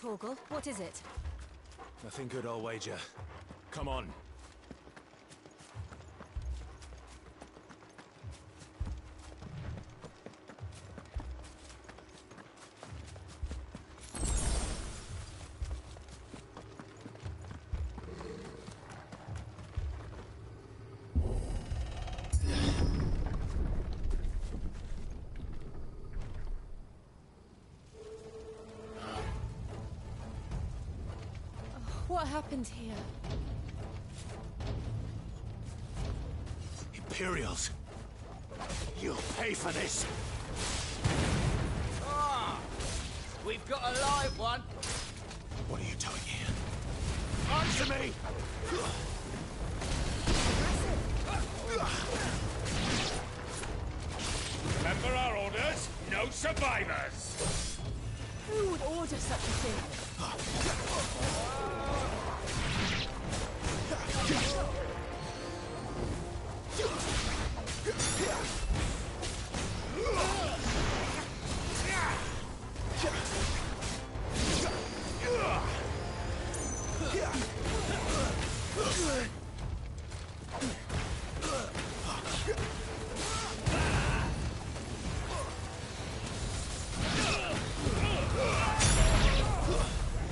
Torgal, what is it? Nothing good, I'll wager. Come on. What happened here? Imperials! You'll pay for this! Ah! We've got a live one! What are you doing here? Answer me! Remember our orders? No survivors! Who would order such a thing?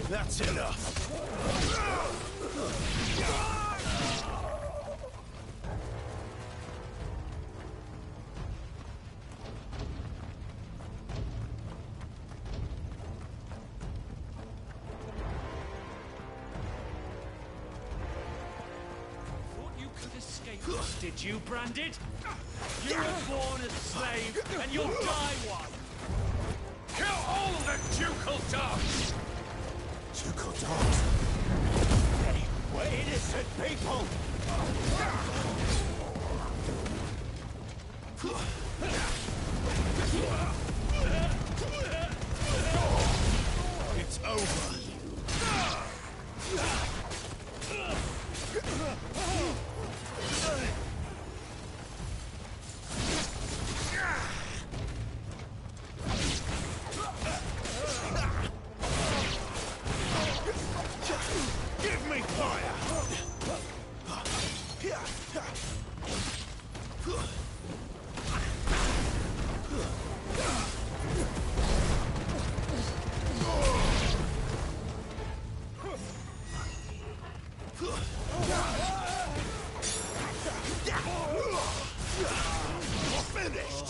That's enough! Thought you could escape us, did you, Branded? You were born a slave, and you'll die one! Kill all the ducal dogs! Ducal dogs! They were innocent people! It's over! Give me fire! You're finished!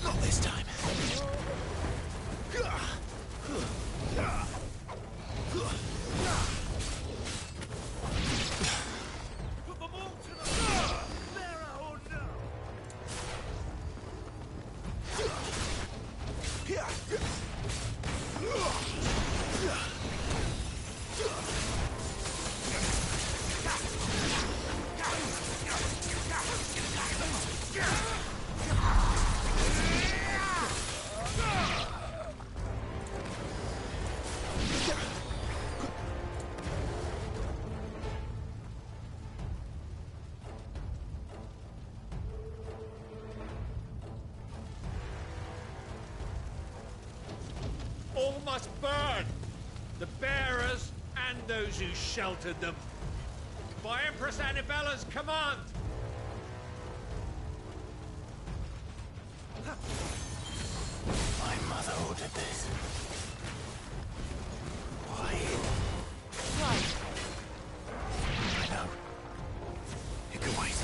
Not this time. Put them all to the floor! There or no! All must burn! The bearers and those who sheltered them. By Empress Annibella's command! My mother ordered this. Why? Right. I know. It can wait.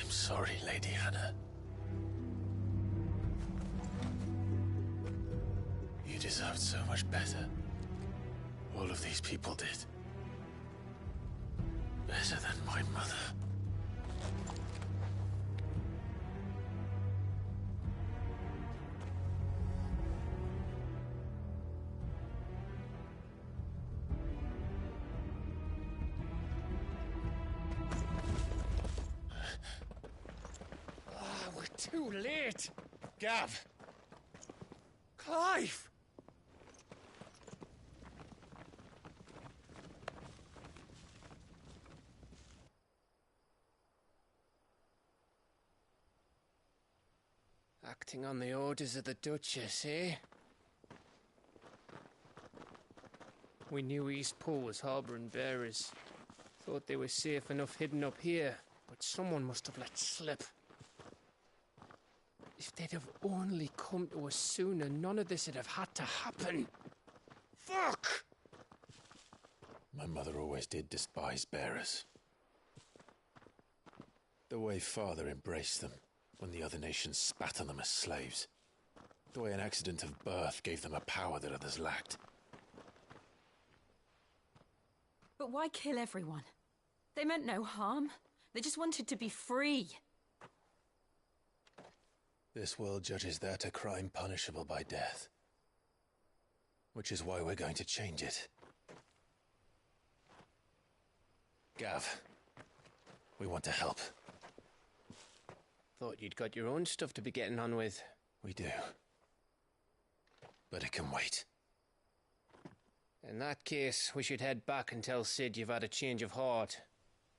I'm sorry, Lady Hannah. You deserved so much better. All of these people did. Better than my mother. We're too late. Gav. Clive. Acting on the orders of the Duchess, eh? We knew East Pool was harbouring bearers. Thought they were safe enough hidden up here, but someone must have let slip. If they'd have only come to us sooner, none of this would have had to happen. Fuck! My mother always did despise bearers. The way Father embraced them when the other nations spat on them as slaves. The way an accident of birth gave them a power that others lacked. But why kill everyone? They meant no harm. They just wanted to be free. This world judges that a crime punishable by death. Which is why we're going to change it. Gav, we want to help. Thought you'd got your own stuff to be getting on with. We do. But it can wait. In that case, we should head back and tell Sid you've had a change of heart.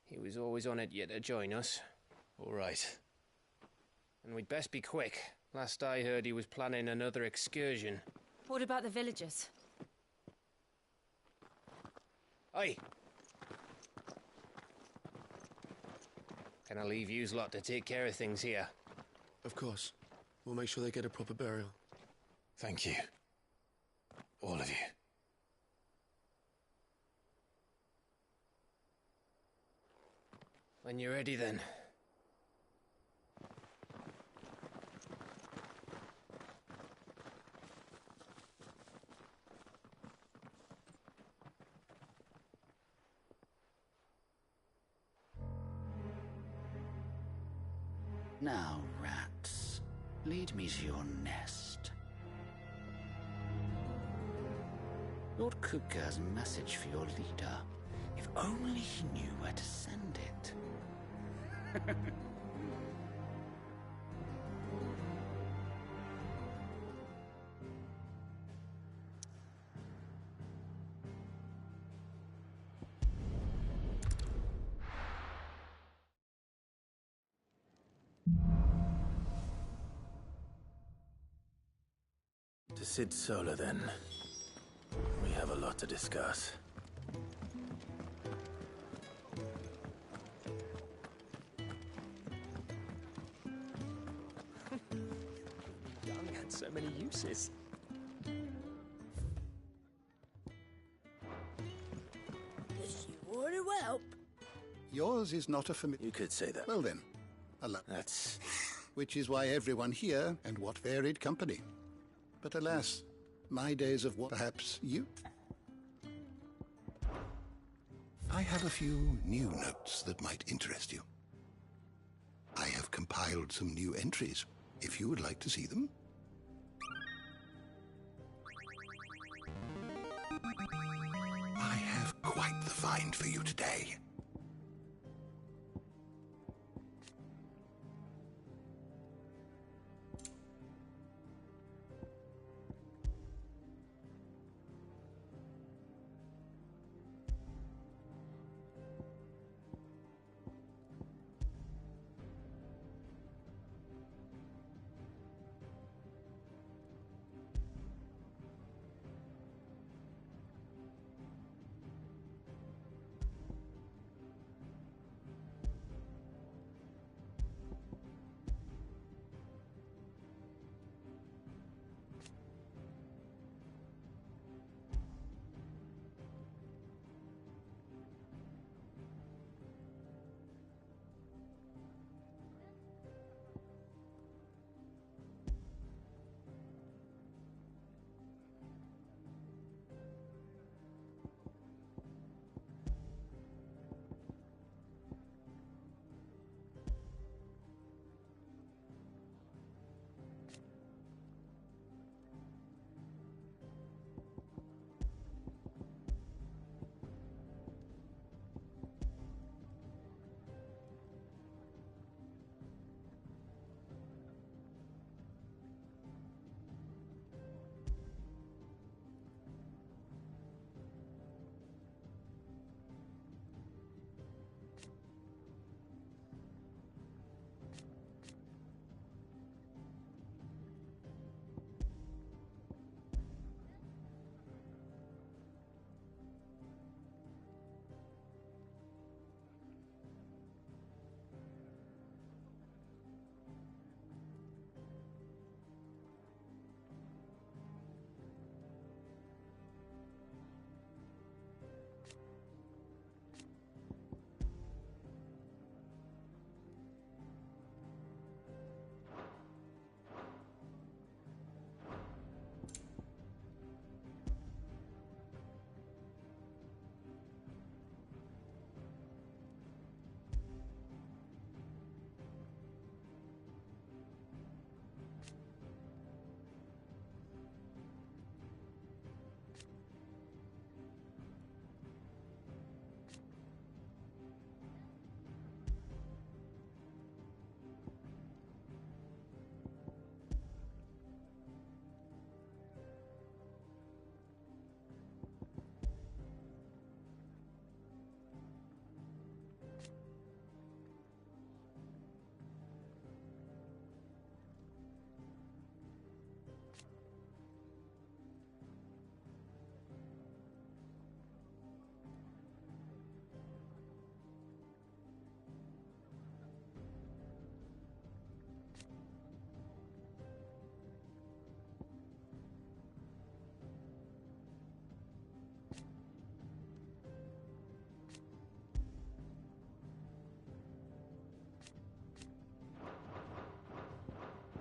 He was always on it yet to join us. All right. And we'd best be quick. Last I heard, he was planning another excursion. What about the villagers? Aye. Can I leave yous lot to take care of things here? Of course. We'll make sure they get a proper burial. Thank you. All of you. When you're ready, then. Now, rats, lead me to your nest. Lord Kupka has a message for your leader. If only he knew where to send it. To Sid Solar, then. We have a lot to discuss. Young had so many uses. Guess you want to help. Yours is not a familiar... You could say that. Well then, That's... which is why everyone here, and what varied company. But alas, my days of what perhaps you... I have a few new notes that might interest you. I have compiled some new entries, if you would like to see them. I have quite the find for you today.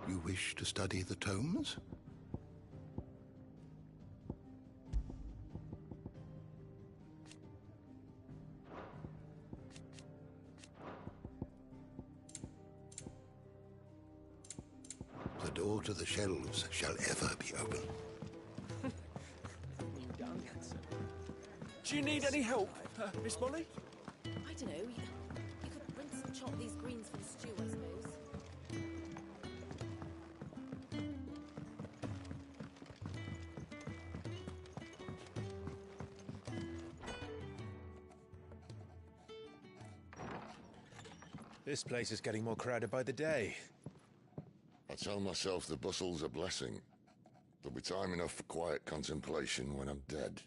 You wish to study the tomes? The door to the shelves shall ever be open. Do you need any help, Miss Molly? I don't know. You could rinse and chop these greens for the stew, I suppose. This place is getting more crowded by the day. I tell myself the bustle's a blessing. There'll be time enough for quiet contemplation when I'm dead.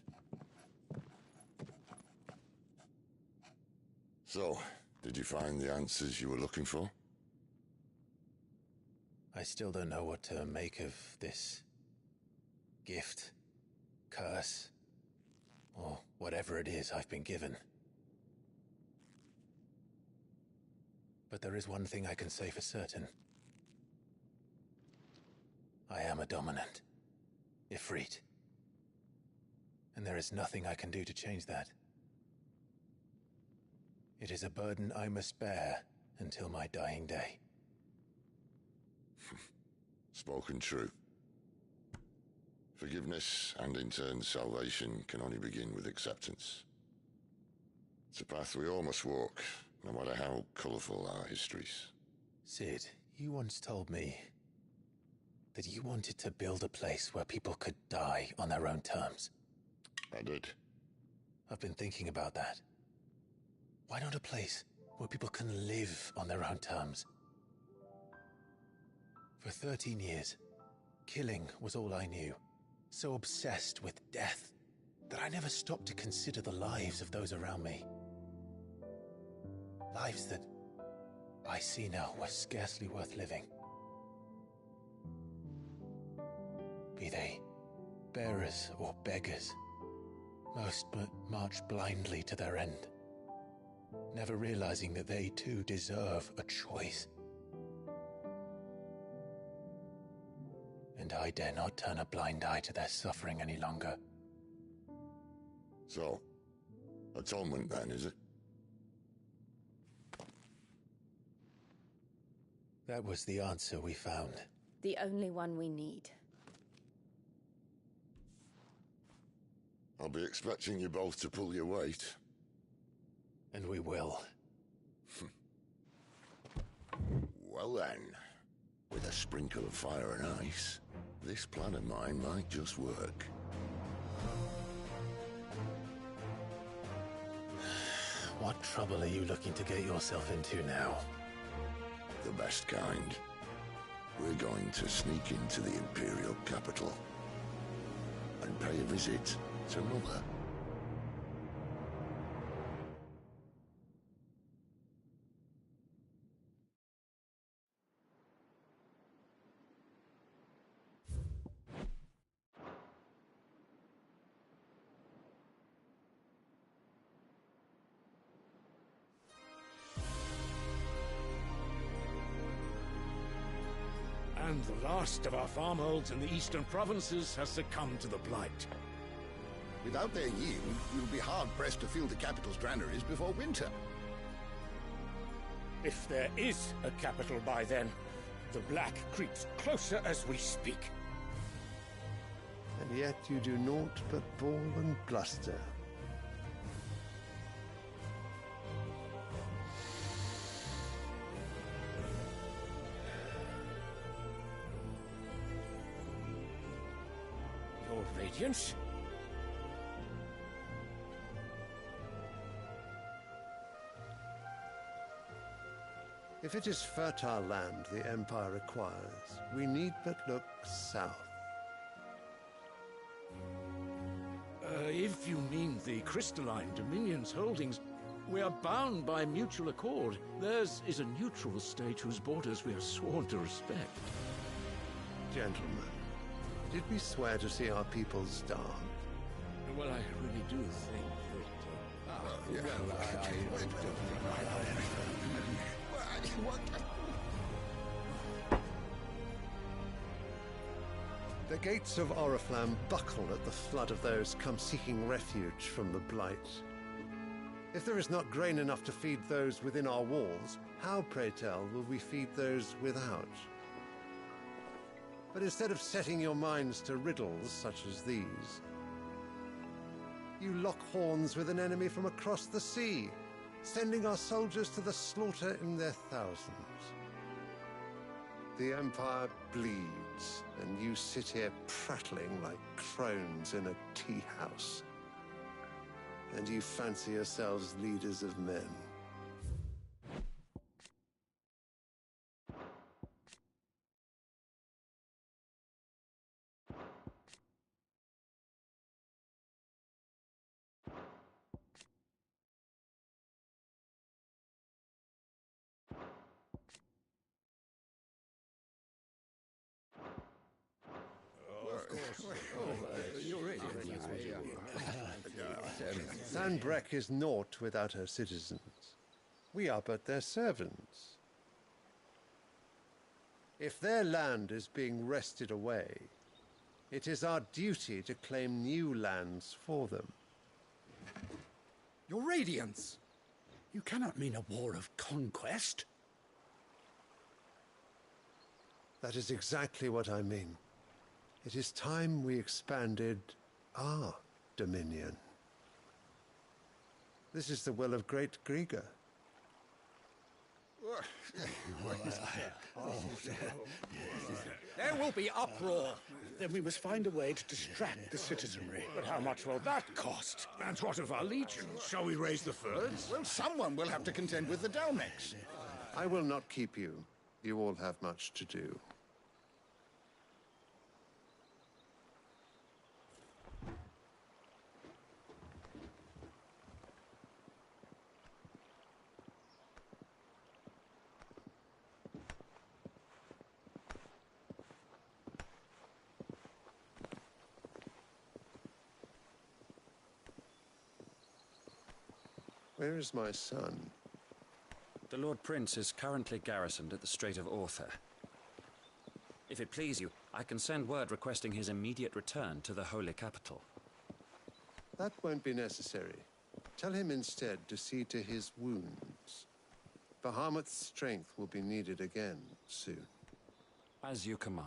So, did you find the answers you were looking for? I still don't know what to make of this gift, curse, or whatever it is I've been given. But there is one thing I can say for certain. I am a dominant, Ifrit. And there is nothing I can do to change that. It is a burden I must bear until my dying day. Spoken true. Forgiveness and in turn salvation can only begin with acceptance. It's a path we all must walk, no matter how colourful our histories. Cid, you once told me that you wanted to build a place where people could die on their own terms. I did. I've been thinking about that. Why not a place where people can live on their own terms? For 13 years, killing was all I knew. So obsessed with death that I never stopped to consider the lives of those around me. Lives that I see now were scarcely worth living. Be they bearers or beggars, most march blindly to their end, never realizing that they too deserve a choice. And I dare not turn a blind eye to their suffering any longer. So, atonement then, is it? That was the answer we found. The only one we need. I'll be expecting you both to pull your weight. And we will. Well then, with a sprinkle of fire and ice, this plan of mine might just work. What trouble are you looking to get yourself into now? The best kind. We're going to sneak into the Imperial capital and pay a visit to Mother. And the last of our farmholds in the eastern provinces has succumbed to the blight. Without their yield, we'll be hard-pressed to fill the capital's granaries before winter. If there is a capital by then, the Black creeps closer as we speak. And yet you do naught but bawl and bluster. Your Radiance? If it is fertile land the Empire requires, we need but look south. If you mean the Crystalline Dominion's holdings, we are bound by mutual accord. Theirs is a neutral state whose borders we are sworn to respect. Gentlemen, did we swear to see our people starve? Well, I really do think that... The gates of Oriflamme buckle at the flood of those come seeking refuge from the Blight. If there is not grain enough to feed those within our walls, how, pray tell, will we feed those without? But instead of setting your minds to riddles such as these, you lock horns with an enemy from across the sea, sending our soldiers to the slaughter in their thousands. The Empire bleeds, and you sit here prattling like crones in a tea house. And you fancy yourselves leaders of men. Sanbreque is naught without her citizens. We are but their servants. If their land is being wrested away, it is our duty to claim new lands for them. Your Radiance! You cannot mean a war of conquest. That is exactly what I mean. It is time we expanded our dominion. This is the will of great Griga. There will be uproar. Then we must find a way to distract the citizenry. But how much will that cost? And what of our legions? Shall we raise the furs? Well, someone will have to contend with the Dalmex. I will not keep you. You all have much to do. Where is my son? The Lord Prince is currently garrisoned at the Strait of Orther. If it please you, I can send word requesting his immediate return to the Holy Capital. That won't be necessary. Tell him instead to see to his wounds. Bahamut's strength will be needed again soon. As you command.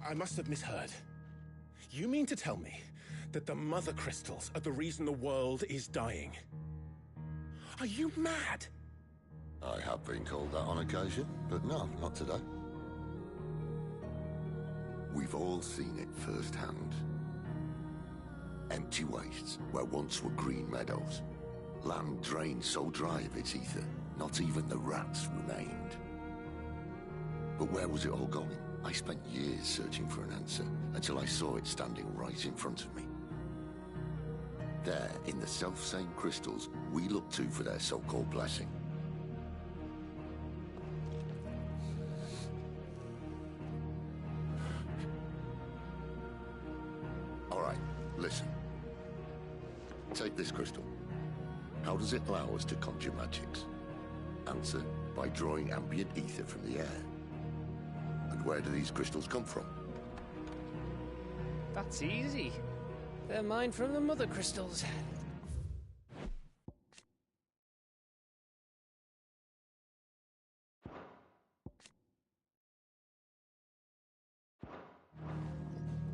I must have misheard. You mean to tell me that the Mother Crystals are the reason the world is dying? Are you mad? I have been called that on occasion, but no, not today. We've all seen it firsthand. Empty wastes where once were green meadows. Land drained so dry of its ether, not even the rats remained. But where was it all going? I spent years searching for an answer, until I saw it standing right in front of me. There, in the self-same crystals we look to for their so-called blessing. All right, listen. Take this crystal. How does it allow us to conjure magics? Answer, by drawing ambient ether from the air. And where do these crystals come from? That's easy. They're mined from the Mother Crystals.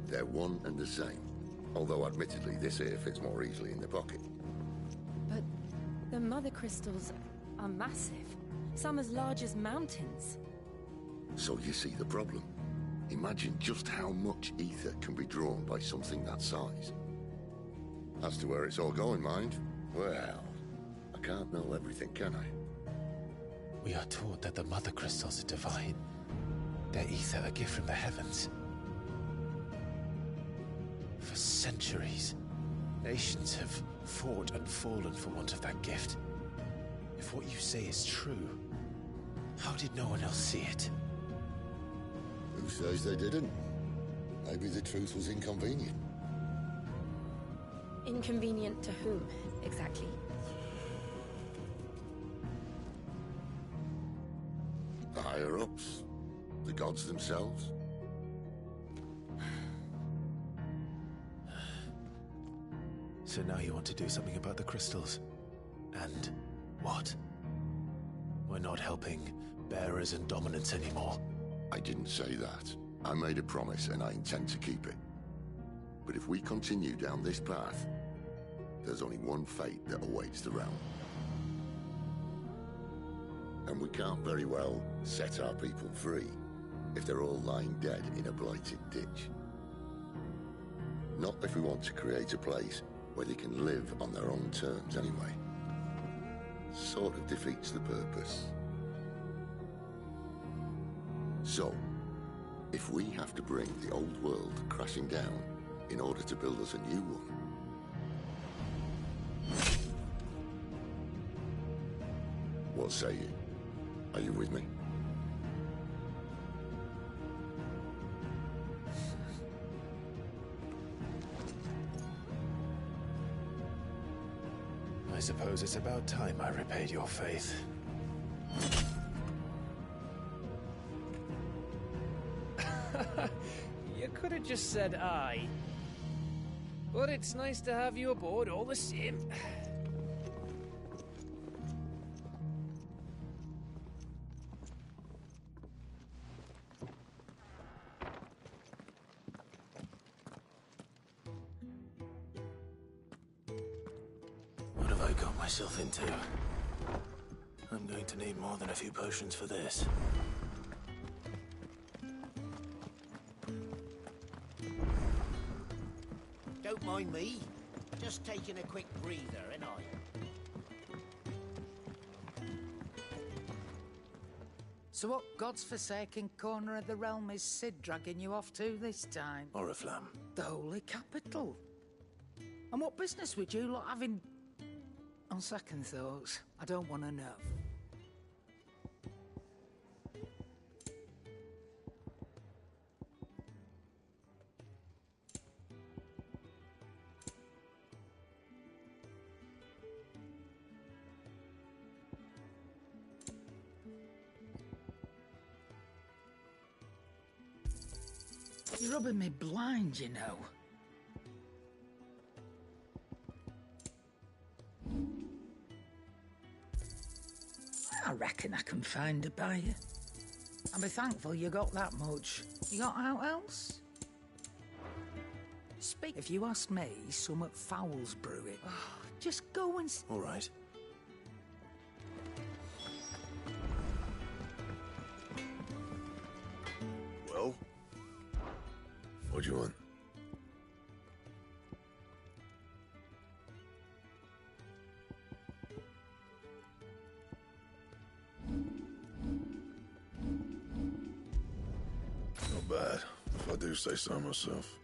They're one and the same. Although admittedly this here fits more easily in the pocket. But the Mother Crystals are massive. Some as large as mountains. So you see the problem. Imagine just how much ether can be drawn by something that size. As to where it's all going, mind? Well, I can't know everything, can I? We are taught that the Mother Crystals are divine. Their ether a gift from the heavens. For centuries, nations have fought and fallen for want of that gift. If what you say is true, how did no one else see it? Who says they didn't? Maybe the truth was inconvenient. Inconvenient to whom, exactly? The higher-ups? The gods themselves? So now you want to do something about the crystals. And what? We're not helping bearers and dominants anymore. I didn't say that. I made a promise and I intend to keep it. But if we continue down this path, there's only one fate that awaits the realm. And we can't very well set our people free if they're all lying dead in a blighted ditch. Not if we want to create a place where they can live on their own terms anyway. Sort of defeats the purpose. So, if we have to bring the old world crashing down in order to build us a new one, what say you? Are you with me? I suppose it's about time I repaid your faith. You could have just said aye. But it's nice to have you aboard all the same. What have I got myself into? I'm going to need more than a few potions for this. Don't mind me. Just taking a quick breather, ain't I? So what God's forsaken corner of the realm is Cid dragging you off to this time? Oriflamme. The Holy Capital. And what business would you lot have in... On second thoughts, I don't want to know. You're rubbing me blind, you know. I reckon I can find a buyer. I'll be thankful you got that much. You got out else? Speak. If you ask me, somewhat foul's brewing. Just go and... All right. Well? What do you want? Not bad, if I do say so myself.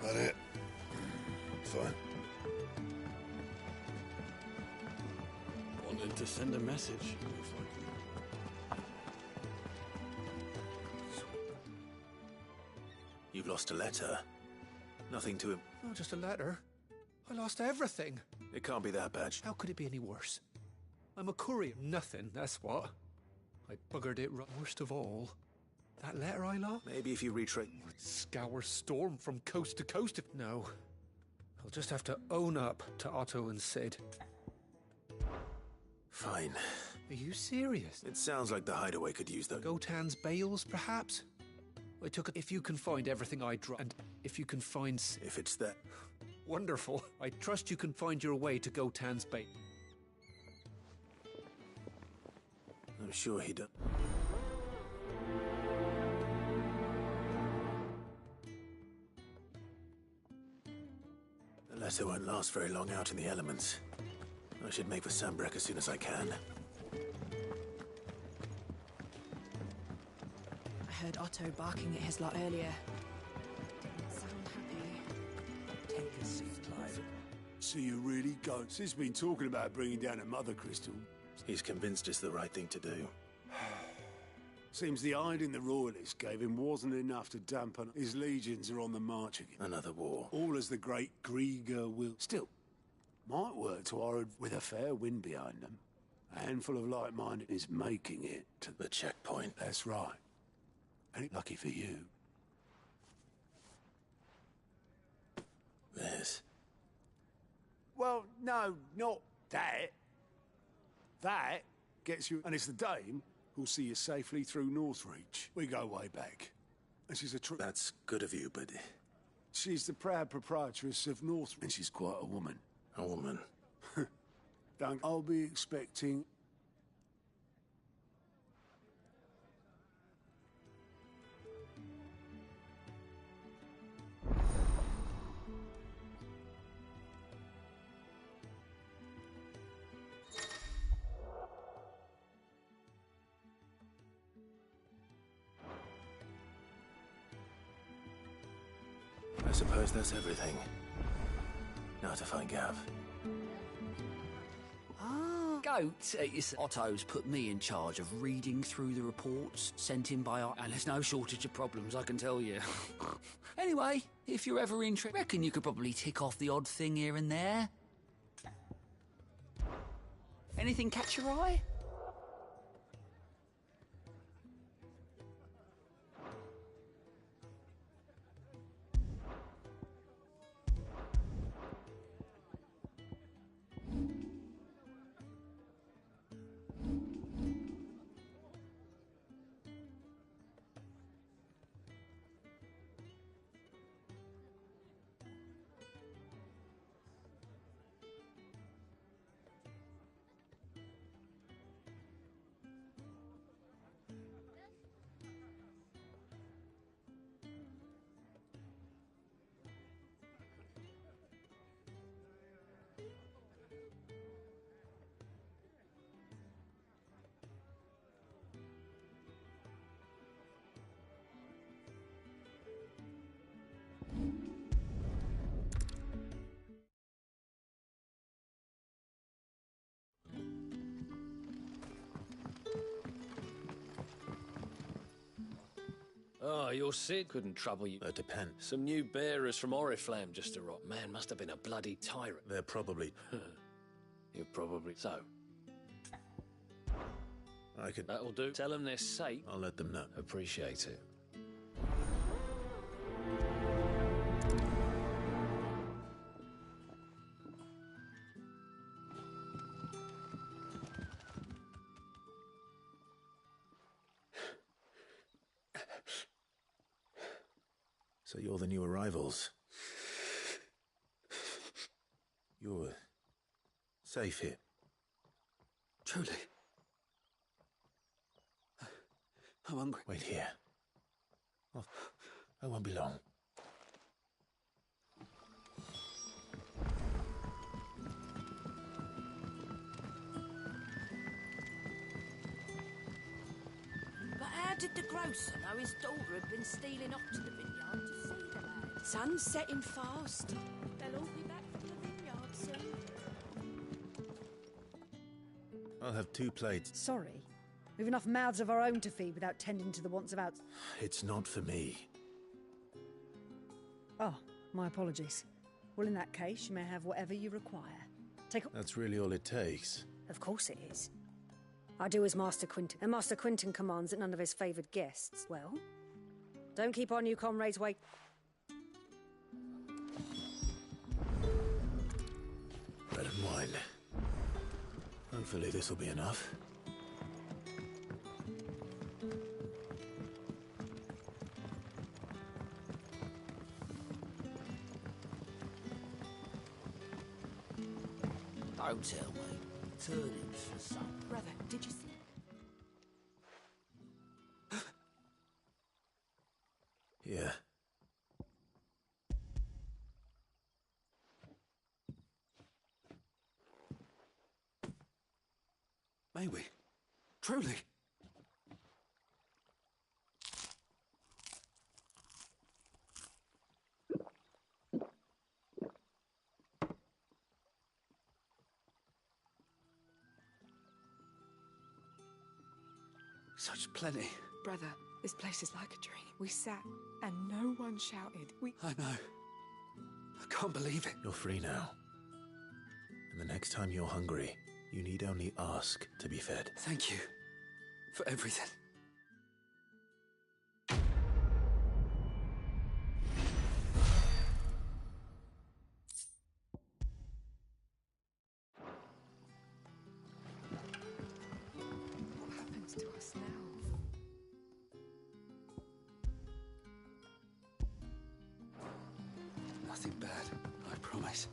That it? Fine. Wanted to send a message. You've lost a letter. Nothing to him. Oh, just a letter. I lost everything. It can't be that bad. How could it be any worse? I'm a courier. Nothing, that's what. I buggered it worst of all. That letter I lost? Maybe if you retrace... Would scour Storm from coast to coast if... No. I'll just have to own up to Otto and Cid. Fine. Are you serious? It sounds like the hideaway could use the... Gotan's bales, perhaps? I took it. If you can find everything I dropped, and if you can find... If it's that... Wonderful. I trust you can find your way to Gotan's bale. I'm sure he does. The letter won't last very long out in the elements. I should make for Sanbreque as soon as I can. I heard Otto barking at his lot earlier. Didn't sound happy. Take a seat, Clive. So you're really going... Sis been talking about bringing down a Mother Crystal. He's convinced it's the right thing to do. Seems the hiding the Royalists gave him wasn't enough to dampen... His legions are on the march again. Another war. All as the great Grieger will... Still, might work to Orod with a fair wind behind them. A handful of like-minded is making it to the checkpoint. That's right. And lucky for you. This. Well, no, not that. That gets you... And it's the Dame who'll see you safely through Northreach. We go way back. And she's a That's good of you, but... She's the proud proprietress of Northreach, and she's quite a woman. A woman? Don't... I'll be expecting... I suppose that's everything. Now to find Gav. Goat, Otto's put me in charge of reading through the reports sent in by our... And there's no shortage of problems, I can tell you. Anyway, if you're ever interested, reckon you could probably tick off the odd thing here and there. Anything catch your eye? Oh, your Sid couldn't trouble you. That depends. Some new bearers from Oriflamme just arrived. Man must have been a bloody tyrant. They're probably... You're probably... So? I could... That'll do. Tell them they're safe. I'll let them know. Appreciate it. So you're the new arrivals. You're safe here. Truly. I'm hungry. Wait here. Oh, I won't be long. But how did the grocer know his daughter had been stealing off to the vineyard to see the lad? Sun's setting fast. They'll all be back from the vineyard soon. I'll have 2 plates. Sorry. We've enough mouths of our own to feed without tending to the wants of outs. It's not for me. Oh, my apologies. Well, in that case, you may have whatever you require. That's really all it takes. Of course it is. I do as Master Quinton, and Master Quinton commands that none of his favoured guests. Well, don't keep our new comrades wait. Bread and wine. Hopefully this will be enough. Don't tell me. Turnips for some. Brother, did you see? Yeah. May we? Truly? Such plenty. Brother, this place is like a dream. We sat and no one shouted. I know. I can't believe it. You're free now. And the next time you're hungry, you need only ask to be fed. Thank you for everything. What happens to us now? Nothing bad, I promise.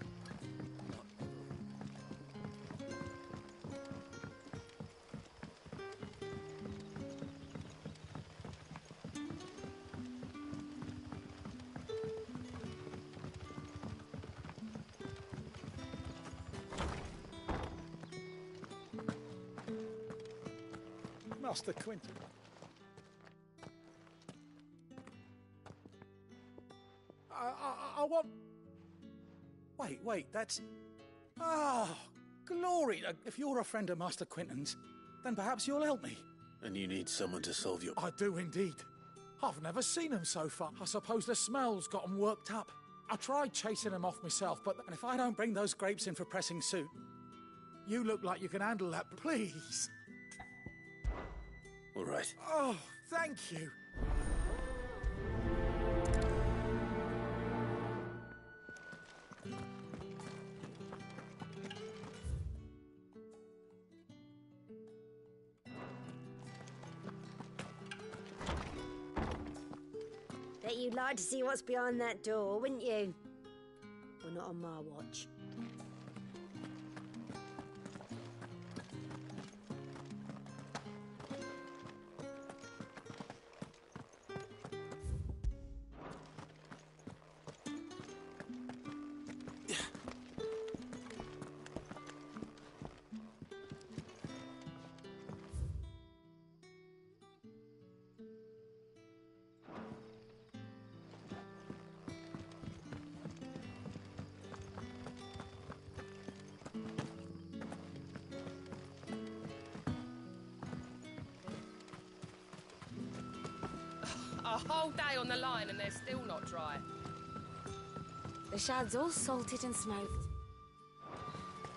Master Quentin. I want... Wait, that's... Ah, glory! If you're a friend of Master Quentin's, then perhaps you'll help me. And you need someone to solve your... I do indeed. I've never seen him so far. I suppose the smell's got him worked up. I tried chasing him off myself, but if I don't bring those grapes in for pressing suit, you look like you can handle that, please. All right. Oh, thank you. Bet you'd like to see what's behind that door, wouldn't you? Well, not on my watch. A whole day on the line and they're still not dry. The shad's all salted and smoked.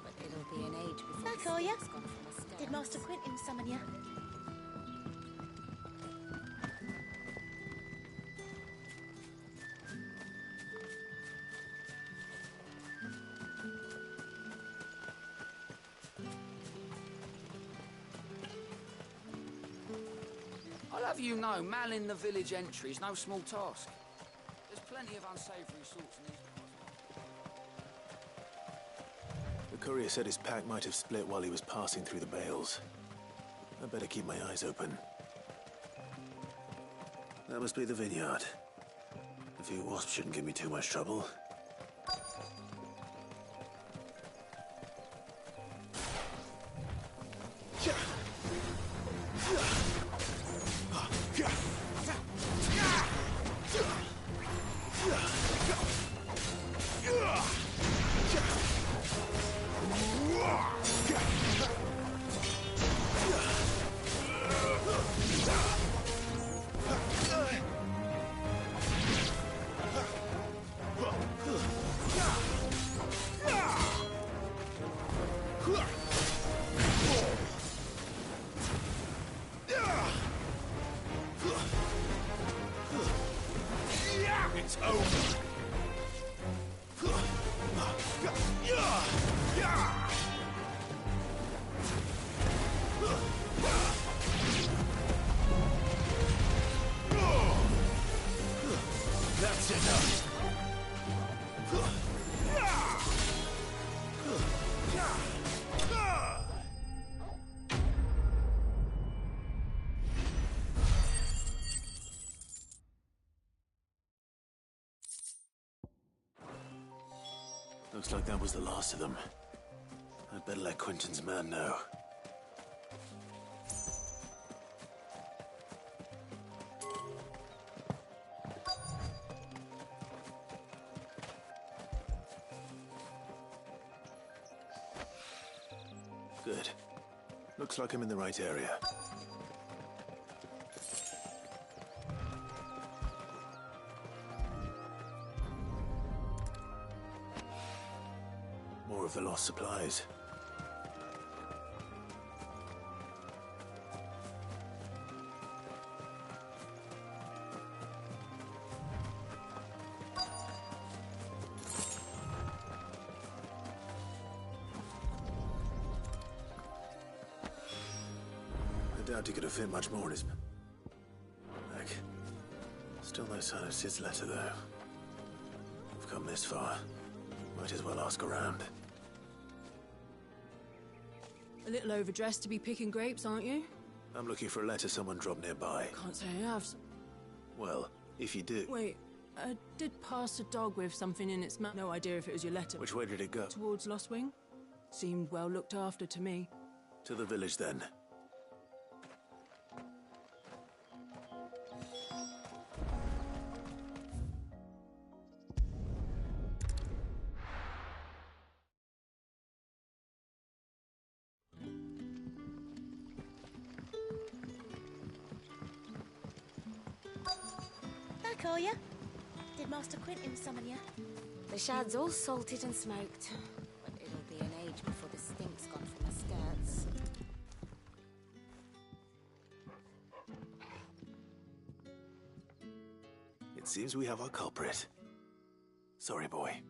But it'll be an age before Back, the are ya? stick's gone from the stones. Did Master Quentin summon you? I'll have you know, manning the village entry is no small task. There's plenty of unsavoury sorts in these parts. The courier said his pack might have split while he was passing through the bales. I better keep my eyes open. That must be the vineyard. A few wasps shouldn't give me too much trouble. It's over. That's enough. Looks like that was the last of them. I'd better let Quentin's man know. Good. Looks like I'm in the right area. More of the lost supplies. I doubt he could have fit much more in his bag. Still no sign of Sid's letter, though. We've come this far. Might as well ask around. A little overdressed to be picking grapes, aren't you? I'm looking for a letter someone dropped nearby. Can't say I have. Well, if you do... Wait, I did pass a dog with something in its mouth. No idea if it was your letter. Which way did it go? Towards Lost Wing. Seemed well looked after to me. To the village, then. Back, are ya? Did Master Quentin summon ya? The shad's all salted and smoked, but it'll be an age before the stink's gone from the skirts. It seems we have our culprit. Sorry, boy.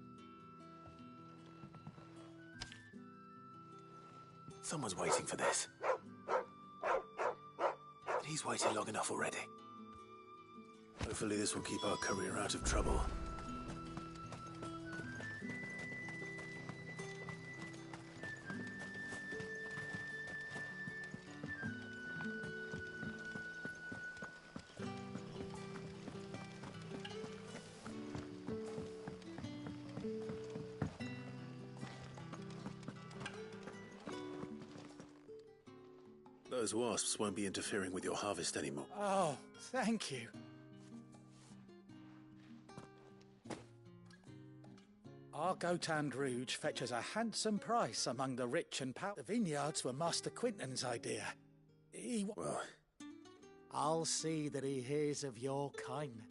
Someone's waiting for this. And he's waited long enough already. Hopefully this will keep our career out of trouble. Those wasps won't be interfering with your harvest anymore. Oh, thank you. Our Gotand Rouge fetches a handsome price among the rich and powerful. The vineyards were Master Quentin's idea. Well, I'll see that he hears of your kindness.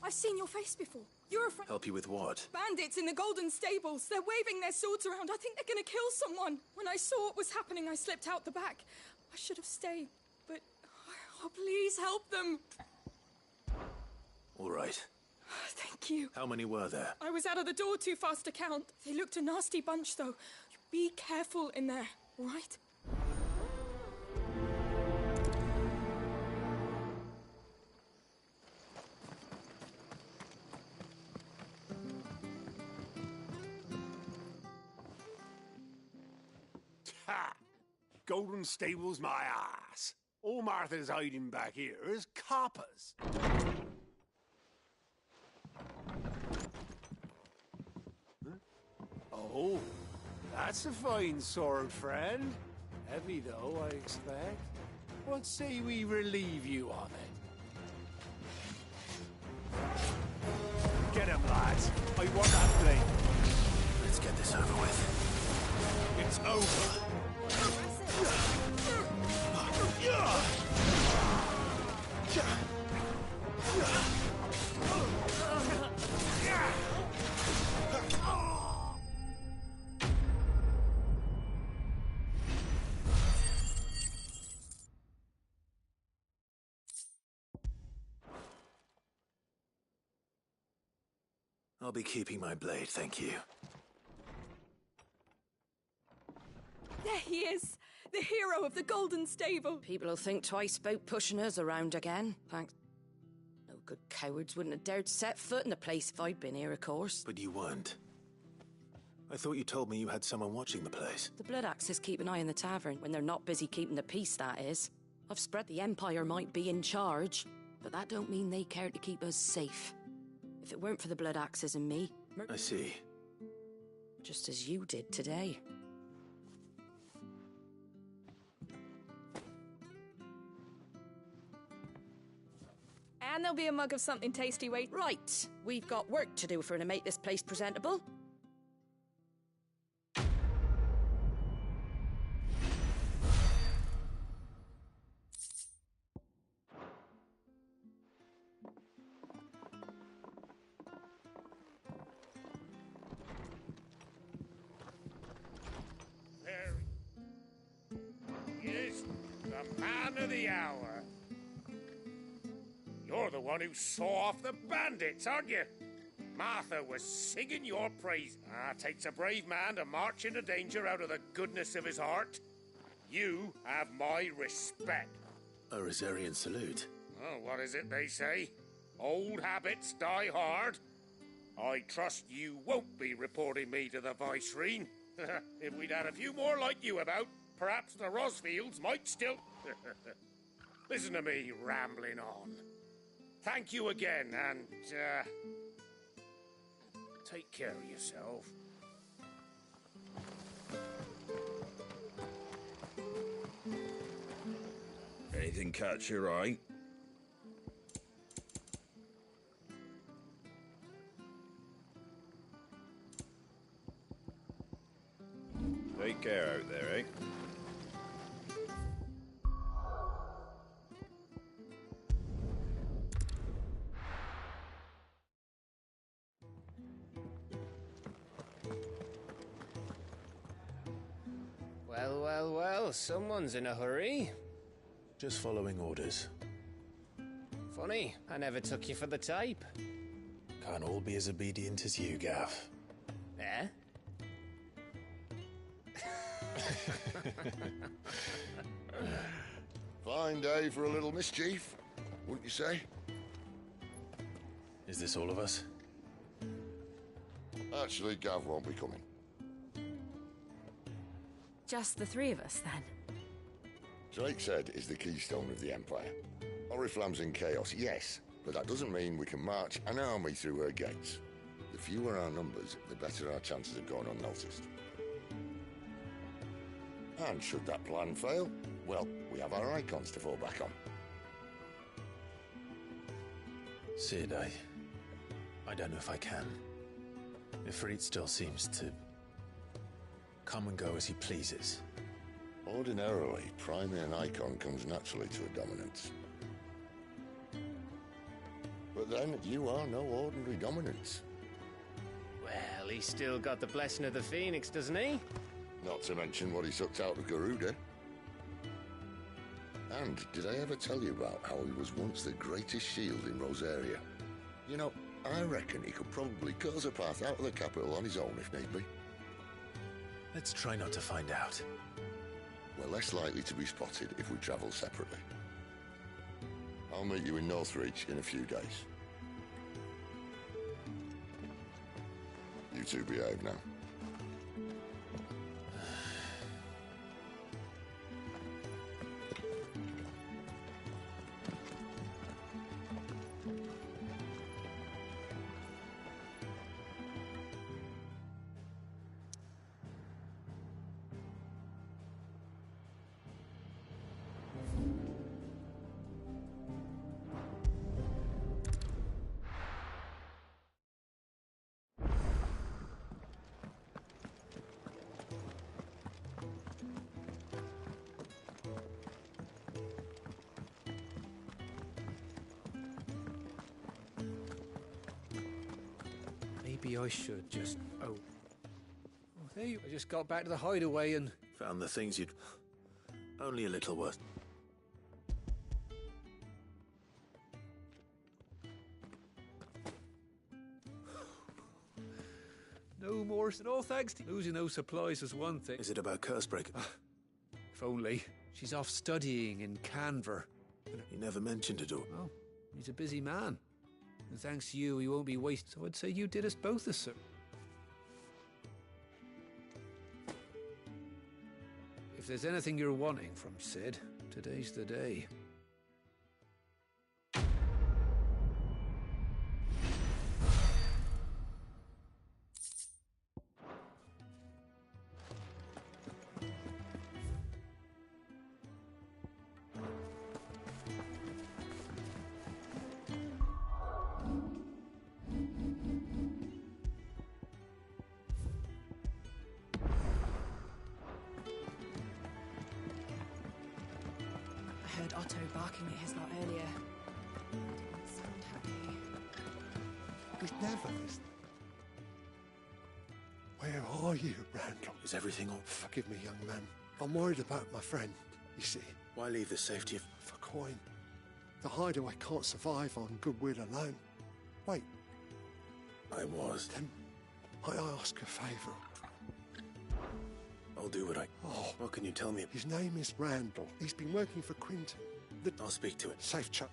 I've seen your face before. You're a friend. help you with what? Bandits in the Golden Stables. They're waving their swords around. I think they're gonna kill someone. When I saw what was happening, I slipped out the back. I should have stayed, but... Oh, please help them. All right. Thank you. How many were there? I was out of the door too fast to count. They looked a nasty bunch, though. Be careful in there, all right? Ha! Golden Stables, my ass. All Martha's hiding back here is coppers. Huh? Oh, that's a fine sword, friend. Heavy, though, I expect. What say we relieve you of it? Get him, lads. I want that blade. Let's get this over with. It's over. I'll be keeping my blade, thank you. There he is, the hero of the Golden Stable. People will think twice about pushing us around again. Thanks. No good cowards wouldn't have dared set foot in the place if I'd been here, of course. But you weren't. I thought you told me you had someone watching the place. The Blood Axes keep an eye on the tavern, when they're not busy keeping the peace, that is. I've spread the Empire might be in charge, but that don't mean they care to keep us safe. If it weren't for the Blood Axes and me... I see. Just as you did today. And there'll be a mug of something tasty waiting. Right, we've got work to do for to make this place presentable. There he is, the man of the hour. You're the one who saw off the bandits, aren't you? Martha was singing your praise. Takes a brave man to march into danger out of the goodness of his heart. You have my respect. A Rosarian salute. Oh, what is it they say? Old habits die hard. I trust you won't be reporting me to the Viceroy. If we'd had a few more like you about, perhaps the Rosfields might still... Listen to me rambling on. Thank you again, and, take care of yourself. Anything catch your eye? Take care out there, eh? Well, well, well, someone's in a hurry. Just following orders. Funny, I never took you for the type. Can't all be as obedient as you, Gav. Eh? Fine day for a little mischief, wouldn't you say? Is this all of us? Actually, Gav won't be coming. Just the three of us, then? Drake's Head is the keystone of the Empire. Oriflamme's in chaos, yes, but that doesn't mean we can march an army through her gates. The fewer our numbers, the better our chances of going unnoticed. And should that plan fail, well, we have our icons to fall back on. Sid, I don't know if I can. Ifrit still seems to come and go as he pleases. Ordinarily, priming an icon comes naturally to a dominance. But then, you are no ordinary dominance. Well, he's still got the blessing of the Phoenix, doesn't he? Not to mention what he sucked out of Garuda. And did I ever tell you about how he was once the greatest shield in Rosaria? You know, I reckon he could probably cut us a path out of the capital on his own if need be. Let's try not to find out. We're less likely to be spotted if we travel separately. I'll meet you in Northreach in a few days. You two behave now. Maybe I should just... Oh, there you... I just got back to the hideaway and... Found the things you'd... Only a little worth. No more... No thanks to... Losing those supplies was one thing. Is it about Cursebreaker? If only. She's off studying in Canver. He never mentioned it all. Oh, he's a busy man. And thanks to you, he won't be wasted. So I'd say you did us both a service. If there's anything you're wanting from Cid, today's the day. I heard Otto barking at his lot earlier. Didn't sound happy. He's never listening. Where are you, Randall? Is everything all... Forgive me, young man. I'm worried about my friend, you see. Why leave the safety of... For coin. The hideaway can't survive on goodwill alone. Wait. I was. Then I ask a favour. I'll do what I... Oh. What can you tell me? His name is Randall. He's been working for Quinton. I'll speak to it. Safe chap.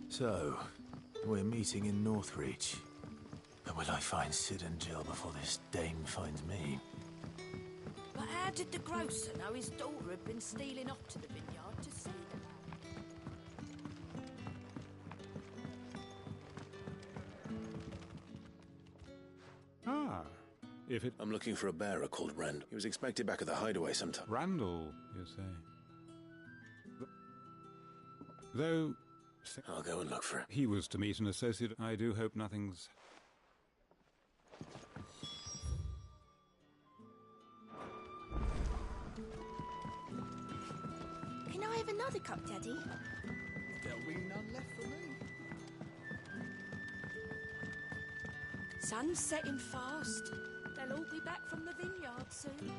So, we're meeting in Northreach. But will I find Cid and Jill before this dame finds me? But how did the grocer know his daughter had been stealing off to the vineyard to see the lad? Ah, if it... I'm looking for a bearer called Randall. He was expected back at the hideaway sometime. Randall, you say? Though... I'll go and look for him. He was to meet an associate. I do hope nothing's... Can I have another cup, Daddy? There'll be none left for me. Sun's setting fast. They'll all be back from the vineyard soon.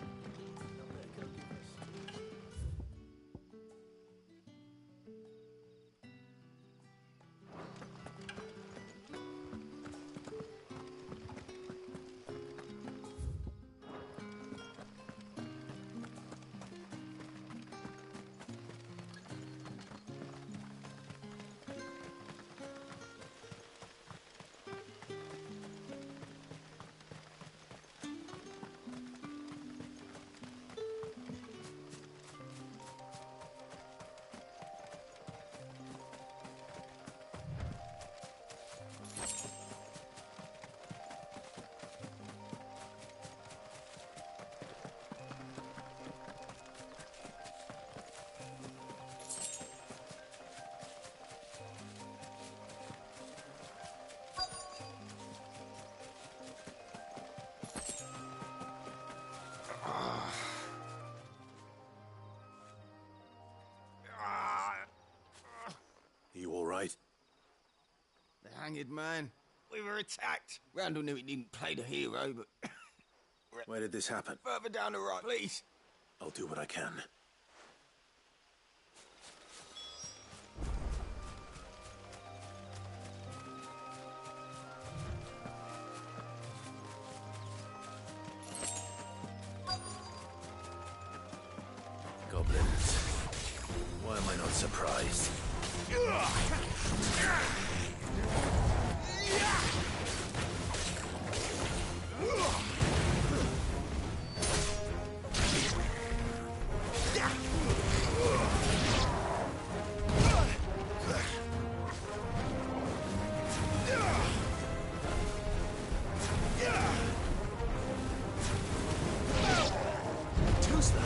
You all right? The hanged man. We were attacked. Randall knew he didn't play the hero, but... Where did this happen? Further down the right, please. I'll do what I can. Goblins. Why am I not surprised? Too slow.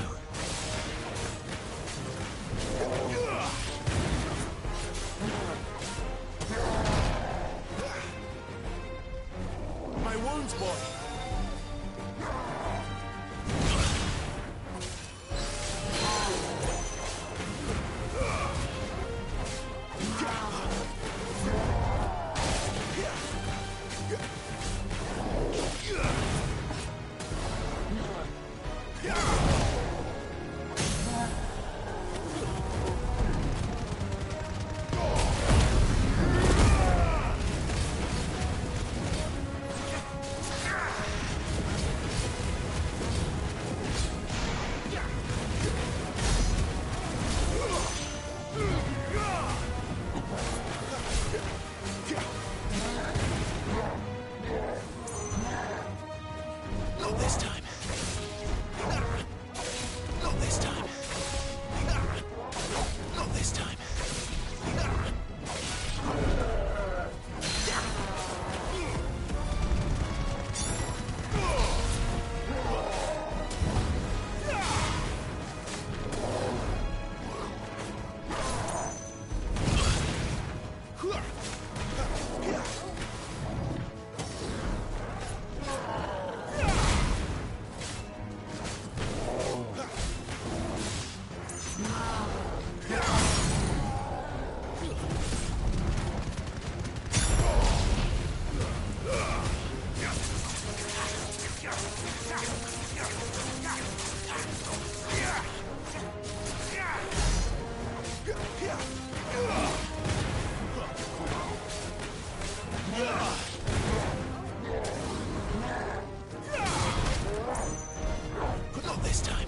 Not this time.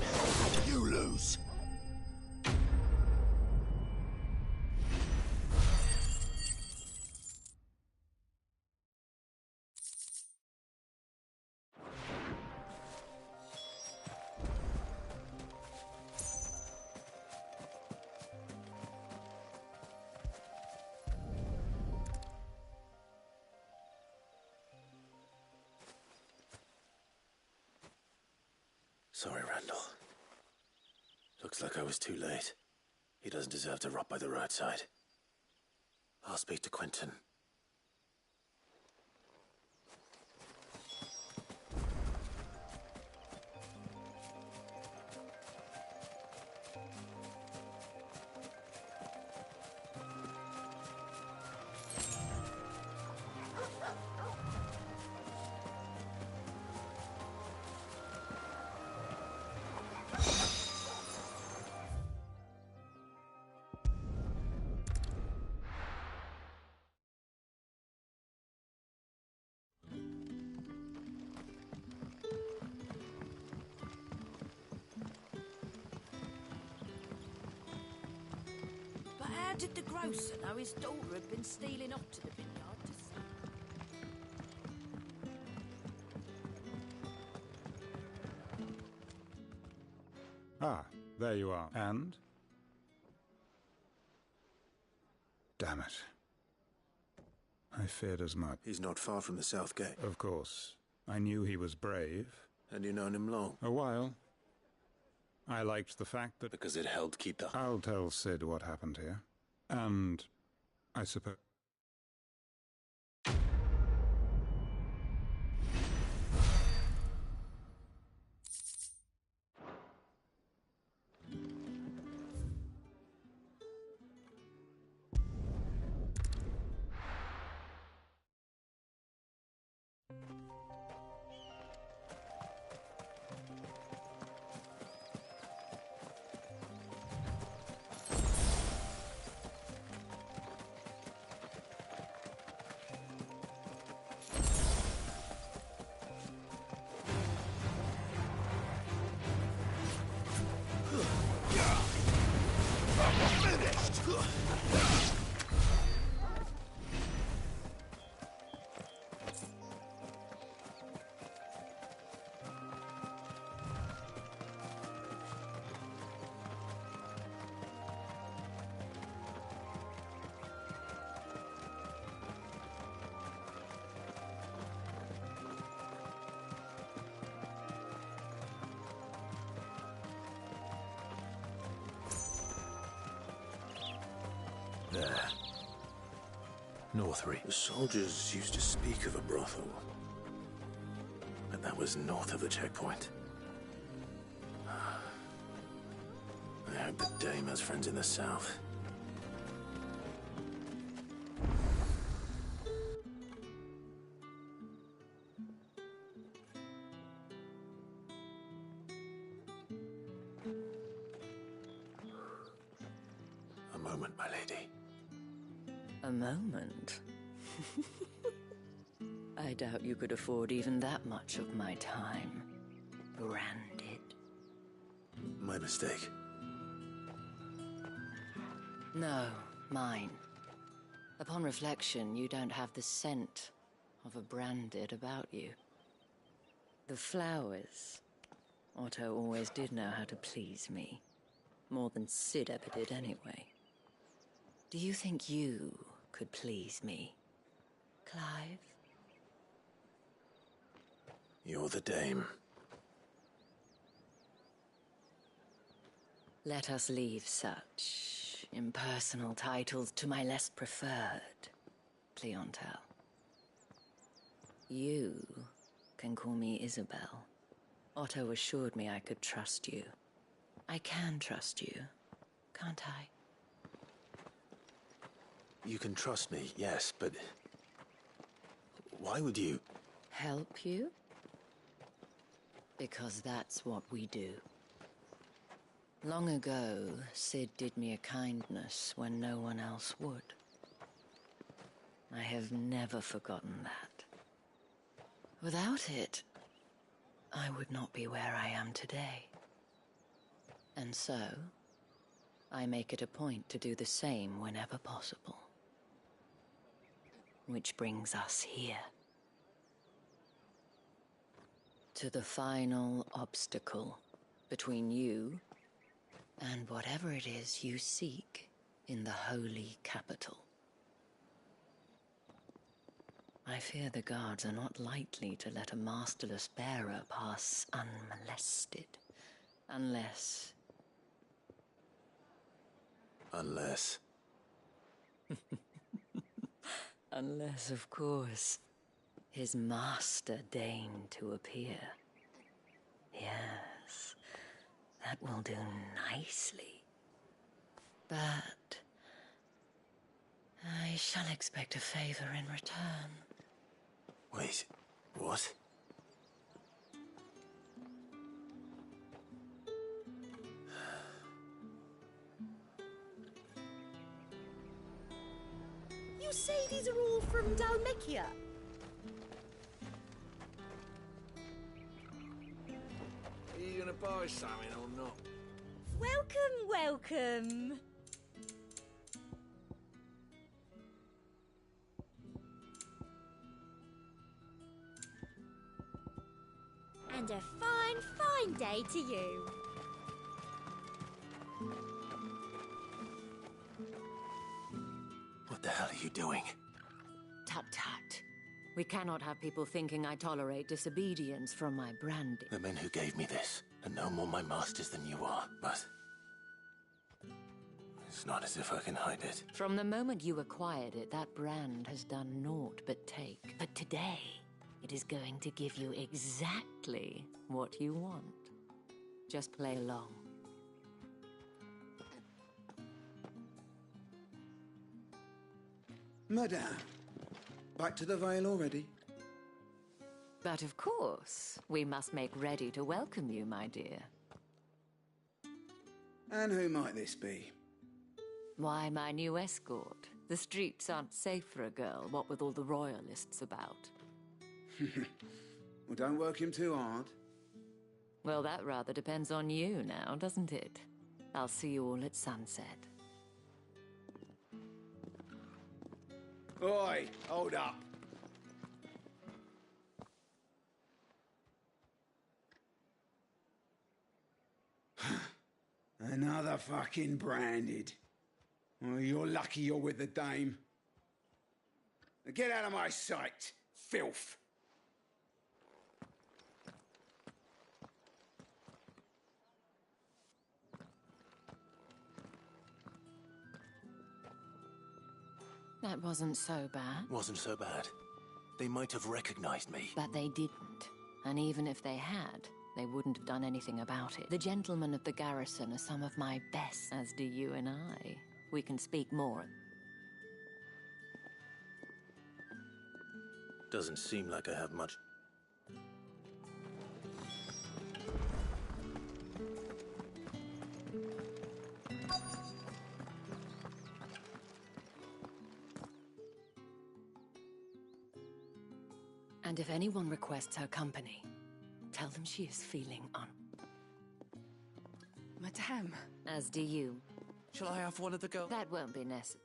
You lose. Sorry, Randall. Looks like I was too late. He doesn't deserve to rot by the roadside. I'll speak to Quentin. But how did the grocer know his daughter had been stealing off to the vineyard to sleep? Ah, there you are. And? Damn it. I feared as much. He's not far from the South Gate. Of course. I knew he was brave. And you known him long? A while. I liked the fact that... Because it helped keep the... I'll tell Sid what happened here. And I suppose... There. Northry. The soldiers used to speak of a brothel. But that was north of the checkpoint. I hope the dame has friends in the south. A moment, my lady. A moment? I doubt you could afford even that much of my time. Branded. My mistake. No, mine. Upon reflection, you don't have the scent of a branded about you. The flowers. Otto always did know how to please me. More than Sid ever did anyway. Do you think you could please me, Clive? You're the dame. Let us leave such impersonal titles to my less preferred clientele. You can call me Isabel. Otto assured me I could trust you. I can trust you, can't I? You can trust me, yes, but... why would you... Help you? Because that's what we do. Long ago, Cid did me a kindness when no one else would. I have never forgotten that. Without it, I would not be where I am today. And so, I make it a point to do the same whenever possible. Which brings us here. To the final obstacle between you and whatever it is you seek in the holy capital. I fear the guards are not likely to let a masterless bearer pass unmolested. Unless... Unless... Unless, of course, his master deigned to appear. Yes, that will do nicely. But... I shall expect a favor in return. Wait, what? You say these are all from Dhalmekia? Are you gonna buy something or not? Welcome, welcome. And a fine, fine day to you. What the hell are you doing? Tut tut. We cannot have people thinking I tolerate disobedience from my branding. The men who gave me this are no more my masters than you are, but... it's not as if I can hide it. From the moment you acquired it, that brand has done naught but take. But today, it is going to give you exactly what you want. Just play along. Madame, back to the Vale already? But of course, we must make ready to welcome you, my dear. And who might this be? Why, my new escort. The streets aren't safe for a girl, what with all the royalists about. Well, don't work him too hard. Well, that rather depends on you now, doesn't it? I'll see you all at sunset. Oi, hold up. Another fucking branded. Well, you're lucky you're with the dame. Now get out of my sight, filth. That wasn't so bad. Wasn't so bad. They might have recognized me. But they didn't. And even if they had, they wouldn't have done anything about it. The gentlemen of the garrison are some of my best, as do you and I. We can speak more. Doesn't seem like I have much. And if anyone requests her company, tell them she is feeling Madame. As do you. Shall I have one of the girls? That won't be necessary.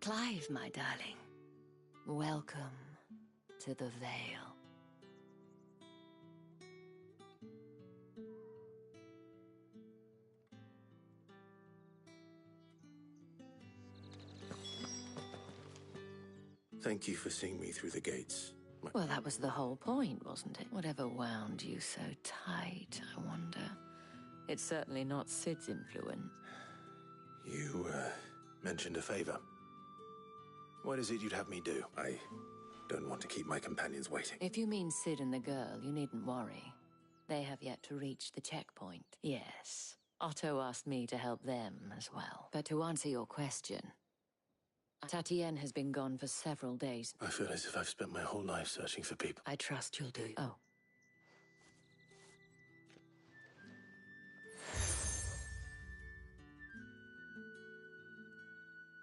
Clive, my darling. Welcome to the Vale. Thank you for seeing me through the gates. Well, that was the whole point, wasn't it? Whatever wound you so tight, I wonder. It's certainly not Cid's influence. You, mentioned a favor. What is it you'd have me do? I don't want to keep my companions waiting. If you mean Cid and the girl, you needn't worry. They have yet to reach the checkpoint. Yes, Otto asked me to help them as well. But to answer your question, Tatienne has been gone for several days. I feel as if I've spent my whole life searching for people. I trust you'll do. Oh.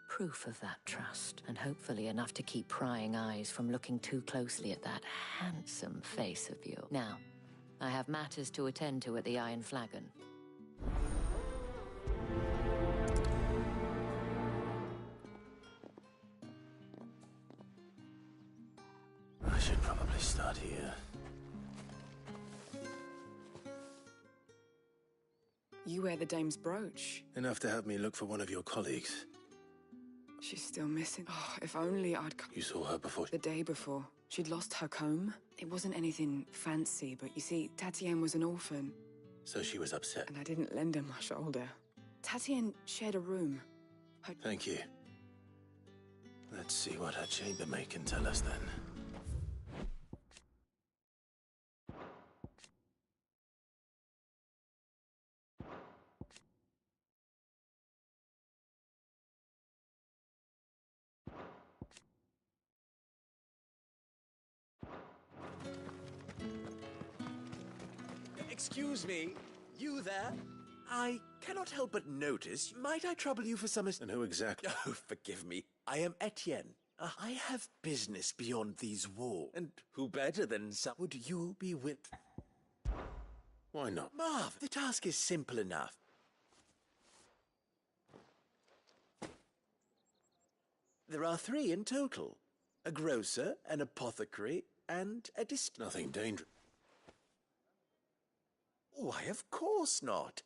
Proof of that trust, and hopefully enough to keep prying eyes from looking too closely at that handsome face of yours. Now, I have matters to attend to at the Iron Flagon. I should probably start here. You wear the dame's brooch. Enough to have me look for one of your colleagues. She's still missing. Oh, if only I'd come. You saw her before? The day before. She'd lost her comb. It wasn't anything fancy, but you see, Tatienne was an orphan. So she was upset. And I didn't lend her my shoulder. Tatienne shared a room. Thank you. Let's see what her chambermaid can tell us then. Excuse me, you there? I cannot help but notice. Might I trouble you for some... And who exactly? Oh, forgive me. I am Etienne. I have business beyond these walls. And who better than some... Would you be with... Why not? Marv, the task is simple enough. There are 3 in total. A grocer, an apothecary, and a Nothing dangerous. Why, of course not.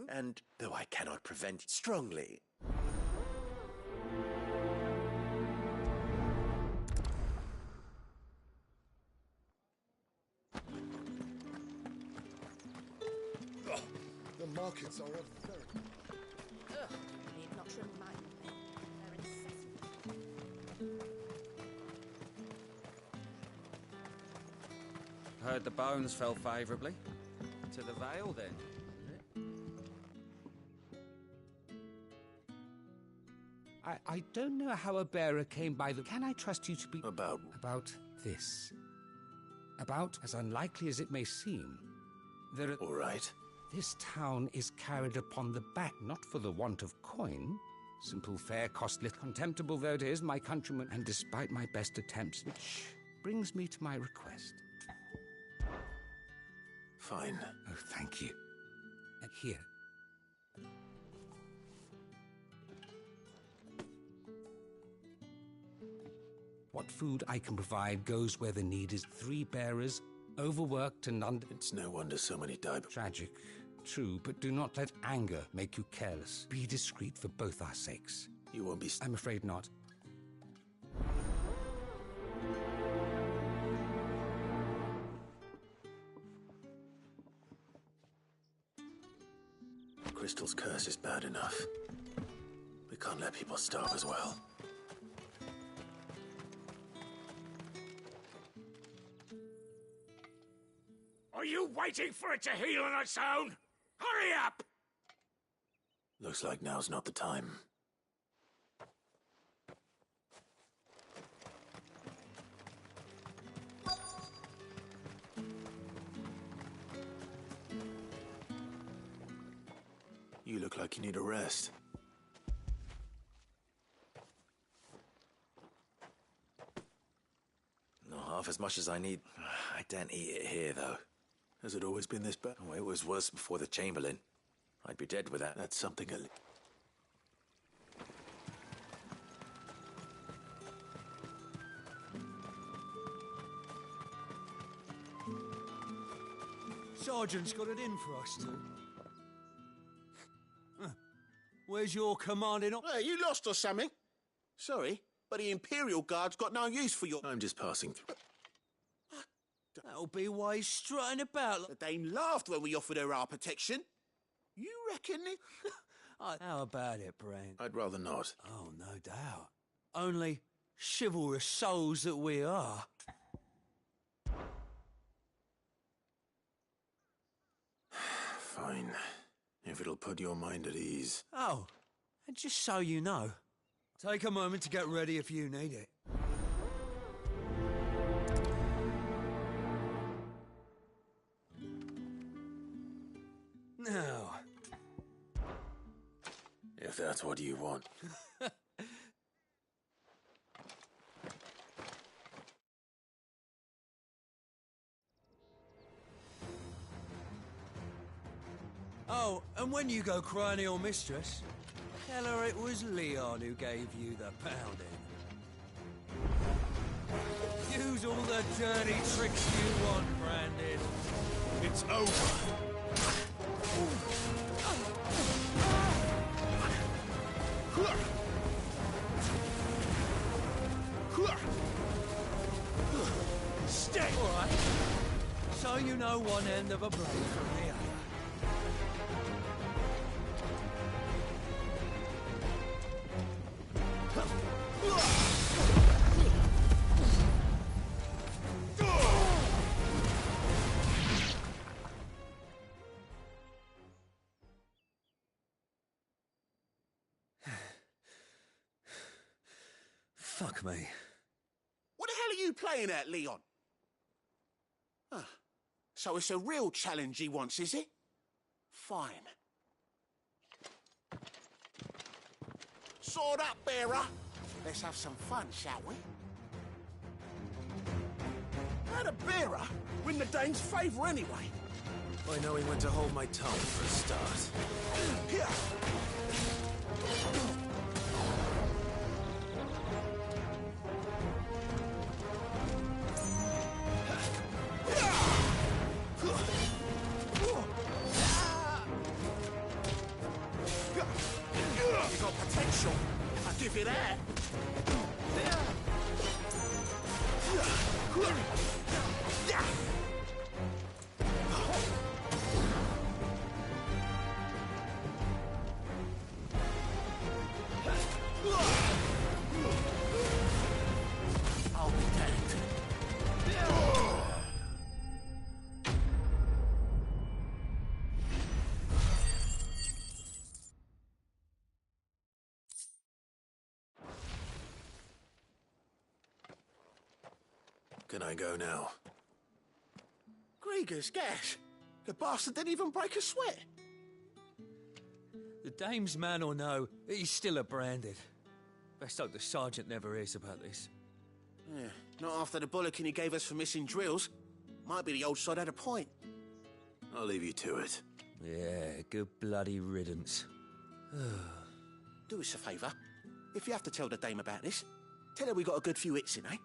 And though I cannot prevent it strongly. Oh, the markets are a very... Ugh, I need not trim mine. They're incessant. Heard the bones fell favourably. To the Vale, then. I don't know how a bearer came by the... Can I trust you to be... About this. About, as unlikely as it may seem, there are... All right. This town is carried upon the back, not for the want of coin. Simple fare cost little. Contemptible though it is, my countrymen, and despite my best attempts, which brings me to my request. Fine. Oh, thank you. And here. What food I can provide goes where the need is. 3 bearers, overworked and It's no wonder so many die. Tragic, true, but do not let anger make you careless. Be discreet for both our sakes. You won't be... I'm afraid not. Crystal's curse is bad enough. We can't let people starve as well. Are you waiting for it to heal on its own? Hurry up! Looks like now's not the time. You look like you need a rest. Not half as much as I need. I don't eat it here, though. Has it always been this bad? Oh, it was worse before the Chamberlain. I'd be dead with that. That's something Sergeant's got it in for us two. Where's your commanding officer? Hey, you lost or something? Sorry, but the Imperial Guard's got no use for your... I'm just passing through. That'll be why he's strutting about. The Dame laughed when we offered her our protection. You reckon it? How about it, Brand? I'd rather not. Oh, no doubt. Only chivalrous souls that we are. Fine. If it'll put your mind at ease. Oh, and just so you know, Take a moment to get ready if you need it. Now. If that's what you want. Oh, and when you go crying to your mistress, tell her it was Leon who gave you the pounding. Use all the dirty tricks you want, Brandon. It's over. Stay! All right. So you know one end of a blade from the other. Fuck me. What the hell are you playing at, Leon? Ah, so it's a real challenge he wants, is it? Fine. Sword up, bearer. Let's have some fun, shall we? How'd a bearer win the Dane's favour anyway? I know he went to hold my tongue for a start. Here. You got potential. I'll give you that. I'll be damned. Can I go now? Gregor's gas. The bastard didn't even break a sweat. The dame's man or no, he's still a Branded. Best hope the sergeant never hears about this. Yeah, not after the bollocking he gave us for missing drills. Might be the old sod had a point. I'll leave you to it. Yeah, good bloody riddance. Do us a favour. If you have to tell the dame about this, tell her we got a good few hits in, eh?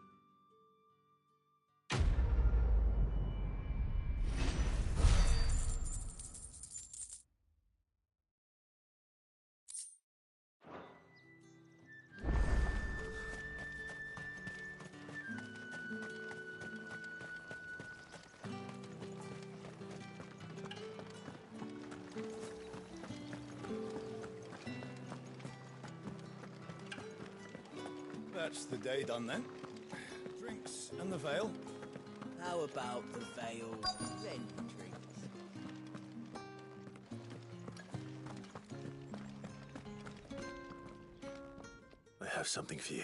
That's the day done then. Drinks and the veil. How about the veil, then drinks? I have something for you.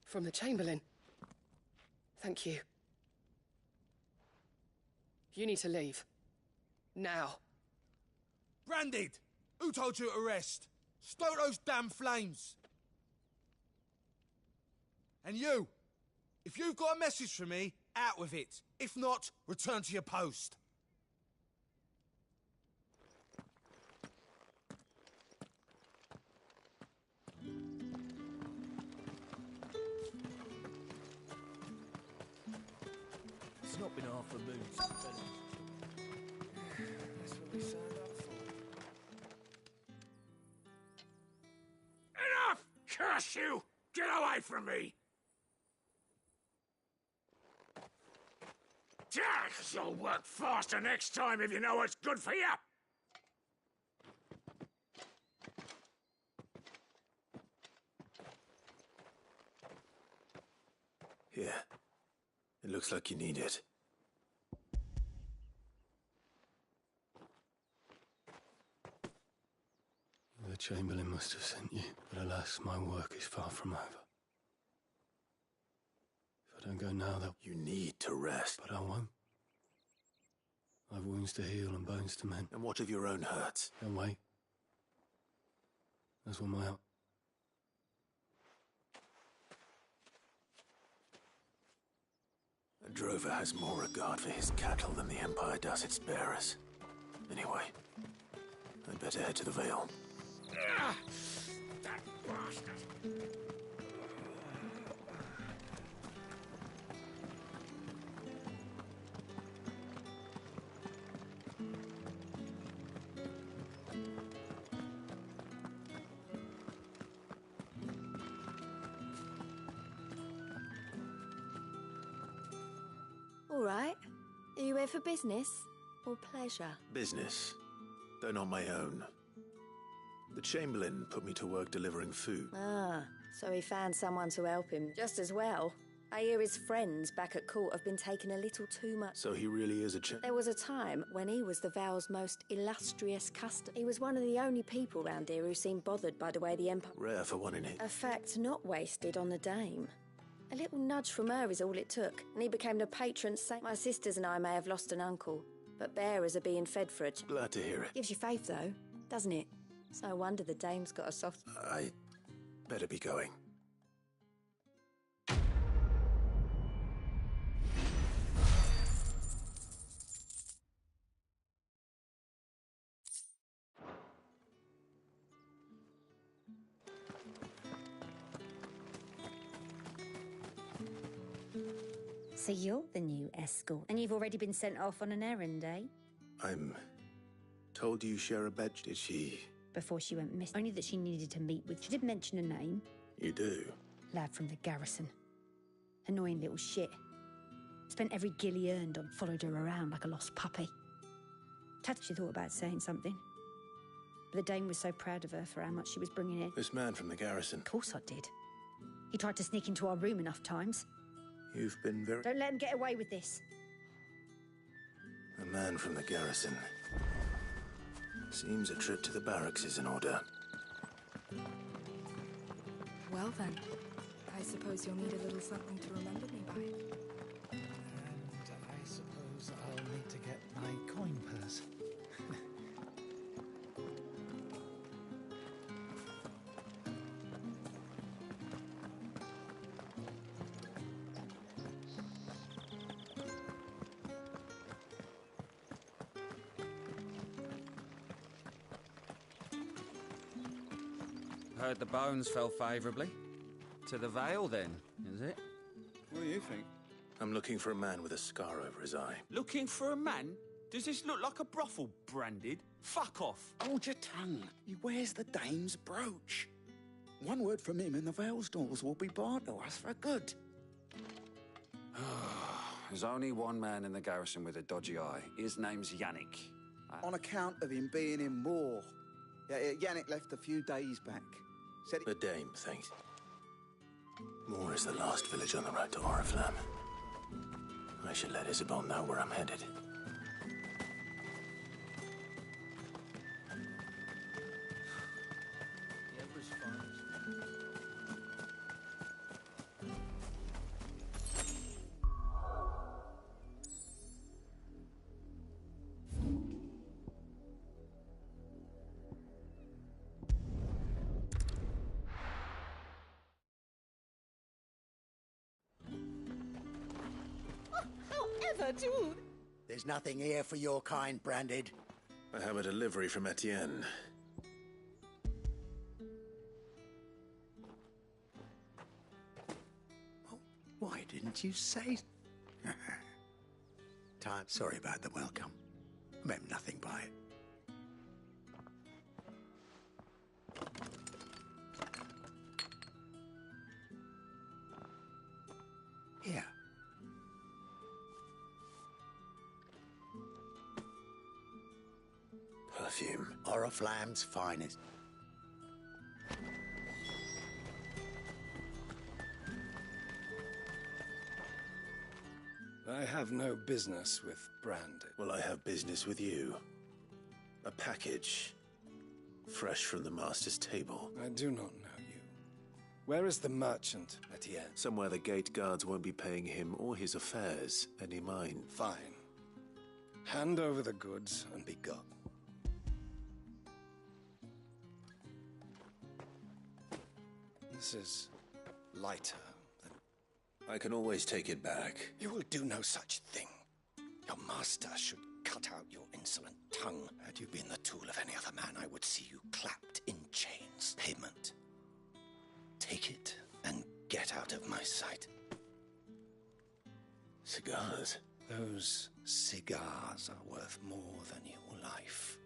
From the Chamberlain. Thank you. You need to leave. Now. Branded! Who told you to rest? Stoke those damn flames! And you! If you've got a message for me, out with it. If not, return to your post. It's not been half a moon since that's what we signed up for. Enough! Curse you! Get away from me! You'll work faster next time if you know what's good for you! Here. It looks like you need it. Chamberlain must have sent you, but alas, my work is far from over. If I don't go now, you need to rest. But I won't. I've wounds to heal and bones to mend. And what of your own hurts? Don't wait. That's what my... A drover has more regard for his cattle than the Empire does its bearers. Anyway, I'd better head to the Vale. That bastard! All right. Are you here for business or pleasure? Business, though not my own. The Chamberlain put me to work delivering food. Ah, so he found someone to help him. Just as well. I hear his friends back at court have been taking a little too much. So he really is a There was a time when he was the Vale's most illustrious customer. He was one of the only people round here who seemed bothered by the way the Empire... Rare for one in it. A fact not wasted on the dame. A little nudge from her is all it took, and he became the patron saint. My sisters and I may have lost an uncle, but bearers are being fed for it. Glad to hear it. Gives you faith, though, doesn't it? It's no wonder the dame's got a soft... I better be going. So you're the new escort, and you've already been sent off on an errand, eh? I'm told you share a bed. Did she? Before she went missing. Only that she needed to meet with... She did mention a name. You do? Lad from the garrison. Annoying little shit. Spent every guil he earned on followed her around like a lost puppy. She thought about saying something. But the dame was so proud of her for how much she was bringing in. This man from the garrison. Of course I did. He tried to sneak into our room enough times. You've been very... Don't let him get away with this. A man from the garrison. Seems a trip to the barracks is in order. Well then, I suppose you'll need a little something to remember me by. And I suppose I'll need to get my coin purse. Heard the bones fell favourably. To the Vale, then, is it? What do you think? I'm looking for a man with a scar over his eye. Looking for a man? Does this look like a brothel, Branded? Fuck off. Hold your tongue. He wears the dame's brooch. One word from him and the Vale's doors will be barred to us for good. There's only one man in the garrison with a dodgy eye. His name's Yannick. On account of him being in war. Yeah, Yannick left a few days back. Said The dame, thanks. Moor is the last village on the road to Oriflamme. I should let Isabel know where I'm headed. However, dude. There's nothing here for your kind, Branded. I have a delivery from Etienne. Why didn't you say? Time. Sorry about the welcome. I meant nothing by it. Here. Perfume. Oriflamme's finest. I have no business with Branded. Well, I have business with you. A package fresh from the master's table. I do not know you. Where is the merchant, Etienne? Somewhere the gate guards won't be paying him or his affairs any mind. Fine. Hand over the goods and be gone. This is lighter than... I can always take it back. You will do no such thing. Your master should cut out your insolent tongue. Had you been the tool of any other man, I would see you clapped in chains. Payment. Take it and get out of my sight. Cigars? Those cigars are worth more than your life.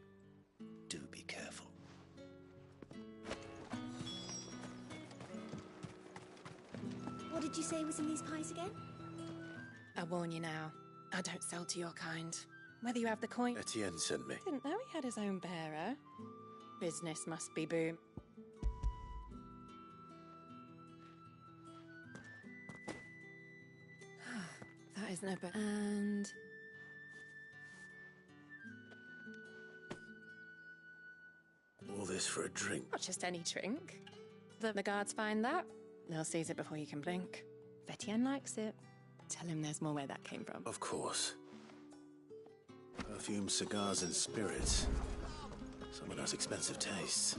Do be careful. What did you say was in these pies again? I warn you now, I don't sell to your kind. Whether you have the coin... Etienne sent me. Didn't know he had his own bearer. Business must be boom. That is no but... And... All this for a drink. Not just any drink. The guards find that, they'll seize it before you can blink. If Etienne likes it, tell him there's more where that came from. Of course. Perfume, cigars, and spirits. Someone has expensive tastes.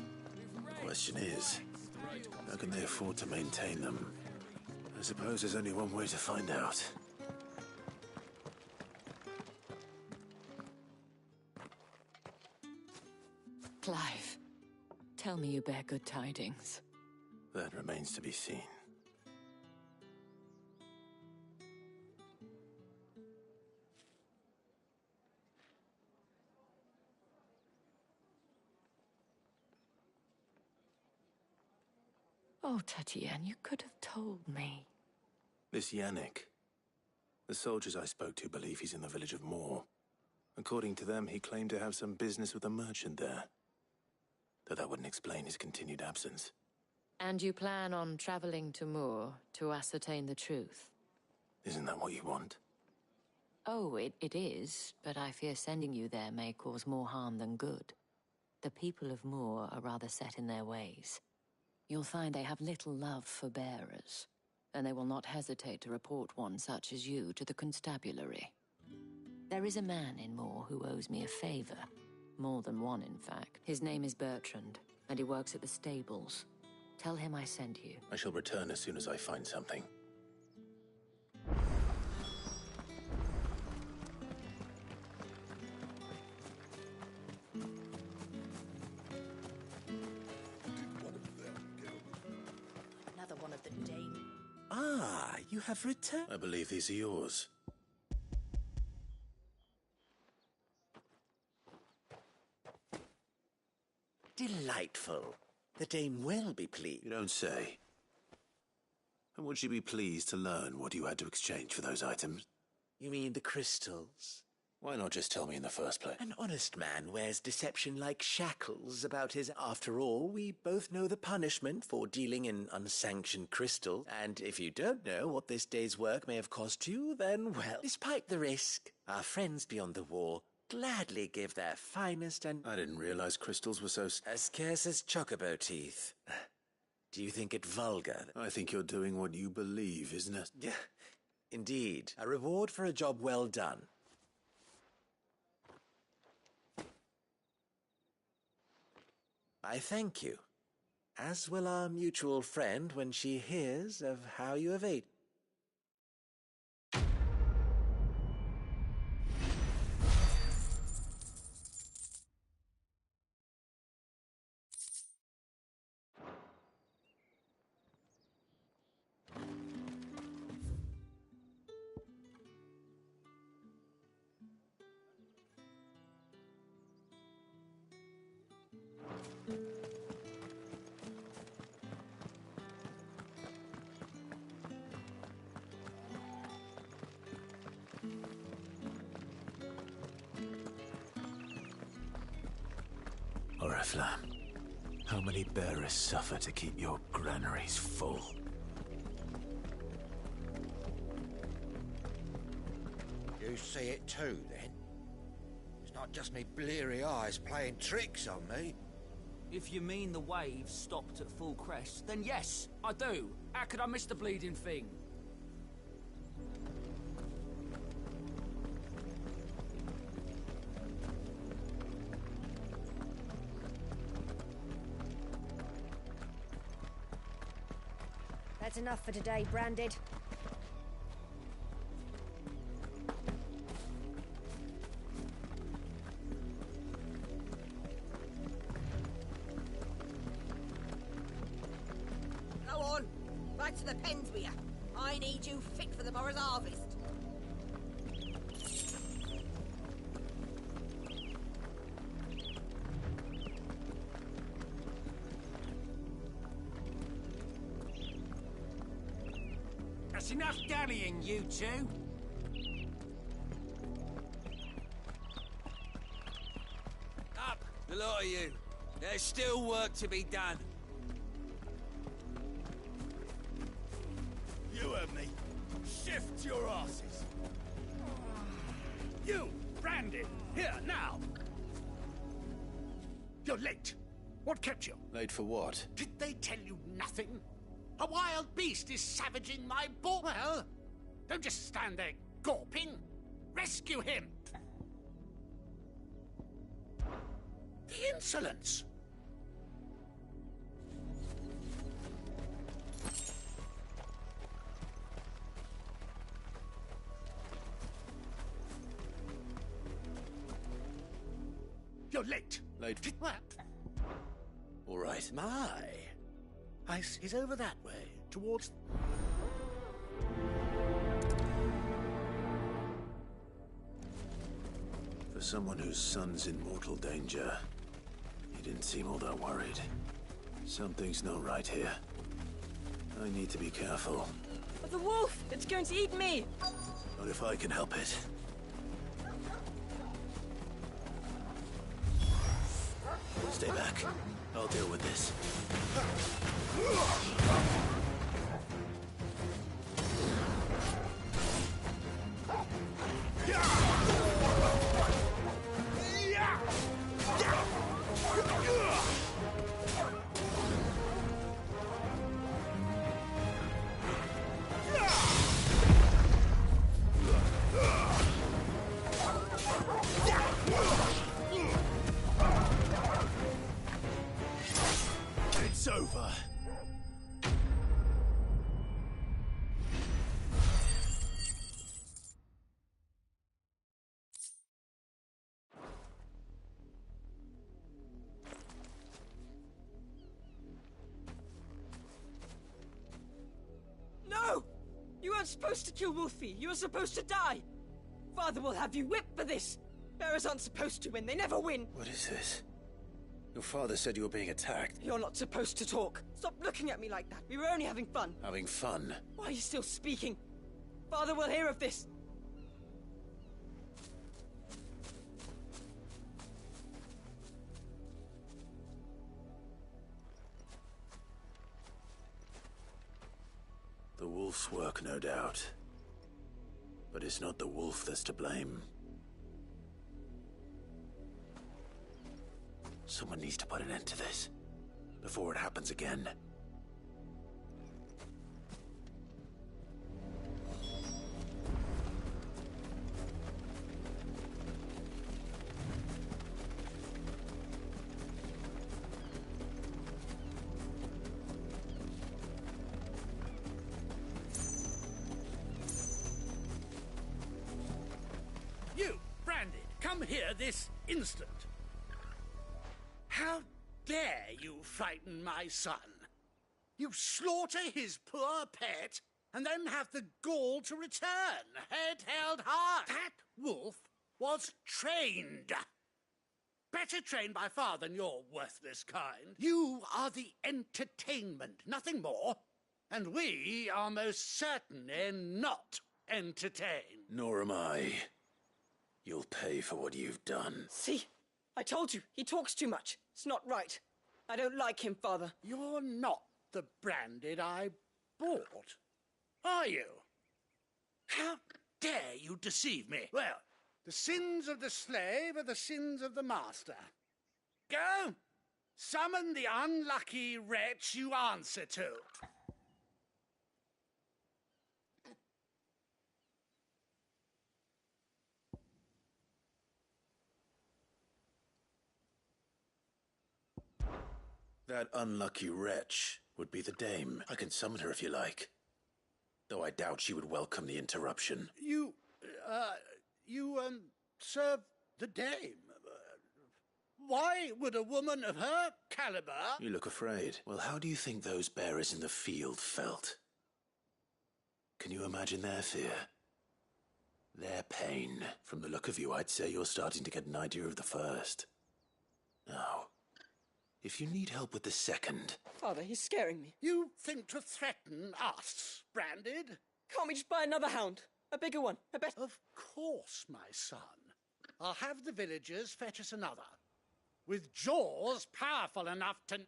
The question is, how can they afford to maintain them? I suppose there's only one way to find out. Clive, tell me you bear good tidings. That remains to be seen. Oh, Tatienne, you could have told me. This Yannick. The soldiers I spoke to believe he's in the village of Moor. According to them, he claimed to have some business with a merchant there. Though that wouldn't explain his continued absence. And you plan on traveling to Moor to ascertain the truth? Isn't that what you want? Oh, it is, but I fear sending you there may cause more harm than good. The people of Moor are rather set in their ways. You'll find they have little love for bearers, and they will not hesitate to report one such as you to the constabulary. There is a man in Moor who owes me a favor. More than one, in fact. His name is Bertrand, and he works at the stables. Tell him I sent you. I shall return as soon as I find something. Another one of the Dane. Ah, you have returned. I believe these are yours. Delightful. The dame will be pleased. You don't say. And would she be pleased to learn what you had to exchange for those items? You mean the crystals? Why not just tell me in the first place? An honest man wears deception like shackles about his... After all, we both know the punishment for dealing in unsanctioned crystal. And if you don't know what this day's work may have cost you, then, well, despite the risk, our friends beyond the wall gladly give their finest and... I didn't realize crystals were so... as scarce as chocobo teeth. Do you think it vulgar? I think you're doing what you believe, isn't it? Yeah, indeed. A reward for a job well done. I thank you, as will our mutual friend when she hears of how you evade. Oriflamme, how many bearers suffer to keep your granaries full? You see it too, then? It's not just me bleary eyes playing tricks on me. If you mean the waves stopped at full crest, then yes, I do. How could I miss the bleeding thing? That's enough for today, Branded. Go on. Back to the pens with you. I need you fit for the morrow's harvest. That's enough dallying, you two. Up, the lot of you. There's still work to be done. You heard me. Shift your asses. You, Branded, here, now. You're late. What kept you? Late for what? Did they tell you nothing? A wild beast is savaging my boar. Well, don't just stand there gawping. Rescue him. The insolence. You're late. Late. What? All right. My. Ice is over that way, towards... For someone whose son's in mortal danger, he didn't seem all that worried. Something's not right here. I need to be careful. But the wolf! It's going to eat me! Not if I can help it. Stay back. I'll deal with this. It's over. No! You weren't supposed to kill Wolfie. You were supposed to die. Father will have you whipped for this. Bearers aren't supposed to win. They never win. What is this? Your father said you were being attacked. You're not supposed to talk. Stop looking at me like that. We were only having fun. Having fun? Why are you still speaking? Father will hear of this. The wolf's work, no doubt. But it's not the wolf that's to blame. Someone needs to put an end to this before it happens again. You, Branded, come here this instant. How dare you frighten my son? You slaughter his poor pet, and then have the gall to return, head held high. That wolf was trained. Better trained by far than your worthless kind. You are the entertainment, nothing more. And we are most certainly not entertained. Nor am I. You'll pay for what you've done. See? I told you, he talks too much. It's not right. I don't like him, Father. You're not the Branded I bought, are you? How dare you deceive me? Well, the sins of the slave are the sins of the master. Go Summon the unlucky wretch you answer to. That unlucky wretch would be the dame. I can summon her if you like. Though I doubt she would welcome the interruption. You serve the dame. Why would a woman of her caliber... You look afraid. Well, how do you think those bearers in the field felt? Can you imagine their fear? Their pain. From the look of you, I'd say you're starting to get an idea of the first. Now, if you need help with the second... Father, he's scaring me. You think to threaten us, Branded? Can't we just buy another hound? A bigger one, a better... Of course, my son. I'll have the villagers fetch us another. With jaws powerful enough to...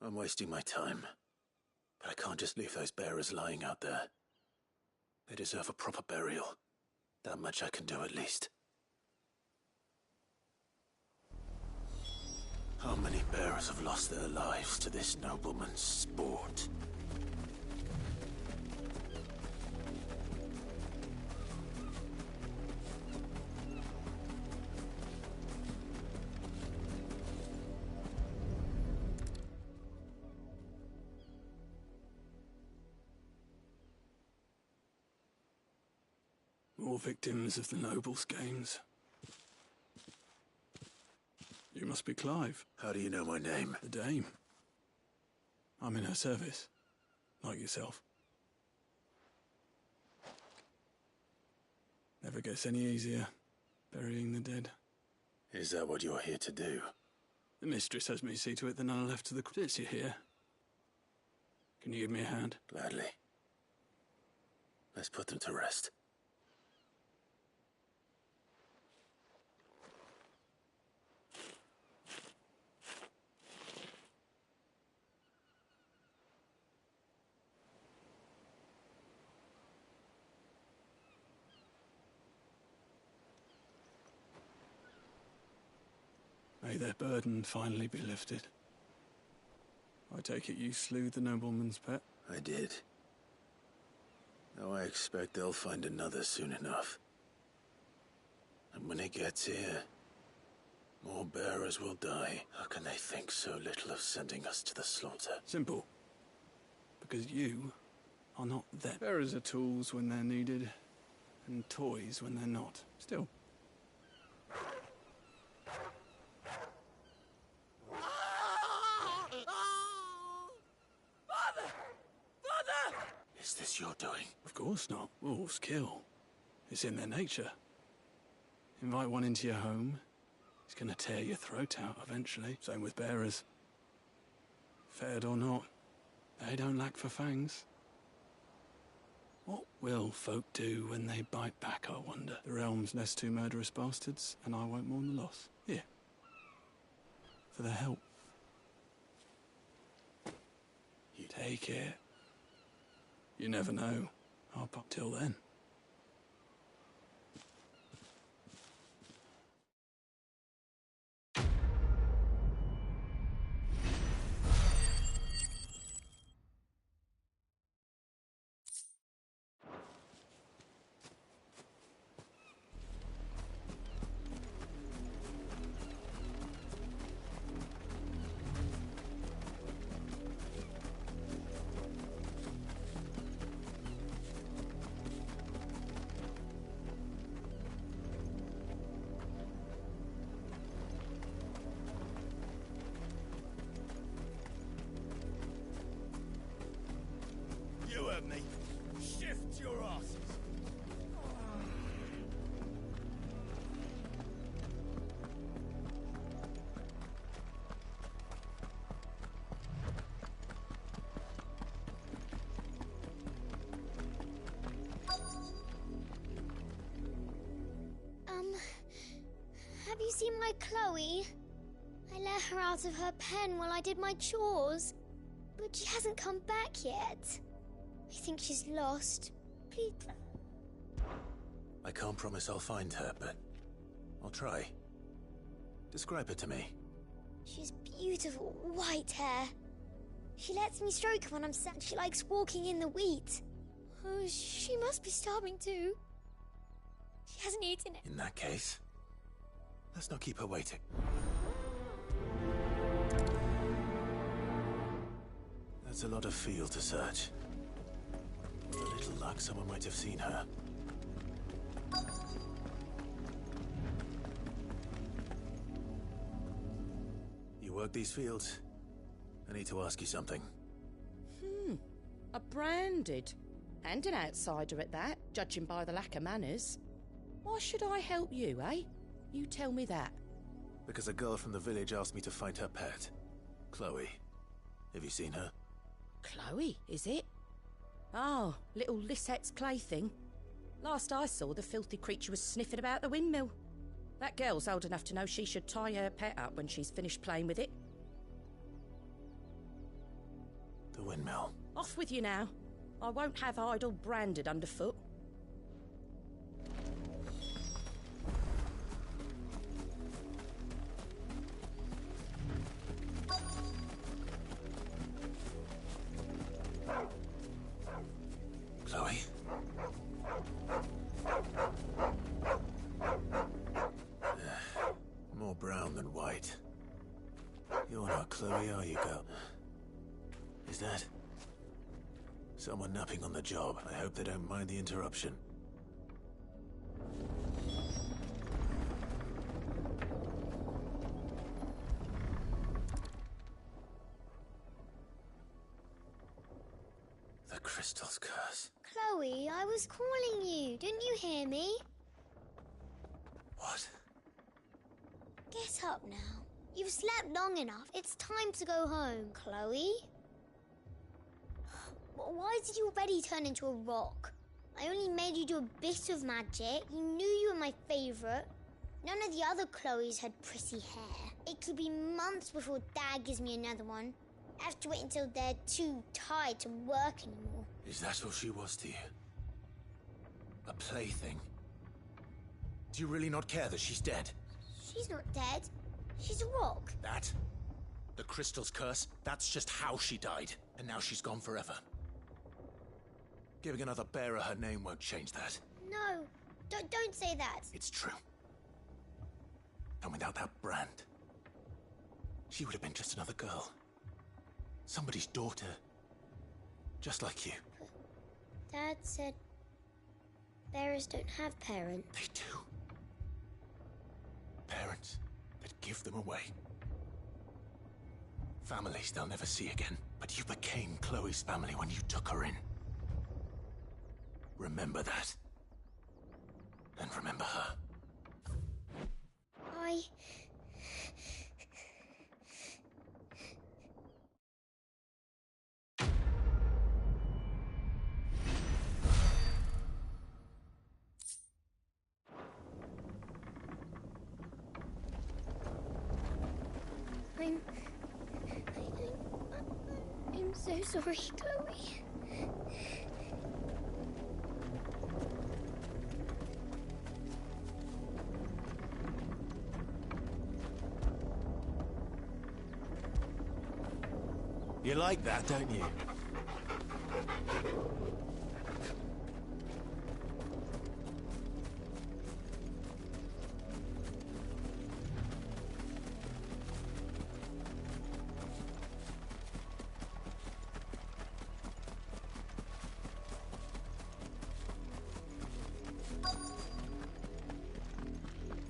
I'm wasting my time. But I can't just leave those bearers lying out there. They deserve a proper burial. That much I can do at least. How many bearers have lost their lives to this nobleman's sport? More victims of the nobles' games. You must be Clive. How do you know my name? The Dame. I'm in her service, like yourself. Never gets any easier, burying the dead. Is that what you're here to do? The mistress has me see to it that none are left to the crypts. You here? Can you give me a hand? Gladly. Let's put them to rest. May their burden finally be lifted. I take it you slew the nobleman's pet? I did. Now I expect they'll find another soon enough. And when it gets here, more bearers will die. How can they think so little of sending us to the slaughter? Simple. Because you are not them. Bearers are tools when they're needed, and toys when they're not. Still. Is this your doing? Of course not. Wolves kill. It's in their nature. Invite one into your home, he's gonna tear your throat out eventually. Same with bearers. Fed or not, they don't lack for fangs. What will folk do when they bite back, I wonder? The realm's nest two murderous bastards, and I won't mourn the loss. Here. For their help. You take it. You never know. I'll pop till then. Me. Shift your asses. Have you seen my Chloe? I let her out of her pen while I did my chores, but she hasn't come back yet. I think she's lost. Please. I can't promise I'll find her, but I'll try. Describe her to me. She's beautiful, white hair. She lets me stroke her when I'm sad. She likes walking in the wheat. Oh, she must be starving too. She hasn't eaten it. In that case, let's not keep her waiting. That's a lot of field to search. With a little luck, someone might have seen her. You work these fields? I need to ask you something. A branded. And an outsider at that, judging by the lack of manners. Why should I help you, eh? You tell me that. Because a girl from the village asked me to find her pet. Chloe. Have you seen her? Chloe, is it? Oh, little Lisette's plaything. Last I saw, the filthy creature was sniffing about the windmill. That girl's old enough to know she should tie her pet up when she's finished playing with it. The windmill. Off with you now. I won't have idle branded underfoot. Chloe? More brown than white. You're not Chloe, are you, girl? Is that... someone napping on the job? I hope they don't mind the interruption. The Crystal's curse. Chloe, I was calling you. Didn't you hear me? What? Get up now. You've slept long enough. It's time to go home, Chloe. Why did you already turn into a rock? I only made you do a bit of magic. You knew you were my favourite. None of the other Chloes had pretty hair. It could be months before Dad gives me another one. I have to wait until they're too tired to work anymore. Is that all she was to you? A plaything? Do you really not care that she's dead? She's not dead. She's a rock. That? The Crystal's curse? That's just how she died. And now she's gone forever. Giving another bearer her name won't change that. No, don't say that. It's true. And without that brand, she would have been just another girl. Somebody's daughter. Just like you. Dad said bearers don't have parents. They do. Parents that give them away. Families they'll never see again. But you became Chloe's family when you took her in. Remember that. And remember her. I'm so sorry, Chloe. You like that, don't you?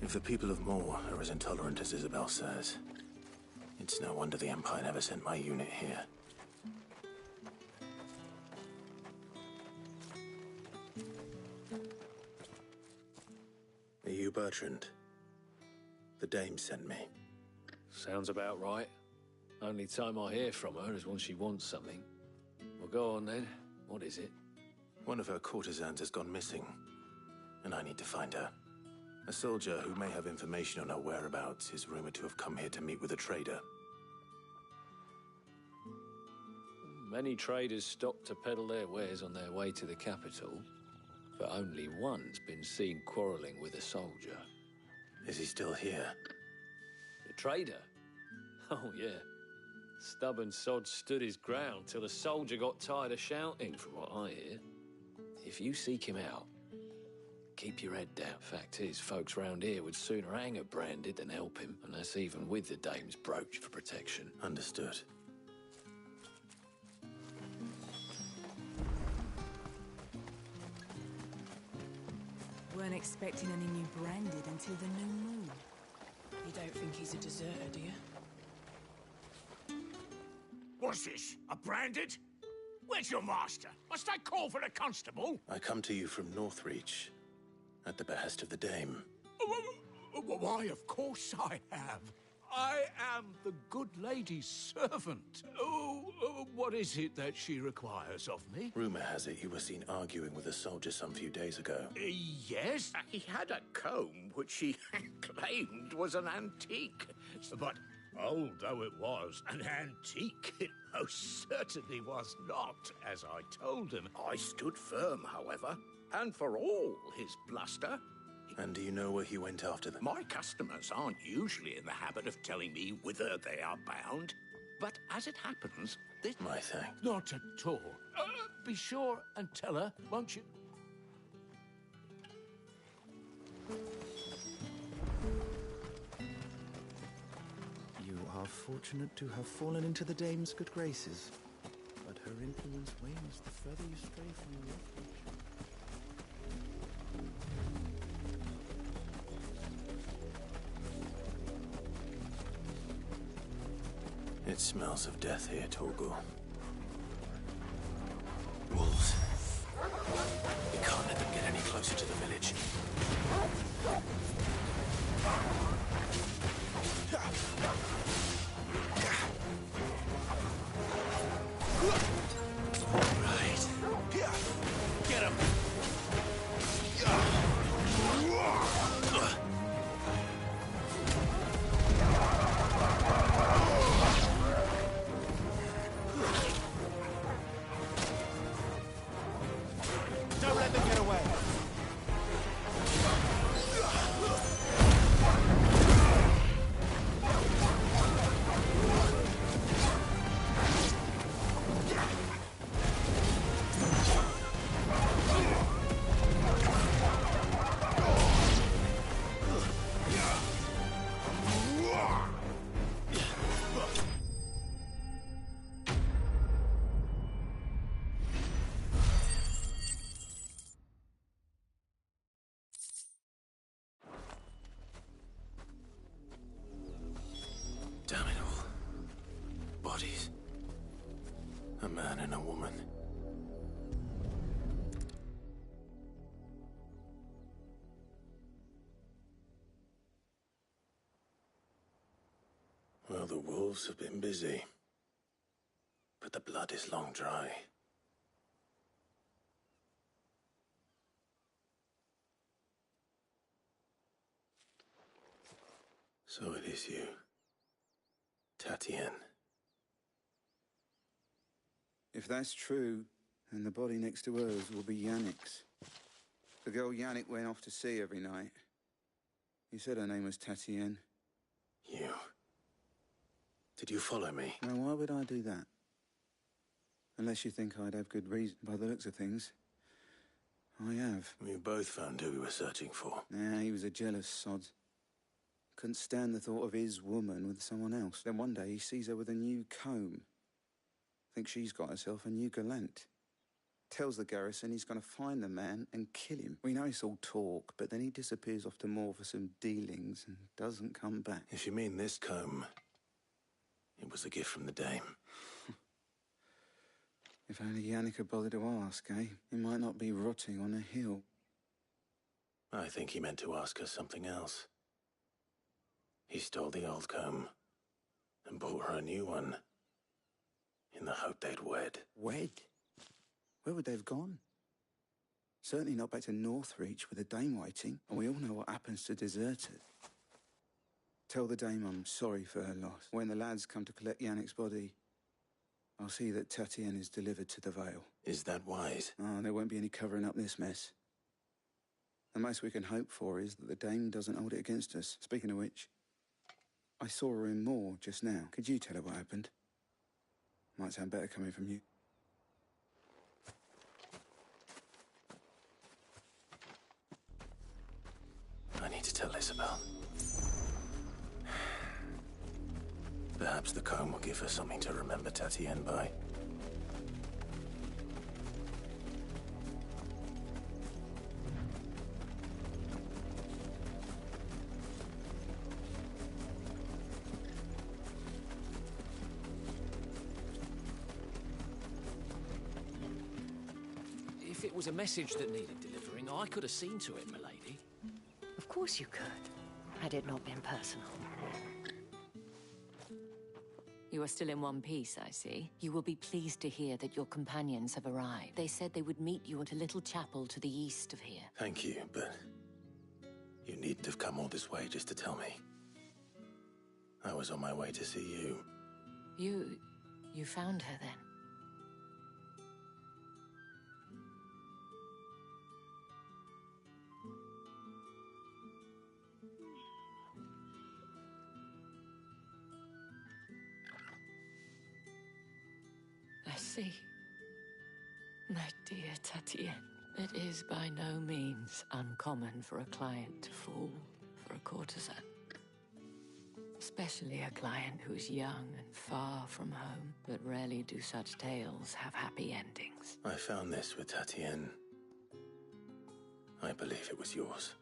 If the people of Moor are as intolerant as Isabel says, it's no wonder the Empire never sent my unit here. Are you Bertrand? The dame sent me. Sounds about right. Only time I hear from her is when she wants something. Well, go on then. What is it? One of her courtesans has gone missing, and I need to find her. A soldier who may have information on her whereabouts is rumored to have come here to meet with a trader. Many traders stop to peddle their wares on their way to the capital. but only one's been seen quarrelling with a soldier. Is he still here? The trader? Oh, yeah. Stubborn sod stood his ground till the soldier got tired of shouting, from what I hear. If you seek him out, keep your head down. Fact is, folks round here would sooner hang a Branded than help him, and that's even with the dame's brooch for protection. Understood. Weren't expecting any new Branded until the new moon. You don't think he's a deserter, do you? What's this? A Branded? Where's your master? Must I call for a constable? I come to you from Northreach, at the behest of the Dame. Why, of course I have. I am the good lady's servant. What is it that she requires of me? Rumor has it you were seen arguing with a soldier some few days ago. Yes, he had a comb which he claimed was an antique. But old though it was, an antique it most certainly was not, as I told him. I stood firm, however, and for all his bluster... And do you know where he went after them? My customers aren't usually in the habit of telling me whither they are bound. But as it happens, this... My thanks. Not at all. Be sure and tell her, won't you? You are fortunate to have fallen into the Dame's good graces. But her influence wanes the further you stray from your refuge. It smells of death here, Torgal. Wolves. We can't let them get any closer to the village. Right. Get him! Don't let them get away! Damn it all. Bodies. A man and a woman. Well, the wolves have been busy. But the blood is long dry. So it is you. Tatien. If that's true, then the body next to hers will be Yannick's. The girl Yannick went off to sea every night. You said her name was Tatien. You. Did you follow me? Now, why would I do that? Unless you think I'd have good reason by the looks of things. I have. We both found who we were searching for. Nah, he was a jealous sod. Couldn't stand the thought of his woman with someone else. Then one day he sees her with a new comb. Thinks she's got herself a new gallant. Tells the garrison he's going to find the man and kill him. We know it's all talk, but then he disappears off to Moor for some dealings and doesn't come back. If you mean this comb, it was a gift from the Dame. If only Yannick had bothered to ask, eh? He might not be rotting on a hill. I think he meant to ask her something else. He stole the old comb and bought her a new one in the hope they'd wed. Wed? Where would they have gone? Certainly not back to Northreach with the Dame waiting, and we all know what happens to deserters. Tell the Dame I'm sorry for her loss. When the lads come to collect Yannick's body, I'll see that Tatien is delivered to the Vale. Is that wise? Oh, there won't be any covering up this mess. The most we can hope for is that the dame doesn't hold it against us. Speaking of which, I saw her in Moor just now. Could you tell her what happened? Might sound better coming from you. I need to tell Isabel. Perhaps the comb will give her something to remember Tatienne by. If it was a message that needed delivering, I could have seen to it, milady. Of course you could, had it not been personal. You are still in one piece, I see. You will be pleased to hear that your companions have arrived. They said they would meet you at a little chapel to the east of here. Thank you, but you needn't have come all this way just to tell me. I was on my way to see you. You found her then? I see. My dear Tatienne, it is by no means uncommon for a client to fall for a courtesan. Especially a client who's young and far from home, but rarely do such tales have happy endings. I found this with Tatienne. I believe it was yours.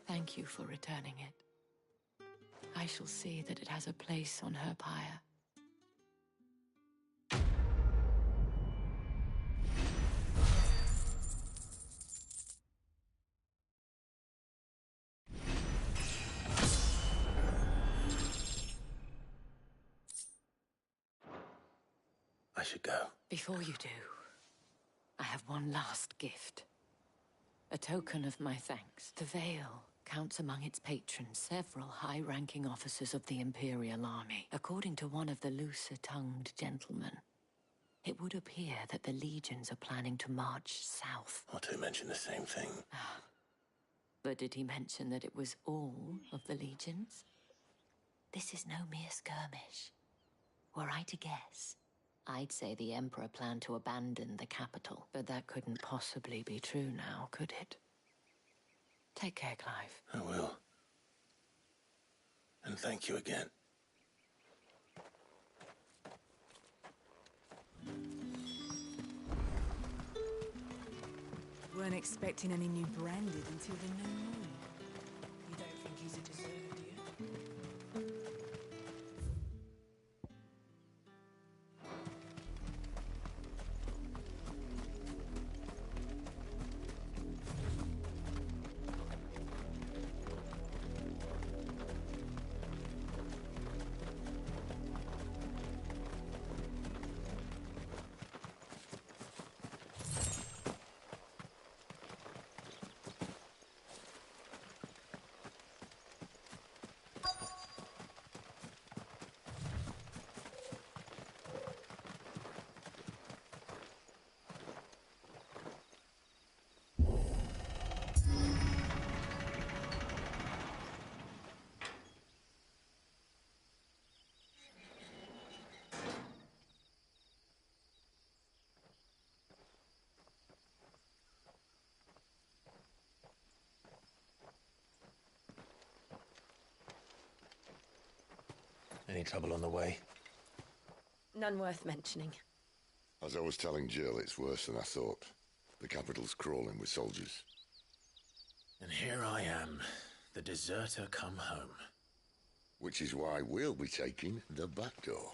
Thank you for returning it. I shall see that it has a place on her pyre. I should go. Before you do, I have one last gift. A token of my thanks. The Vale counts among its patrons several high-ranking officers of the Imperial Army. According to one of the looser-tongued gentlemen, it would appear that the legions are planning to march south. Otto mentioned the same thing. But did he mention that it was all of the legions? This is no mere skirmish. Were I to guess, I'd say the Emperor planned to abandon the capital. But that couldn't possibly be true now, could it? Take care, Clive. I will. And thank you again. Weren't expecting any new branded until the new moon. You don't think he's a deserter, do you? Any trouble on the way? None worth mentioning. As I was telling Jill, it's worse than I thought. The capital's crawling with soldiers. And here I am, the deserter come home. Which is why we'll be taking the back door.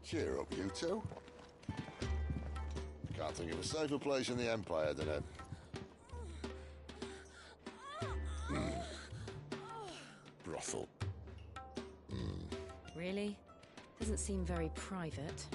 Cheer up, you two. Can't think of a safer place in the Empire than a... brothel. Really? Doesn't seem very private.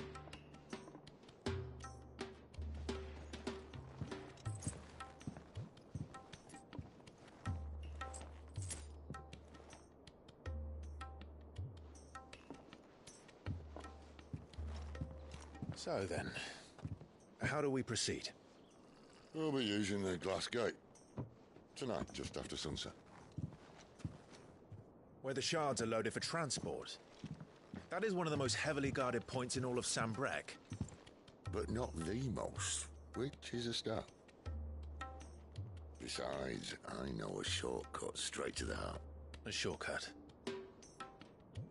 So then, how do we proceed? We'll be using the Glass Gate. Tonight, just after sunset. Where the shards are loaded for transport. That is one of the most heavily guarded points in all of Sambrek. But not the most, which is a start. Besides, I know a shortcut straight to the heart. A shortcut?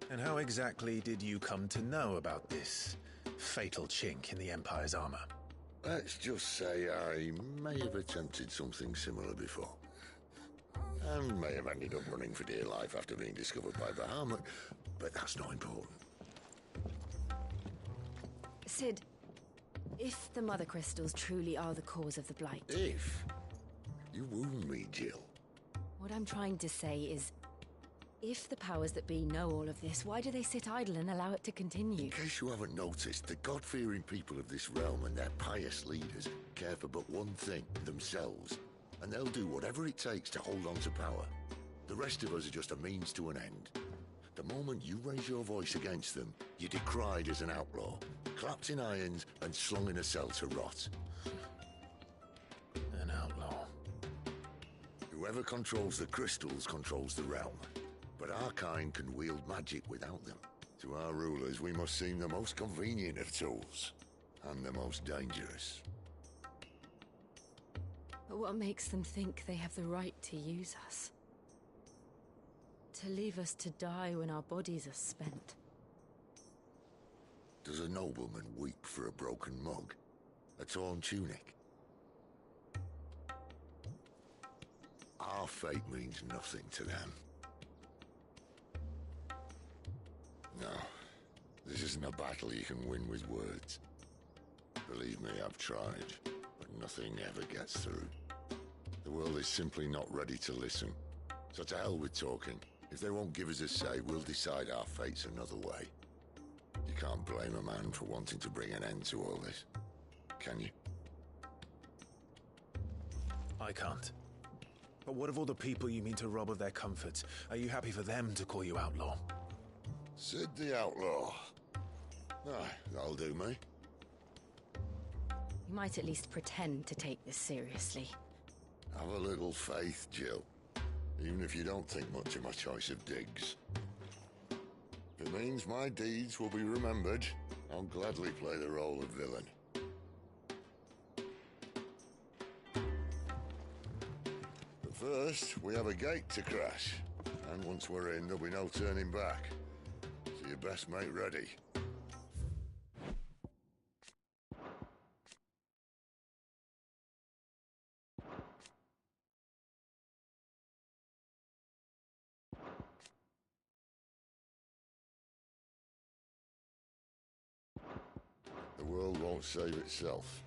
And how exactly did you come to know about this fatal chink in the Empire's armor? Let's just say I may have attempted something similar before. And may have ended up running for dear life after being discovered by Bahamut, but that's not important. Sid, if the Mother Crystals truly are the cause of the Blight... If? You wound me, Jill. What I'm trying to say is, if the powers that be know all of this, why do they sit idle and allow it to continue? In case you haven't noticed, the God-fearing people of this realm and their pious leaders care for but one thing, themselves. And they'll do whatever it takes to hold on to power. The rest of us are just a means to an end. The moment you raise your voice against them, you're decried as an outlaw, clapped in irons and slung in a cell to rot. An outlaw. Whoever controls the crystals controls the realm. But our kind can wield magic without them. To our rulers, we must seem the most convenient of tools. And the most dangerous. But what makes them think they have the right to use us? To leave us to die when our bodies are spent? Does a nobleman weep for a broken mug? A torn tunic? Our fate means nothing to them. No, this isn't a battle you can win with words. Believe me, I've tried, but nothing ever gets through. The world is simply not ready to listen. So to hell with talking. If they won't give us a say, we'll decide our fates another way. You can't blame a man for wanting to bring an end to all this, can you? I can't. But what of all the people you mean to rob of their comforts? Are you happy for them to call you outlaw? Sid the Outlaw. Ah, that'll do me. You might at least pretend to take this seriously. Have a little faith, Jill. Even if you don't think much of my choice of digs. If it means my deeds will be remembered, I'll gladly play the role of villain. But first, we have a gate to crash. And once we're in, there'll be no turning back. So you best make ready. The world won't save itself.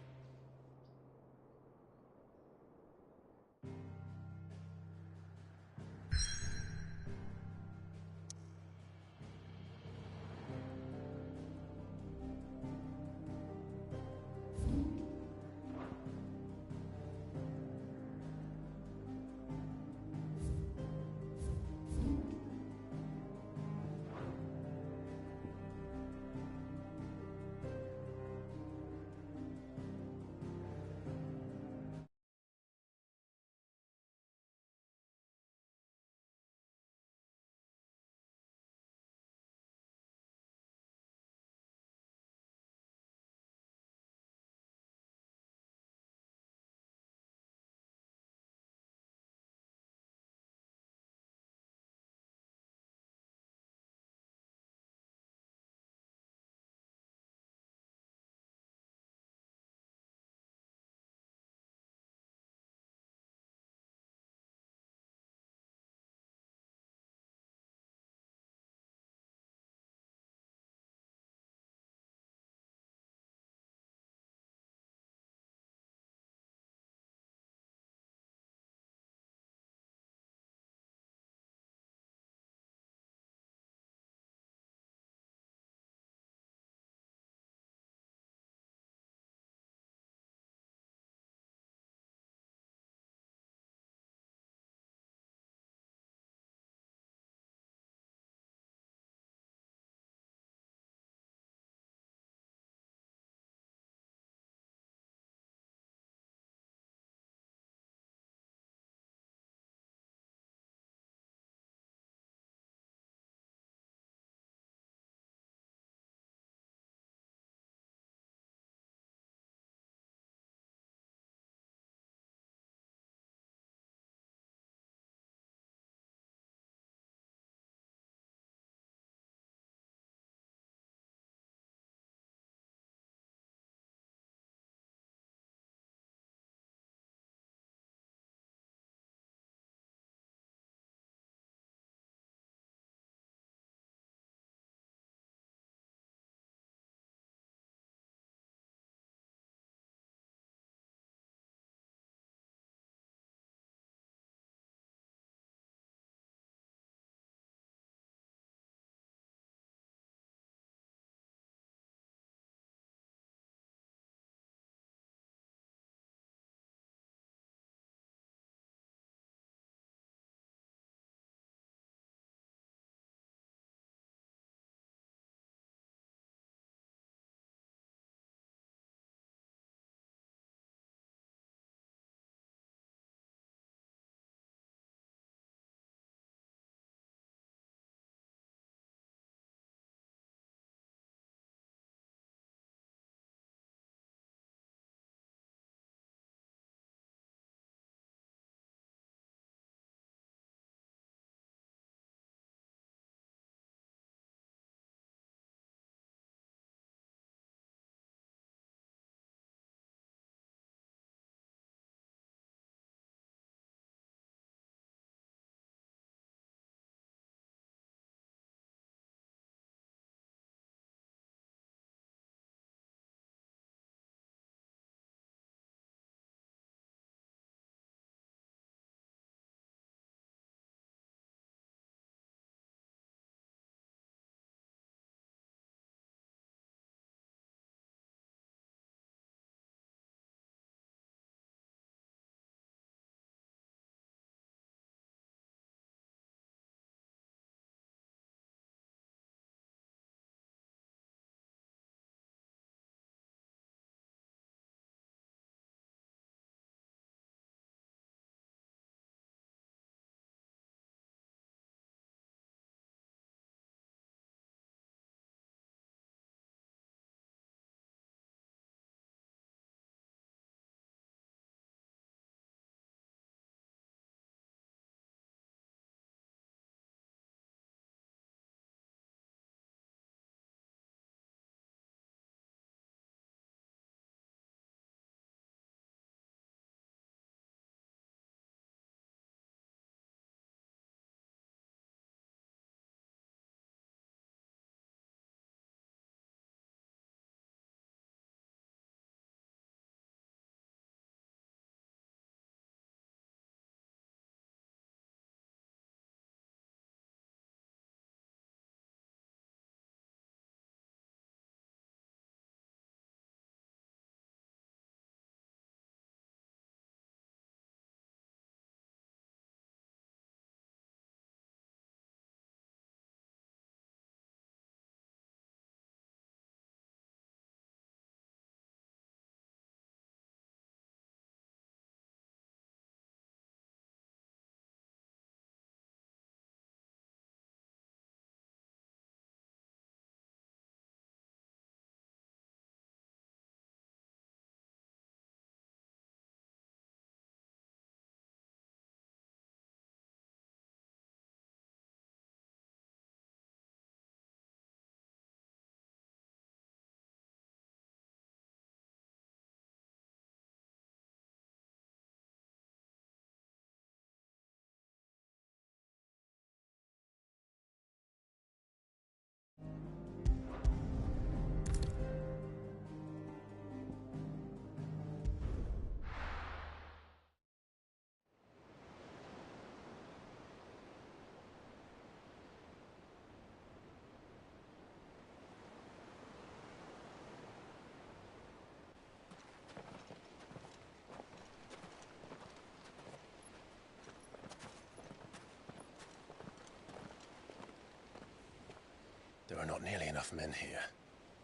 are not nearly enough men here.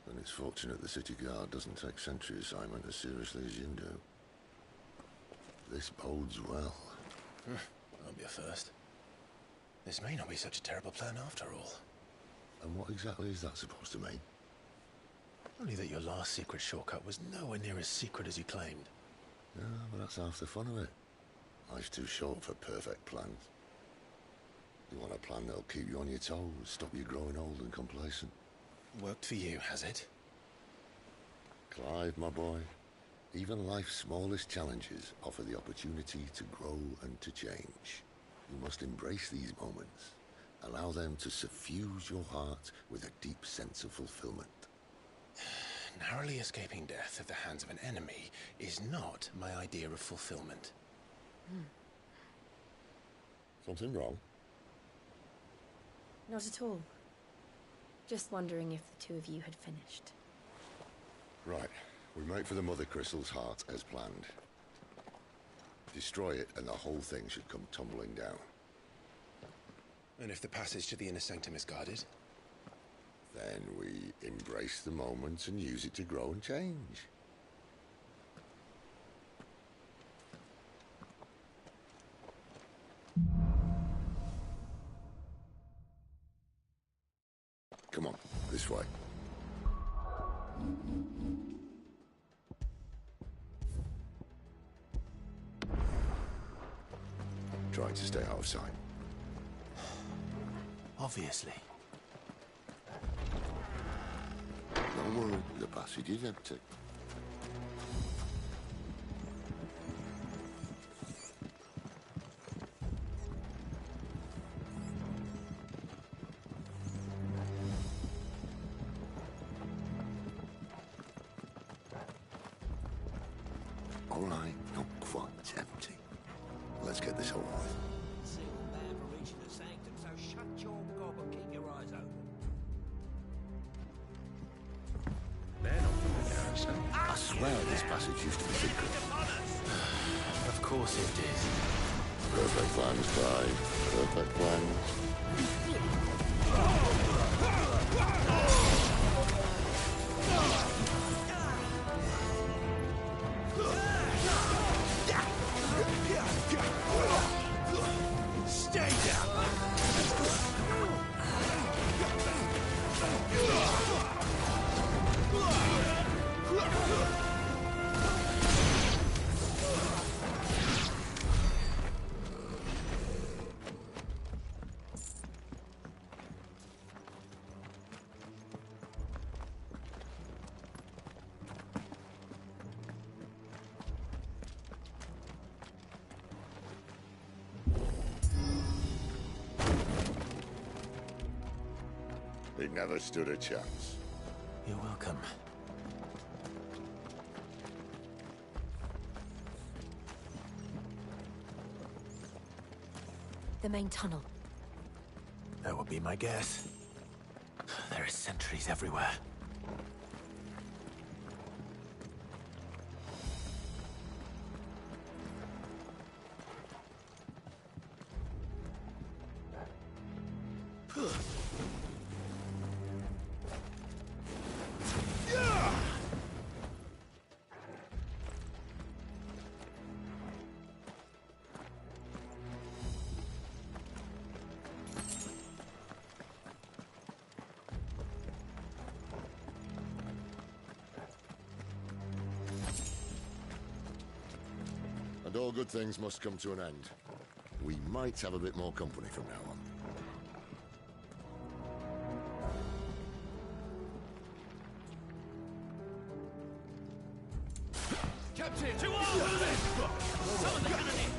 And it's fortunate the city guard doesn't take sentry assignment as seriously as you do. This bodes well. I'll be a first. This may not be such a terrible plan after all. And what exactly is that supposed to mean? Only that your last secret shortcut was nowhere near as secret as you claimed. Yeah, but that's half the fun of it. Life's too short for perfect plans. You want a plan that'll keep you on your toes, stop you growing old and complacent. Worked for you, has it? Clive, my boy, even life's smallest challenges offer the opportunity to grow and to change. You must embrace these moments. Allow them to suffuse your heart with a deep sense of fulfillment. Narrowly escaping death at the hands of an enemy is not my idea of fulfillment. Something wrong? Not at all. Just wondering if the two of you had finished. Right. We make for the Mother Crystal's heart as planned. Destroy it and the whole thing should come tumbling down. And if the passage to the inner sanctum is guarded? Then we embrace the moment and use it to grow and change. Come on, this way. Trying to stay out of sight. Obviously. Don't worry, the passage is empty. All right, not quite empty. Let's get this over with. I swear this passage used to be secret. Of course it did. Perfect plans, Clive. Perfect plans. Stay down! He never stood a chance. You're welcome. The main tunnel. That would be my guess. There are sentries everywhere. And all good things must come to an end. We might have a bit more company from now on. Captain! To all! Summon the cannoneer!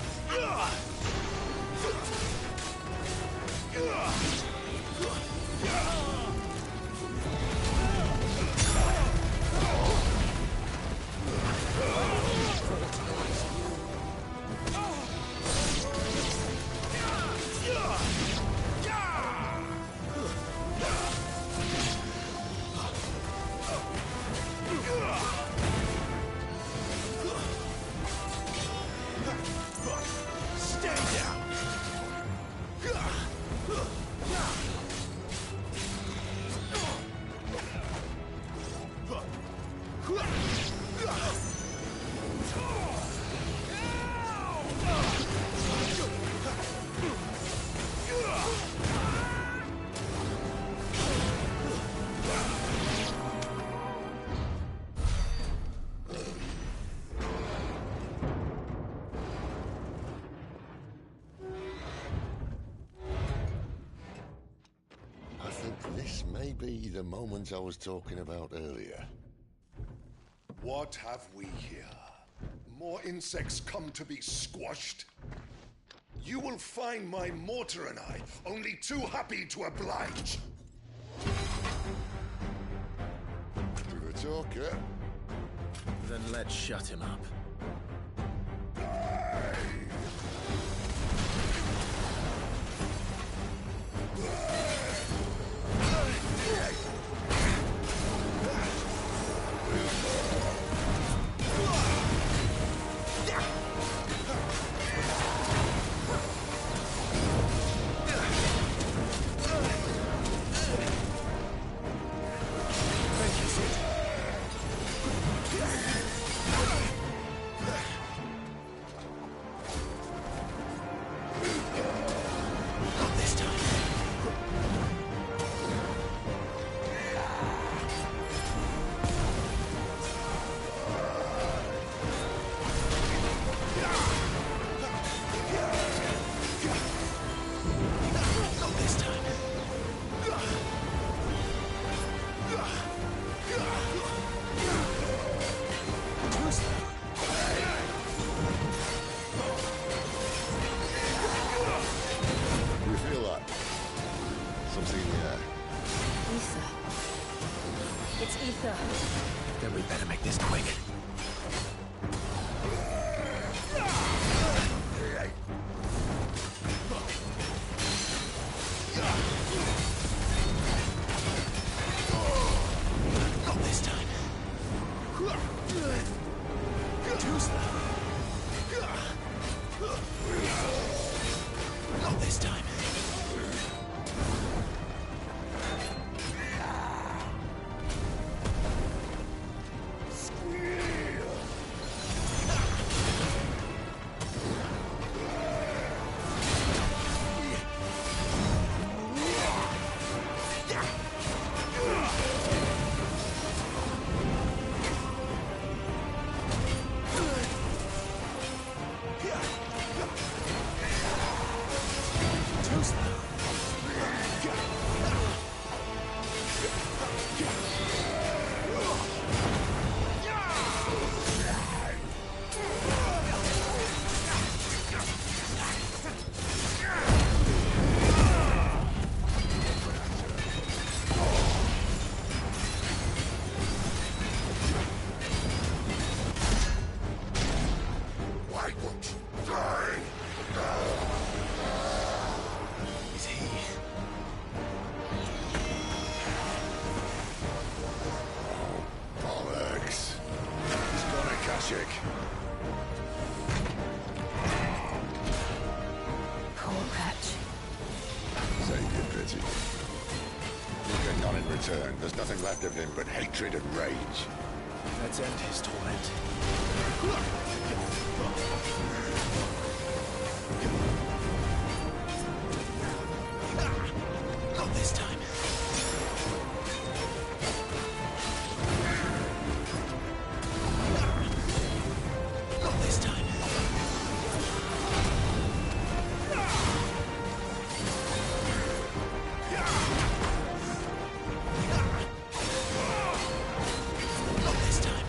This may be the moment I was talking about earlier. What have we here? More insects come to be squashed? You will find my mortar and I only too happy to oblige. To the talker. Then let's shut him up. Then we better make this quick. Not this time. Too slow. Not this time. Poor wretch. Save your pity. You get none in return. There's nothing left of him but hatred and rage. Let's end his torment. Not this time. Not this time. Not this time.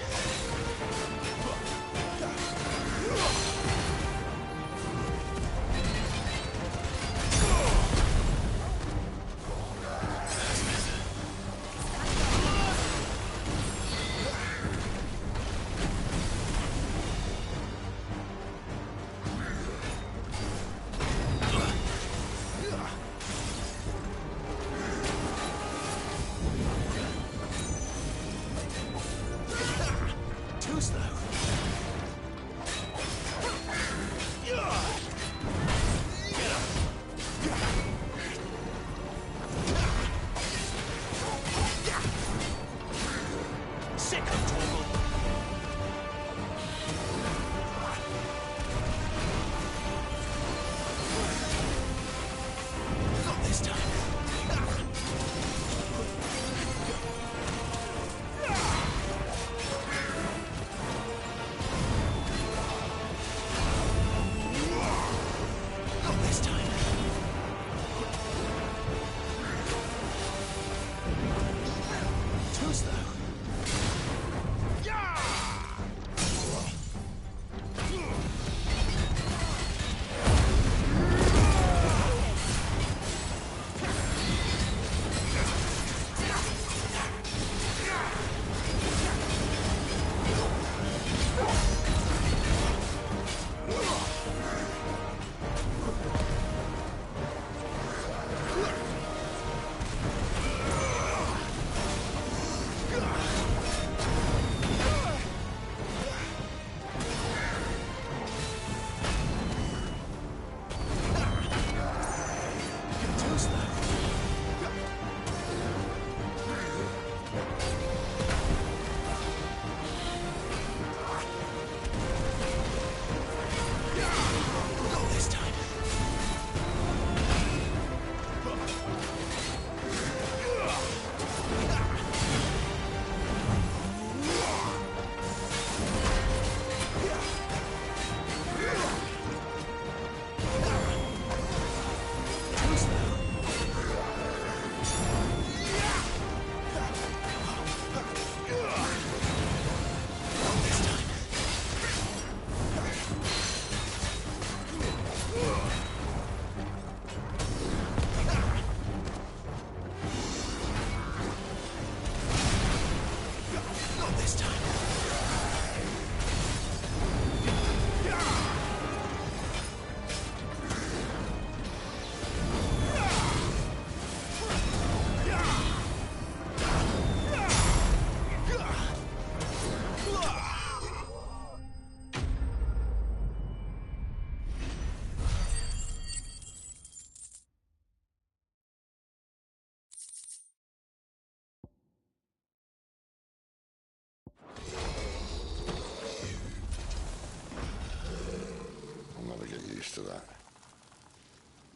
used to that.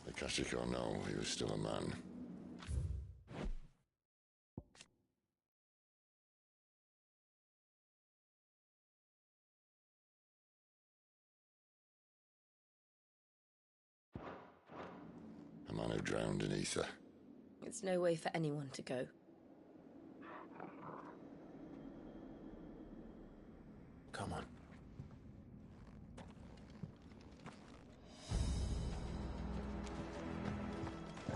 The Akashic or no, he was still a man. A man who drowned in ether. It's no way for anyone to go. Come on.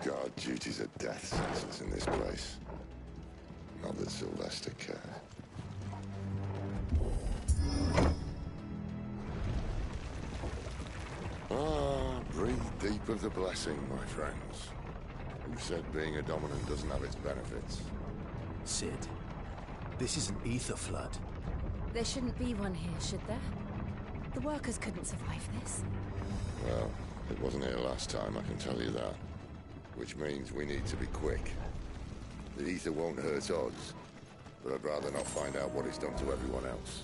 Guard duty's a death sentence in this place. Not that Sylvester cares. Breathe deep of the blessing, my friends. Who said being a dominant doesn't have its benefits? Sid, this is an ether flood. There shouldn't be one here, should there? The workers couldn't survive this. Well, it wasn't here last time, I can tell you that. Which means we need to be quick. The ether won't hurt us, but I'd rather not find out what it's done to everyone else.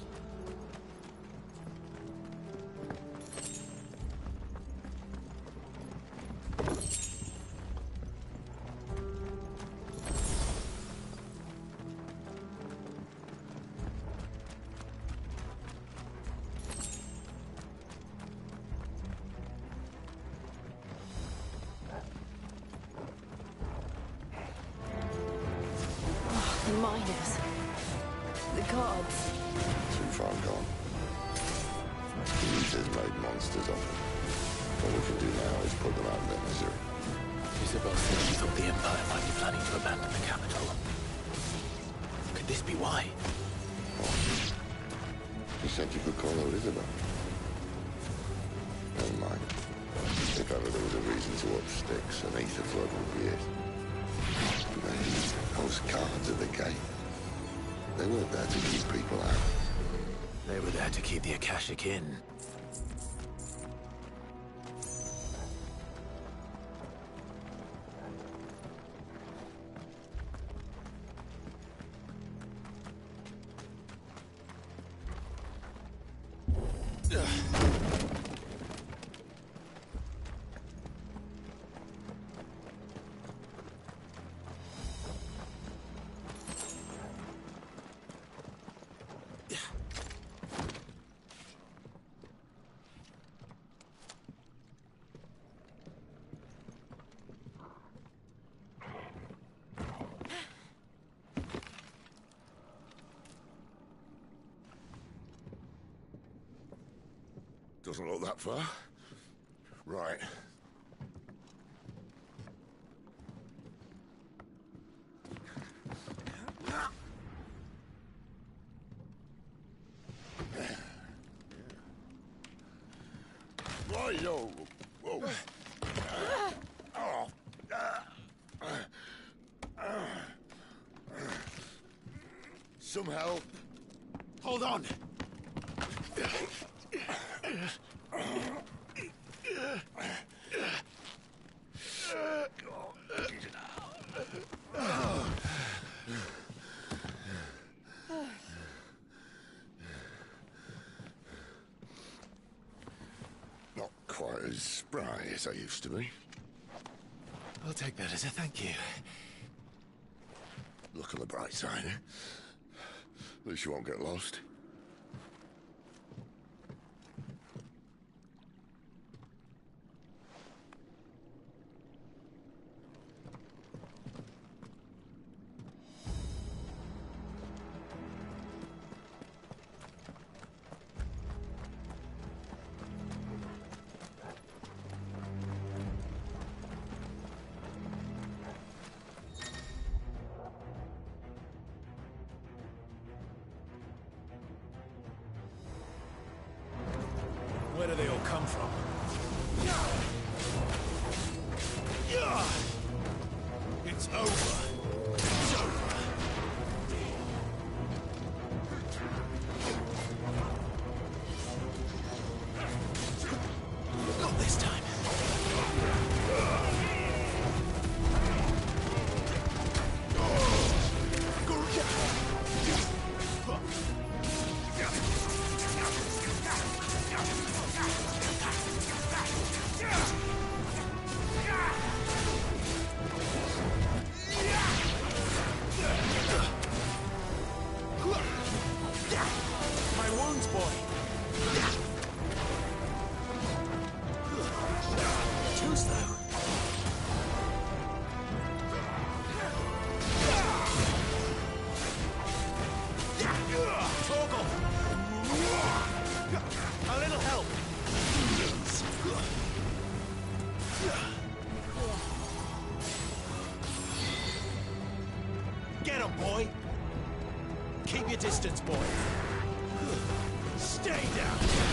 The miners. The guards. Too far gone. The ether's made monsters of them. All we can do now is put them out of their misery. Isabel said she thought the Empire might be planning to abandon the capital. Could this be why? She said you could call her Isabel. Never mind. If ever there was a reason to up sticks, an ether flood would be it. Those guards at the gate. They weren't there to keep people out. They were there to keep the Akashic in. Doesn't look that far. Right. Whoa, whoa. Some help. Hold on. Not quite as spry as I used to be. I'll take that as a thank you. Look on the bright side, eh? At least you won't get lost. Where do they all come from? It's over. It's over. Not this time. your distance, boy. Stay down.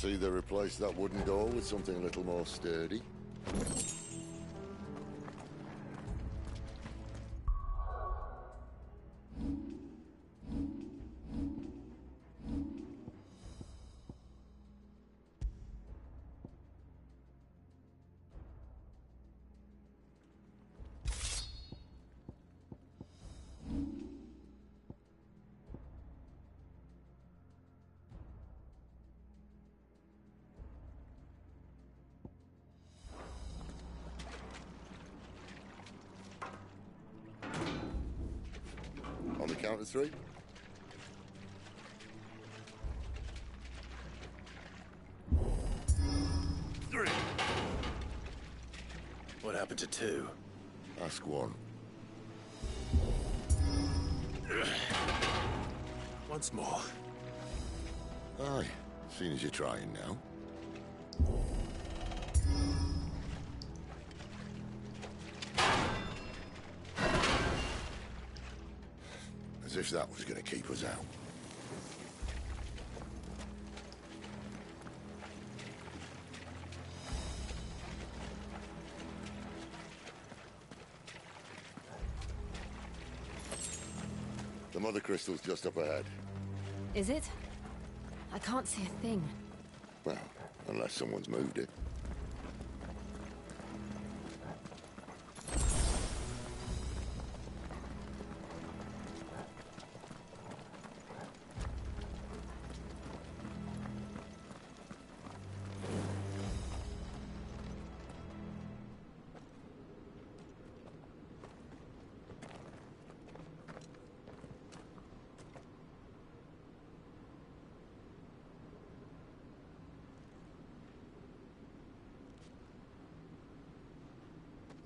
see they replaced that wooden door with something a little more sturdy. On the count of 3. What happened to 2? Ask 1. Once more. Aye, seeing as you're trying now. As if that was going to keep us out. The mother crystal's just up ahead. Is it? I can't see a thing. Well, unless someone's moved it.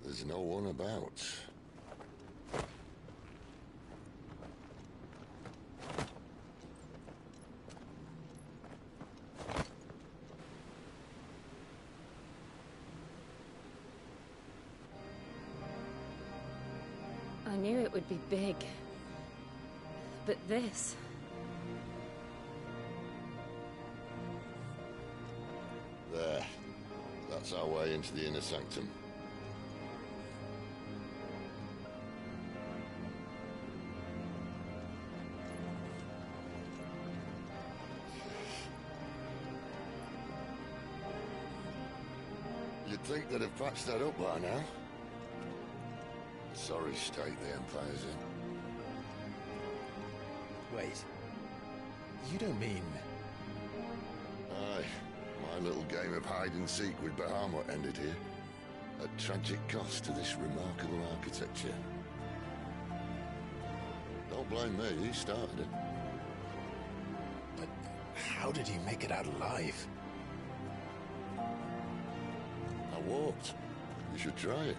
There's no one about. I knew it would be big. But this... There. That's our way into the inner sanctum. You'd think they'd have patched that up by now. Sorry state the Empire's in. Wait. You don't mean... Aye. My little game of hide-and-seek with Bahamut ended here. At tragic cost to this remarkable architecture. Don't blame me, he started it. But how did he make it out alive? I walked. You should try it.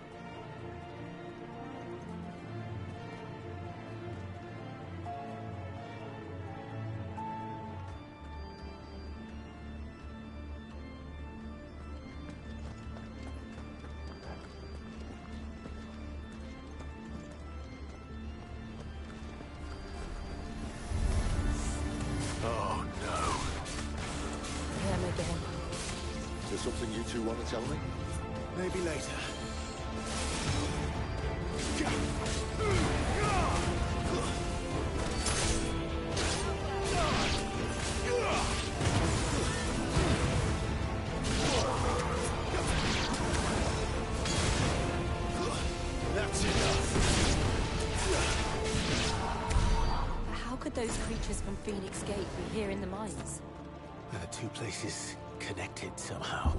Oh, no. Them again. Is there something you two want to tell me? Maybe later. That's enough. How could those creatures from Phoenix Gate be here in the mines? Are the two places connected somehow?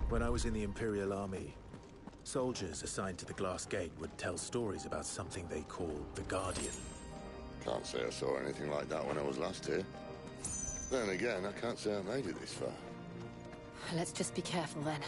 When I was in the Imperial Army, soldiers assigned to the Glass Gate would tell stories about something they called the Guardian. Can't say I saw anything like that when I was last here. Then again, I can't say I made it this far. Let's just be careful then.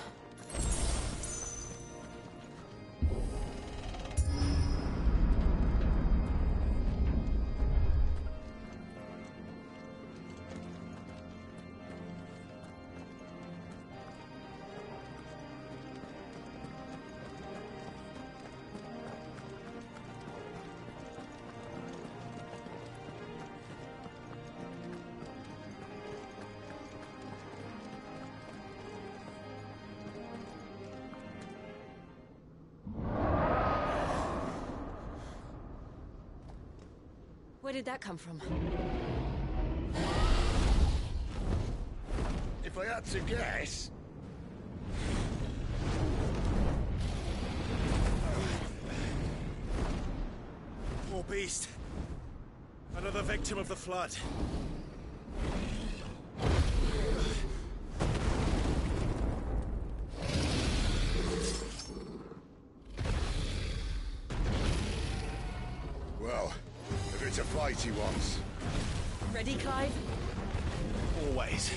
Where did that come from? If I had to guess... Poor beast. Another victim of the Flood. Well, if it's a fight he wants. Ready, Clive? Always.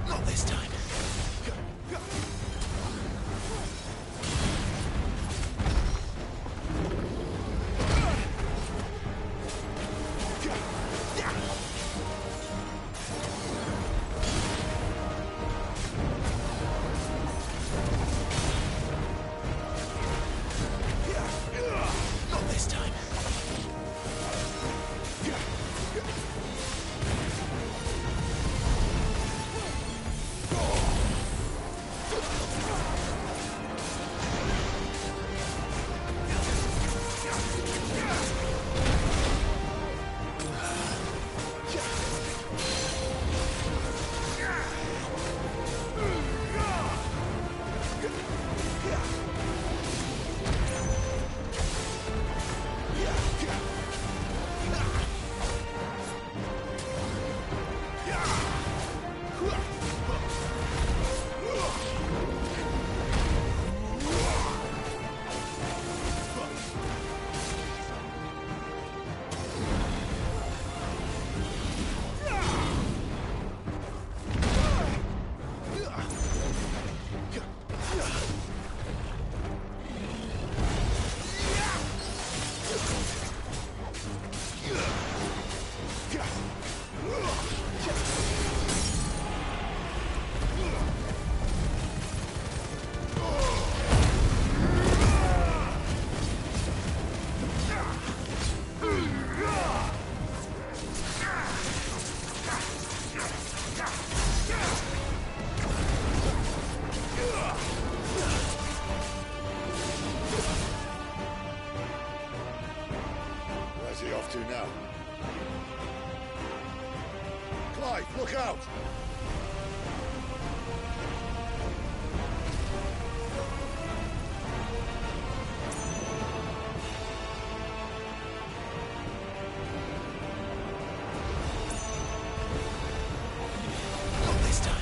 Not this time. Not this time. Where's he off to now? Clive, look out! Not this time.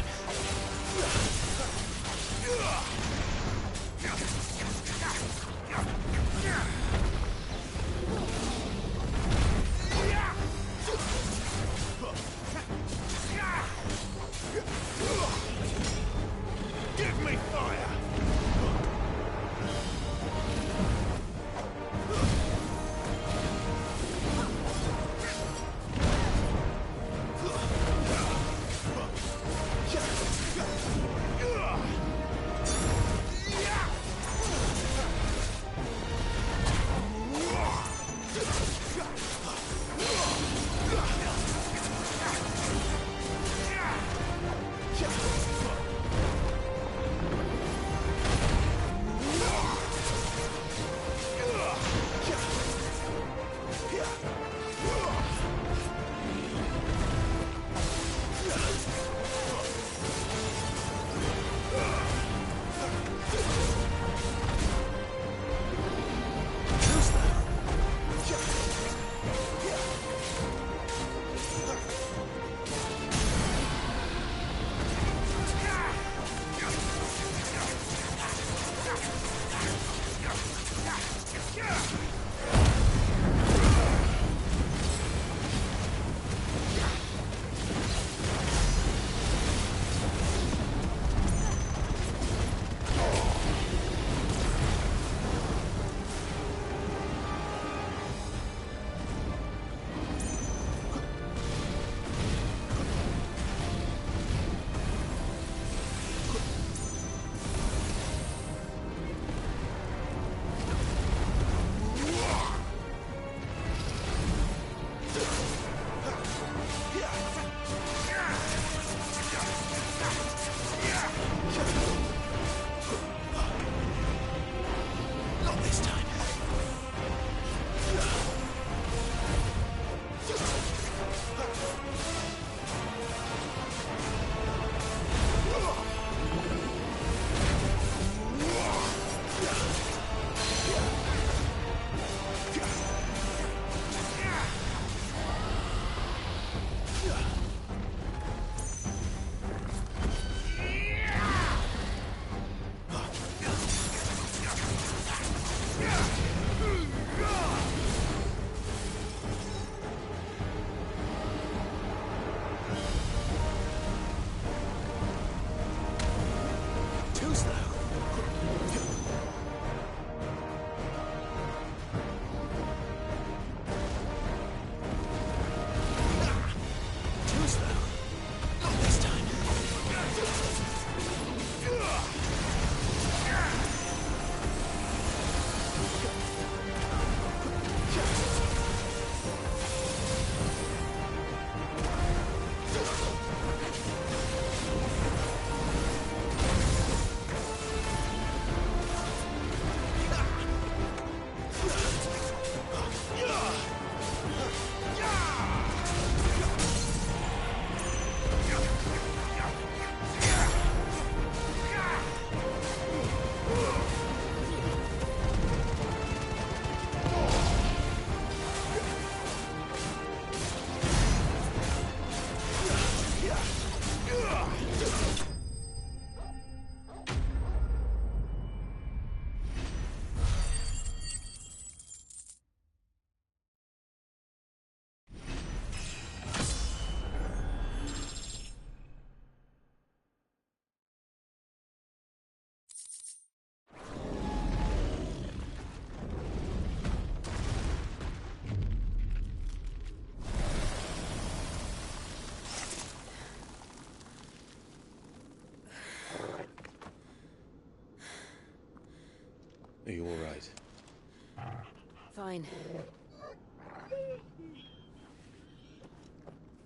Fine.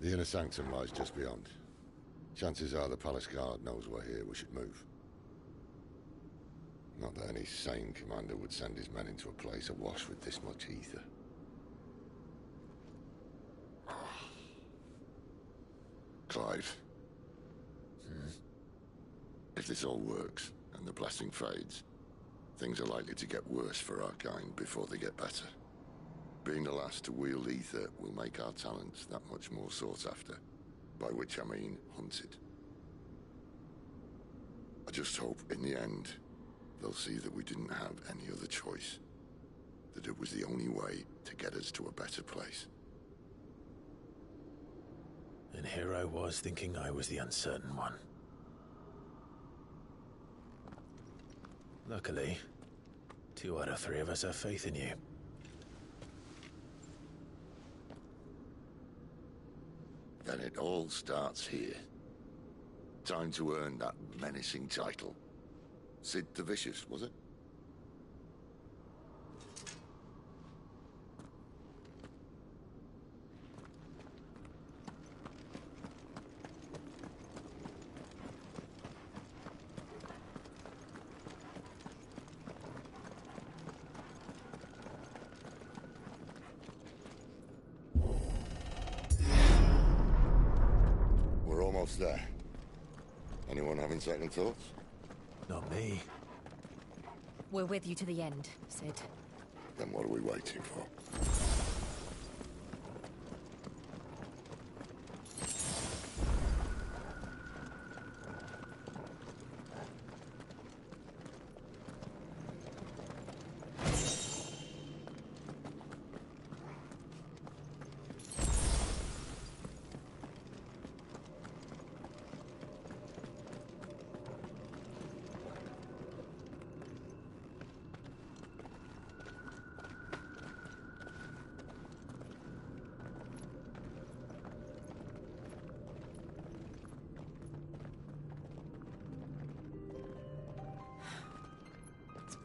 The inner sanctum lies just beyond. Chances are the palace guard knows we're here. We should move. Not that any sane commander would send his men into a place awash with this much ether. Clive. If this all works, and the blessing fades, things are likely to get worse for our kind before they get better. Being the last to wield ether will make our talents that much more sought after. By which I mean hunted. I just hope, in the end, they'll see that we didn't have any other choice. That it was the only way to get us to a better place. And here I was thinking I was the uncertain one. Luckily, 2 out of 3 of us have faith in you. Then it all starts here. Time to earn that menacing title. Sid the Vicious, was it? We're almost there. Anyone having second thoughts? Not me. We're with you to the end, Sid. Then what are we waiting for?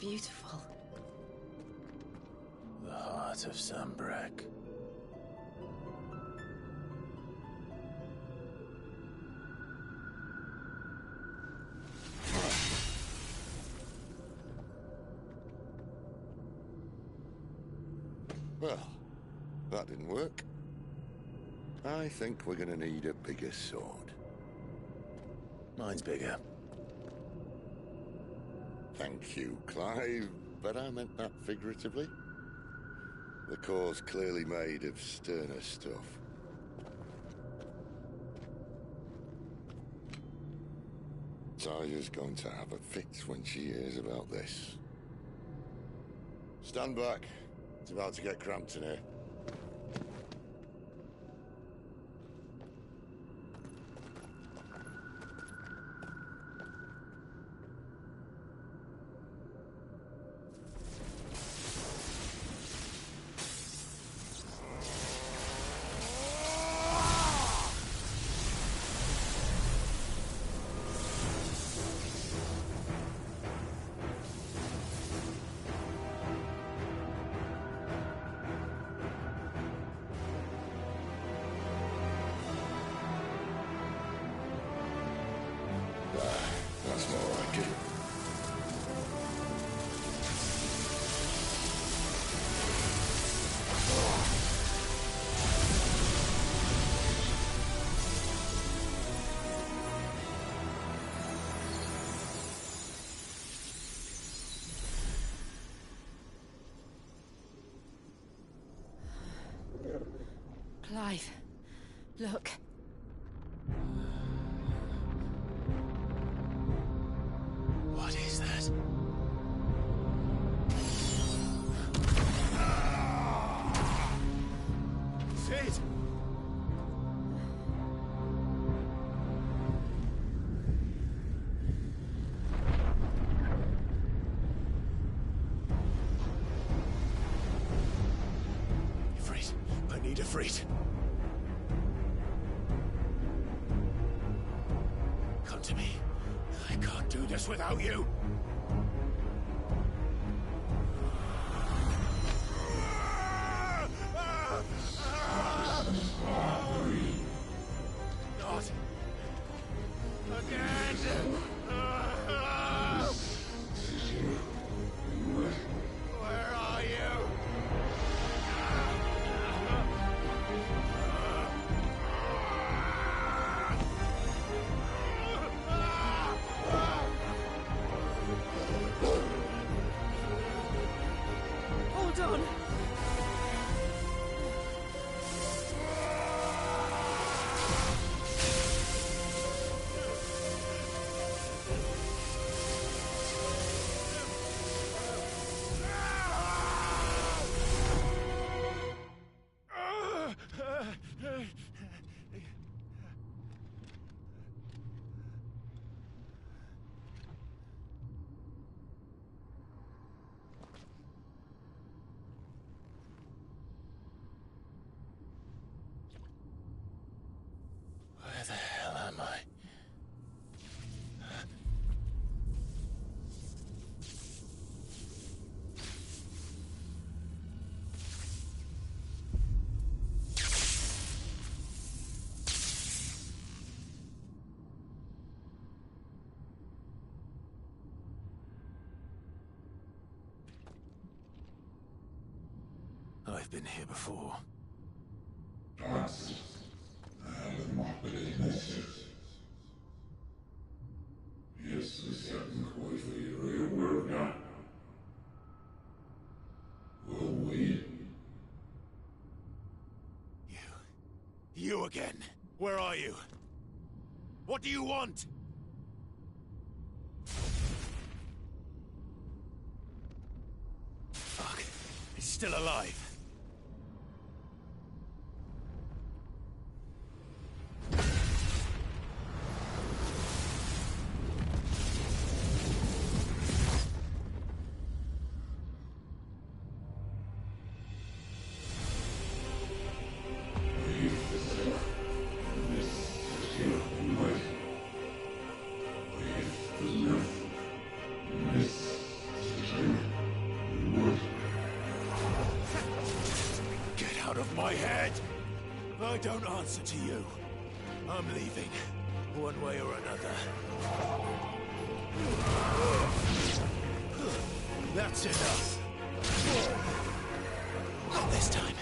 Beautiful. The heart of Sanbreque. Well, that didn't work. I think we're gonna need a bigger sword. Mine's bigger. Thank you, Clive, but I meant that figuratively. The core's clearly made of sterner stuff. Taya's going to have a fit when she hears about this. Stand back. It's about to get cramped in here. That's more like it. Clive, look. What is that? Sid! Ifrit, I need Ifrit. Come to me. I can't do this without you. I've been here before. You again. Where are you? What do you want? Fuck. It's still alive. Out of my head! I don't answer to you. I'm leaving, one way or another. That's enough. Not this time.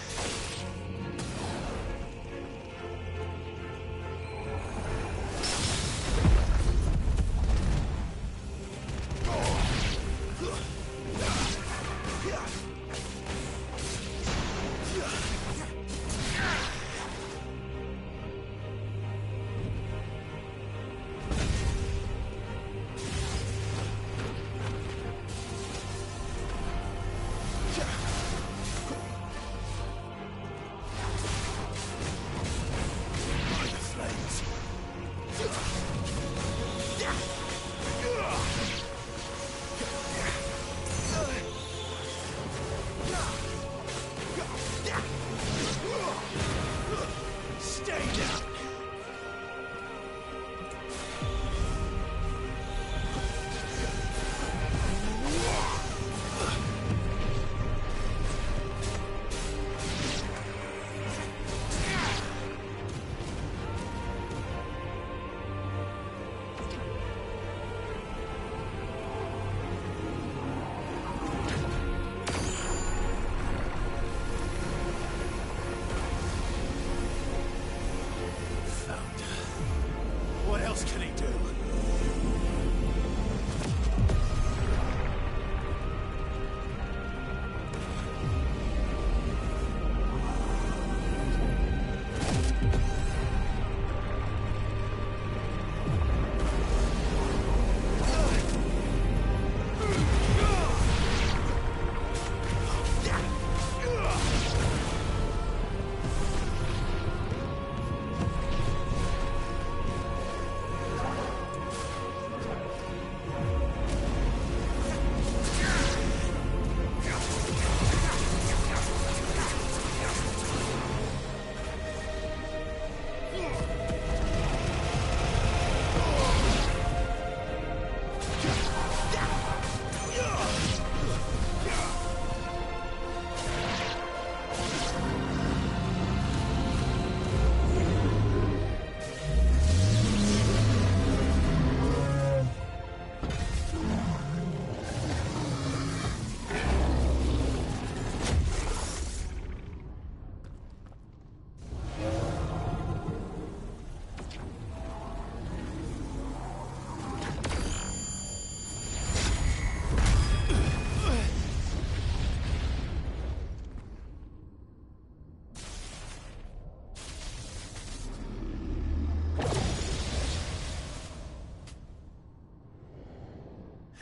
What else can he do?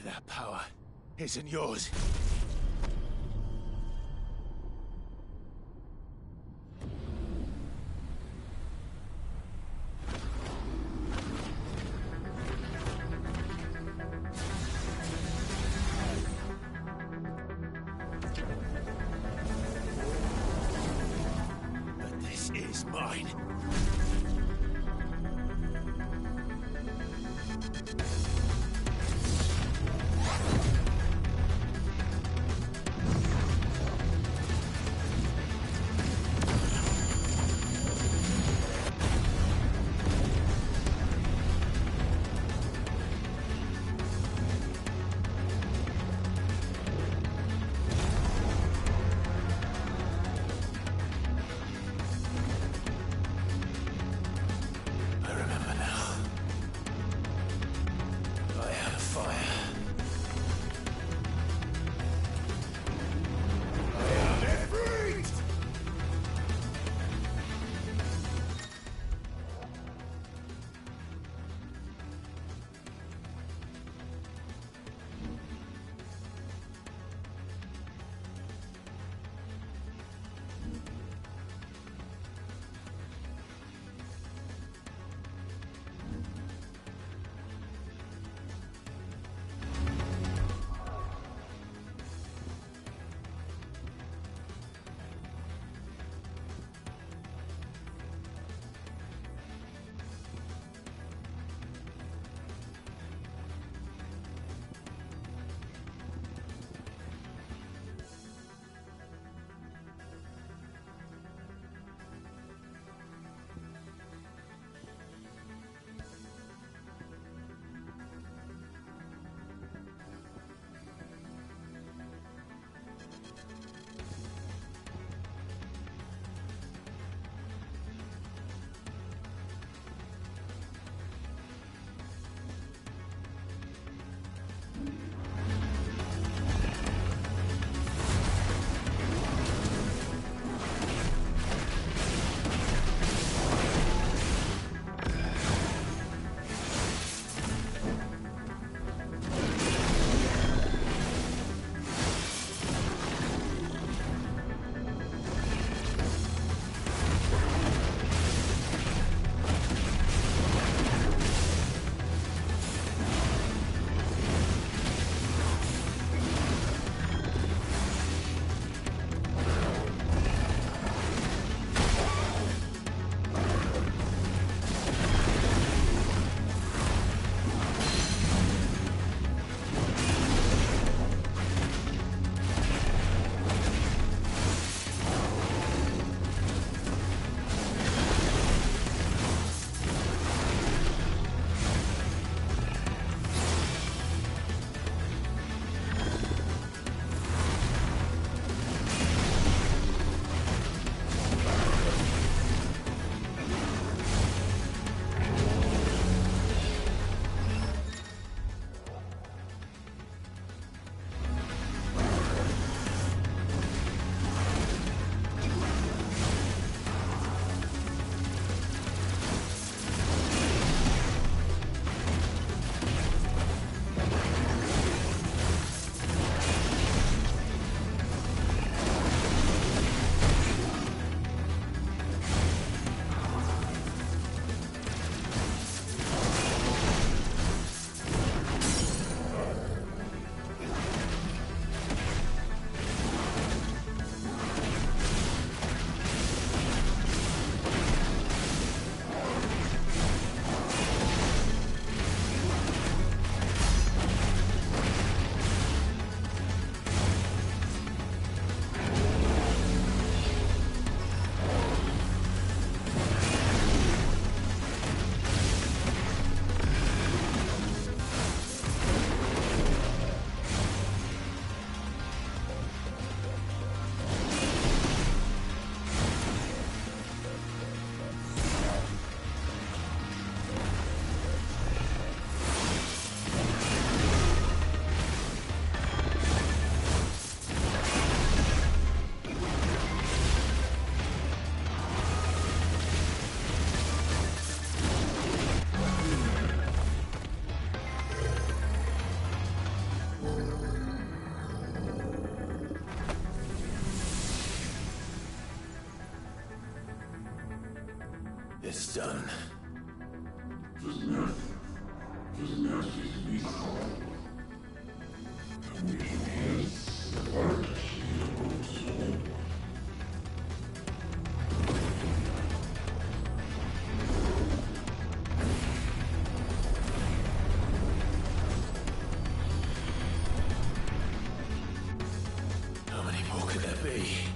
That power isn't yours. But this is mine. It's done. How many more could there be?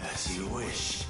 As you wish.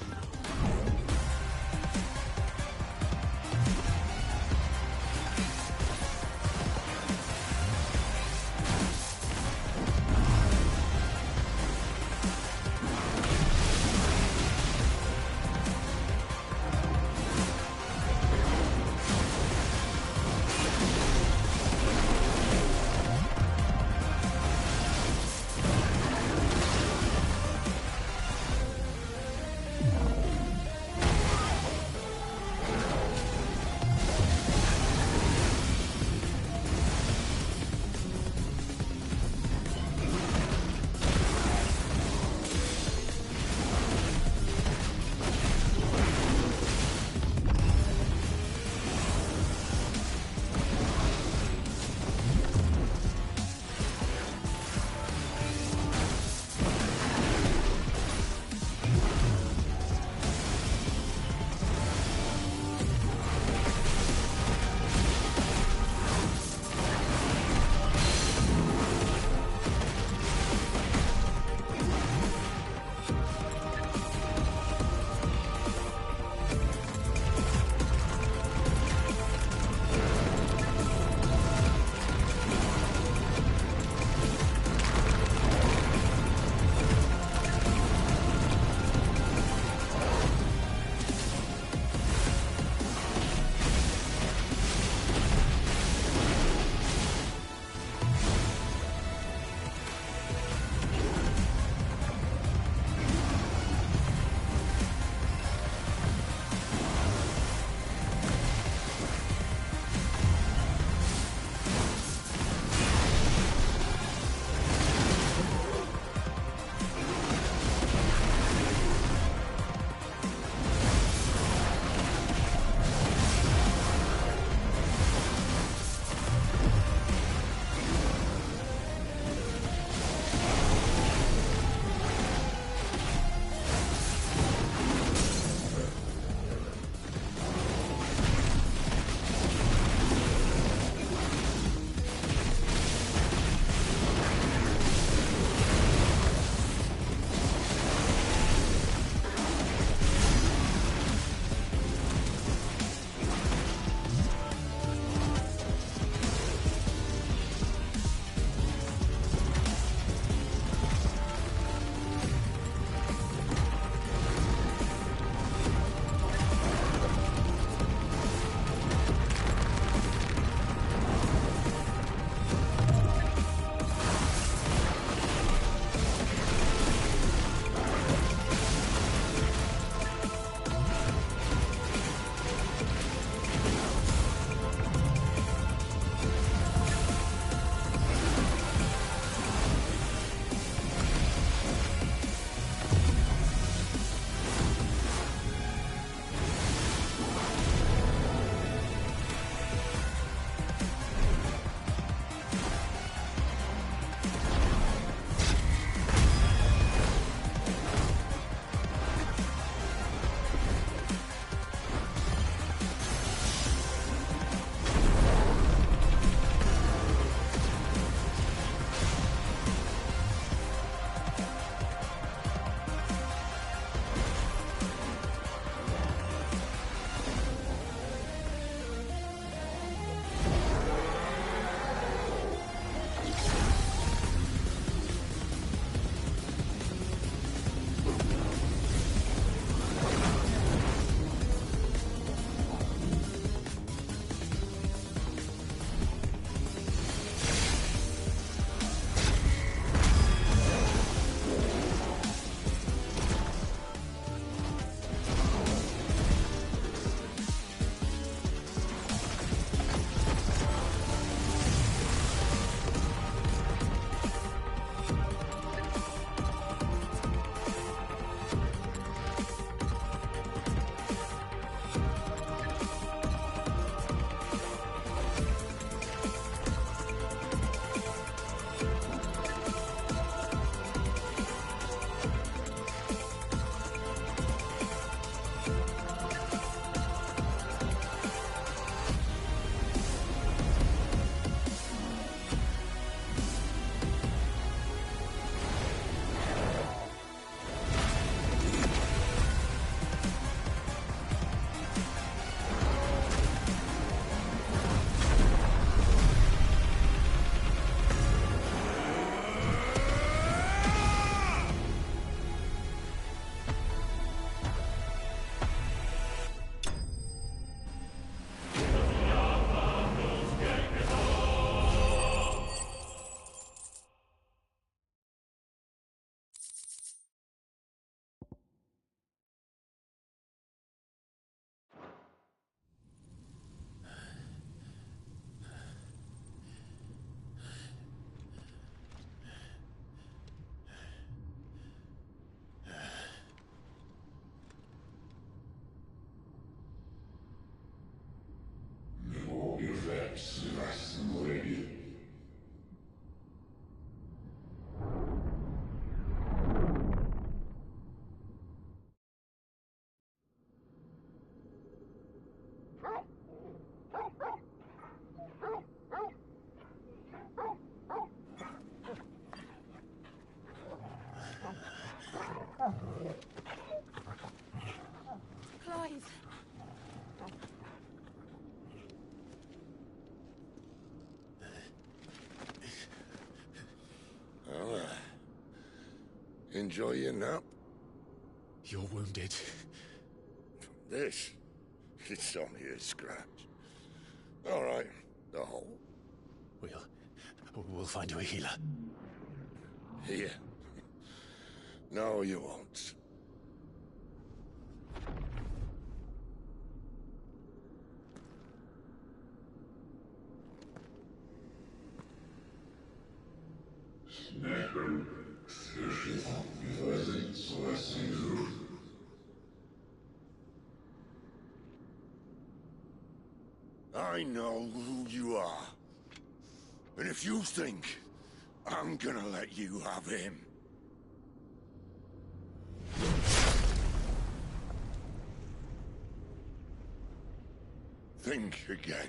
Enjoy your nap? You're wounded. This? It's only a scratch. All right, the hole. We'll find you a healer. Here. No, you won't. I know who you are. And if you think I'm gonna let you have him... think again.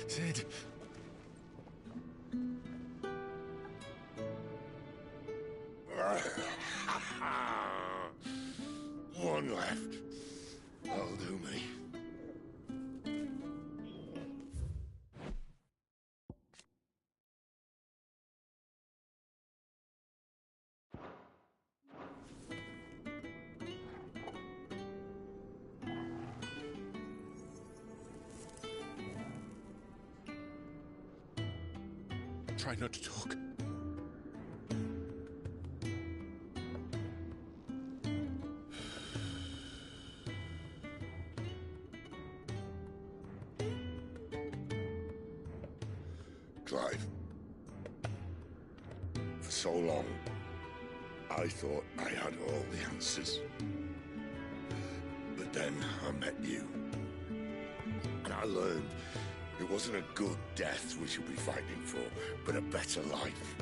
Sid. One left. That'll do me. Try not to talk. Clive. For so long, I thought I had all the answers. But then I met you. And I learned it wasn't a good death we should be fighting for, but a better life.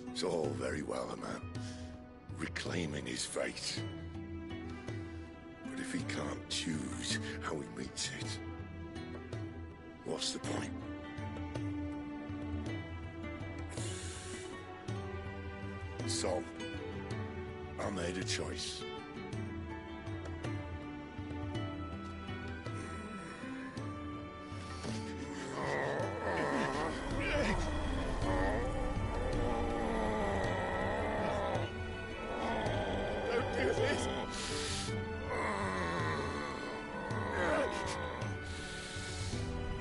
It's all very well, a man reclaiming his fate. But if he can't choose how he meets it, what's the point? So, I made a choice. Don't do this!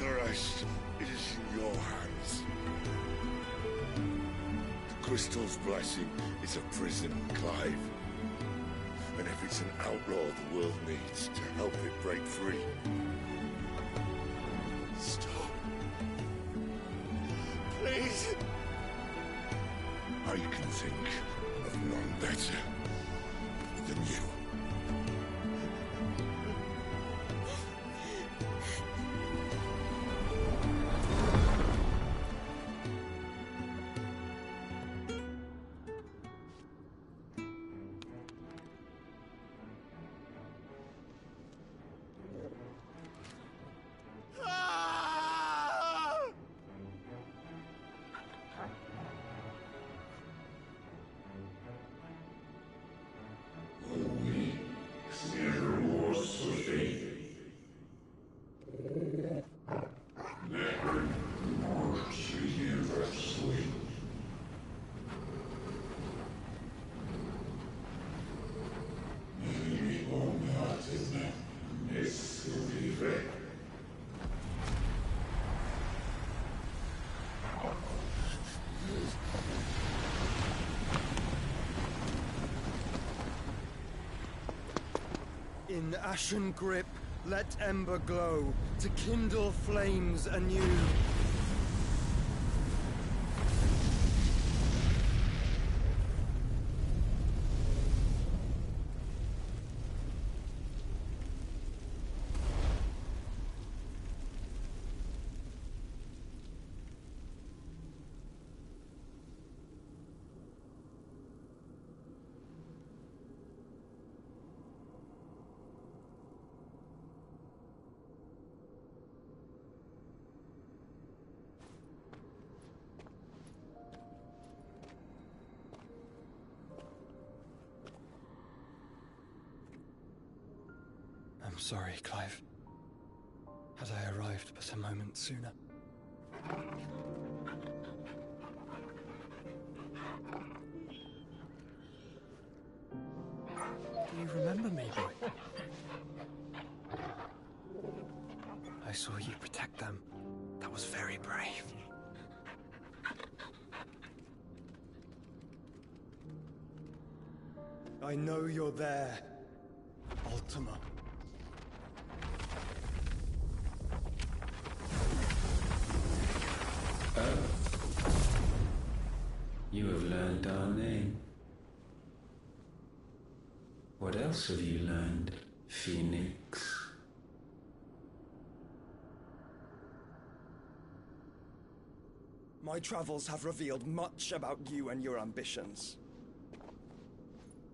The rest is in your hands. The Crystal's blessing is a prison, Clive. And if it's an outlaw the world needs to help it break free... Stop. Please. I can think of none better than you. In ashen grip, let ember glow, to kindle flames anew. I'm sorry, Clive. Had I arrived but a moment sooner. Do you remember me, boy? I saw you protect them. That was very brave. I know you're there, Ultima. Oh. You have learned our name. What else have you learned, Phoenix? My travels have revealed much about you and your ambitions.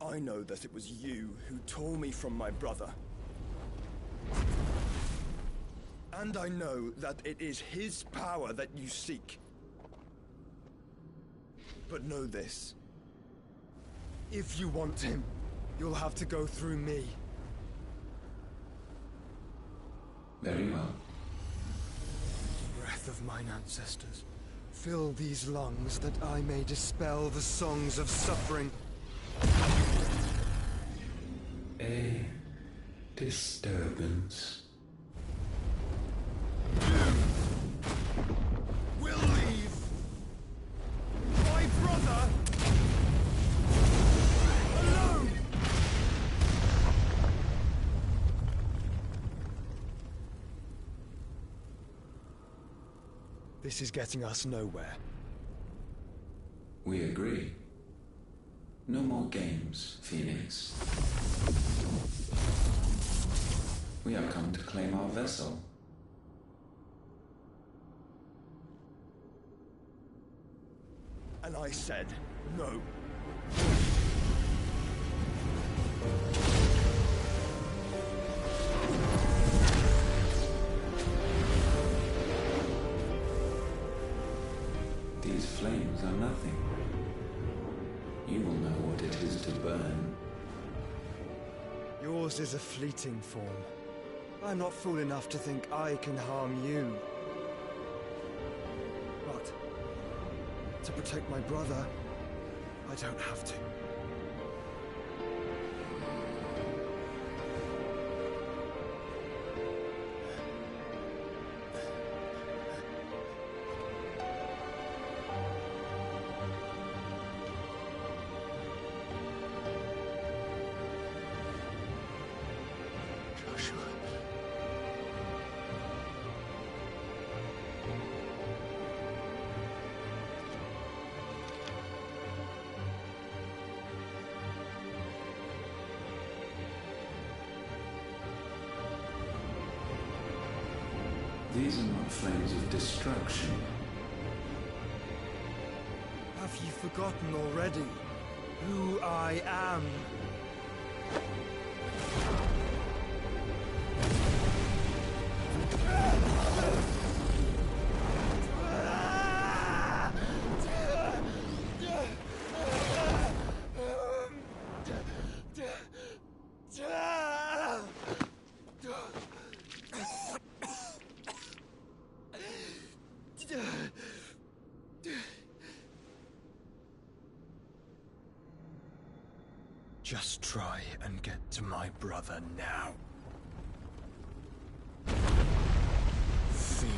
I know that it was you who tore me from my brother. And I know that it is his power that you seek. But know this. If you want him, you'll have to go through me. Very well. Breath of mine ancestors, fill these lungs that I may dispel the songs of suffering. A disturbance. We'll leave my brother alone. This is getting us nowhere. We agree. No more games, Phoenix. We have come to claim our vessel. And I said no. These flames are nothing. You will know what it is to burn. Yours is a fleeting form. I'm not fool enough to think I can harm you. But to protect my brother, I don't have to. These are not flames of destruction. Have you forgotten already who I am? Just try and get to my brother now. Fiend.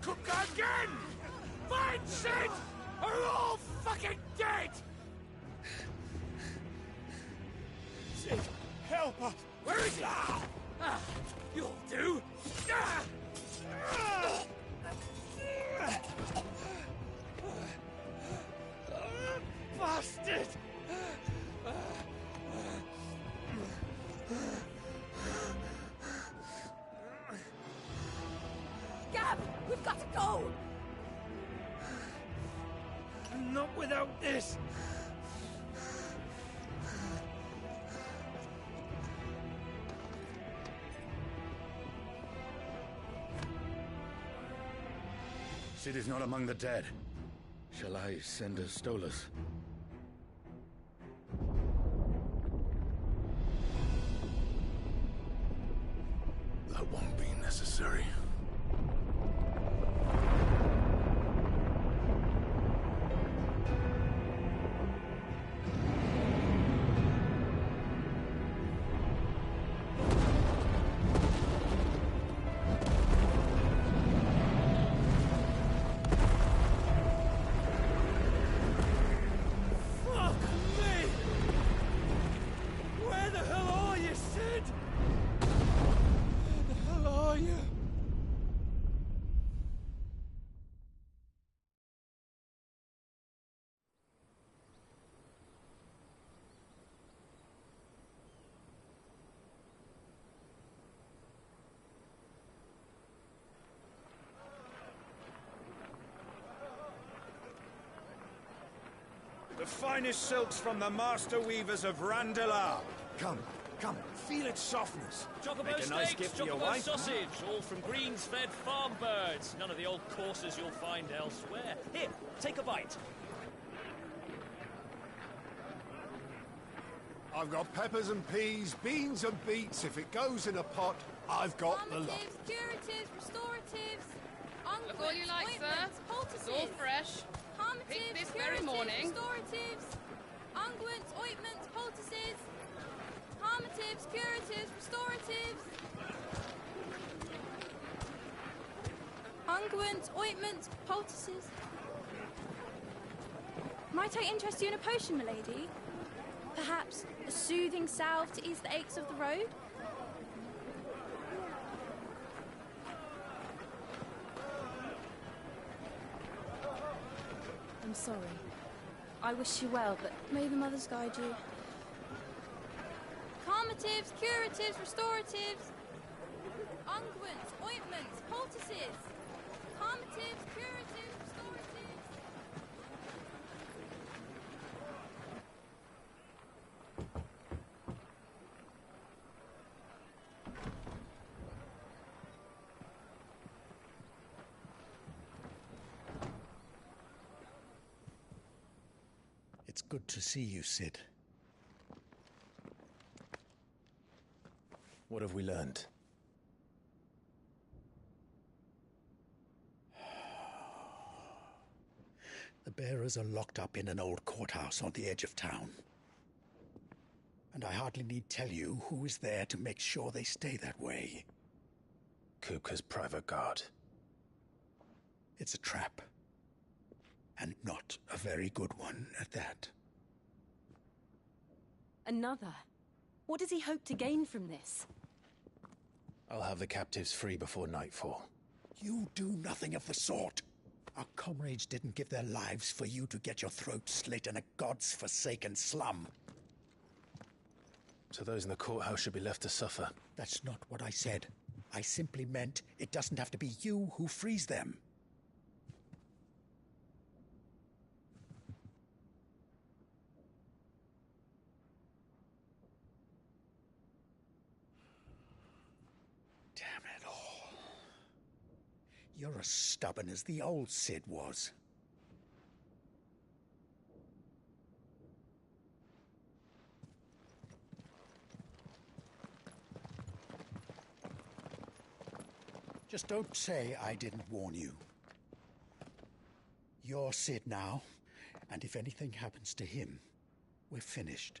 cook again! Find Sid! Or you're all fucking dead! Sid, help us! Where is he? You'll do! Bastard! Gab, we've got to go! Not without this! Sid is not among the dead. Shall I send a Stolas? That won't be necessary. The finest silks from the master weavers of Randalar. Come, feel its softness. Chocobo Make a nice steaks, gift for your chocobo wife. sausage, all from greens-fed farm birds. None of the old courses you'll find elsewhere. Here, take a bite. I've got peppers and peas, beans and beets. If it goes in a pot, I've got the lot. Curatives, restoratives, Look all you like, sir. It's all fresh. Picked this very morning. Restoratives, unguents, ointments, poultices, harmatives, curatives, restoratives, unguents, ointments, poultices. Might I interest you in a potion, milady? Perhaps a soothing salve to ease the aches of the road? I'm sorry. I wish you well, but may the mothers guide you. Calmatives, curatives, restoratives, unguents, ointments, poultices. Calmatives, curatives, restoratives. It's good to see you, Sid. What have we learned? The bearers are locked up in an old courthouse on the edge of town. And I hardly need tell you who is there to make sure they stay that way. Kupka's private guard. It's a trap. And not a very good one at that. Another? What does he hope to gain from this? I'll have the captives free before nightfall. You do nothing of the sort. Our comrades didn't give their lives for you to get your throat slit in a god's-forsaken slum. So those in the courthouse should be left to suffer. That's not what I said. I simply meant it doesn't have to be you who frees them. You're as stubborn as the old Sid was. Just don't say I didn't warn you. You're Sid now, and if anything happens to him, we're finished.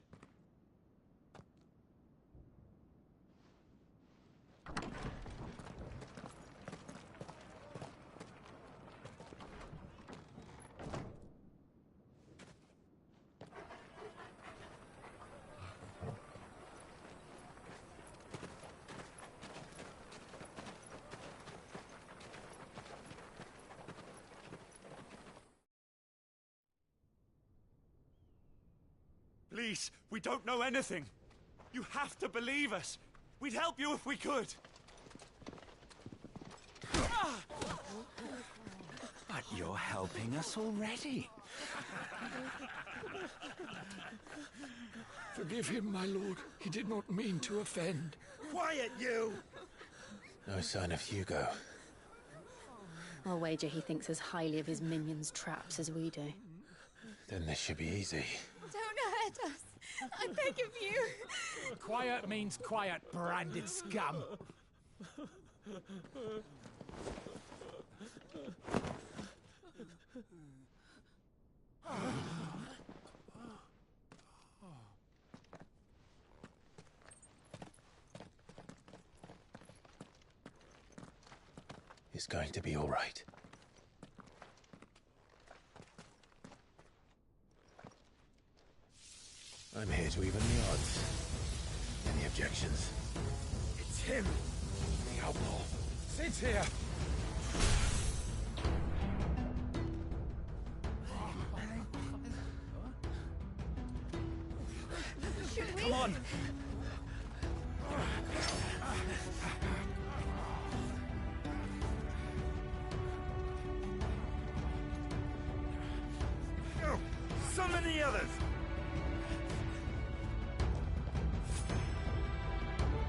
Please, we don't know anything. You have to believe us. We'd help you if we could. But you're helping us already. Forgive him, my lord. He did not mean to offend. Quiet, you! No sign of Hugo. I'll wager he thinks as highly of his minions' traps as we do. Then this should be easy. Don't hurt us. I beg of you. Quiet means quiet, branded scum. It's going to be all right. I'm here to even the odds. Any objections? It's him, the outlaw. Sit here. Come on. Summon the others!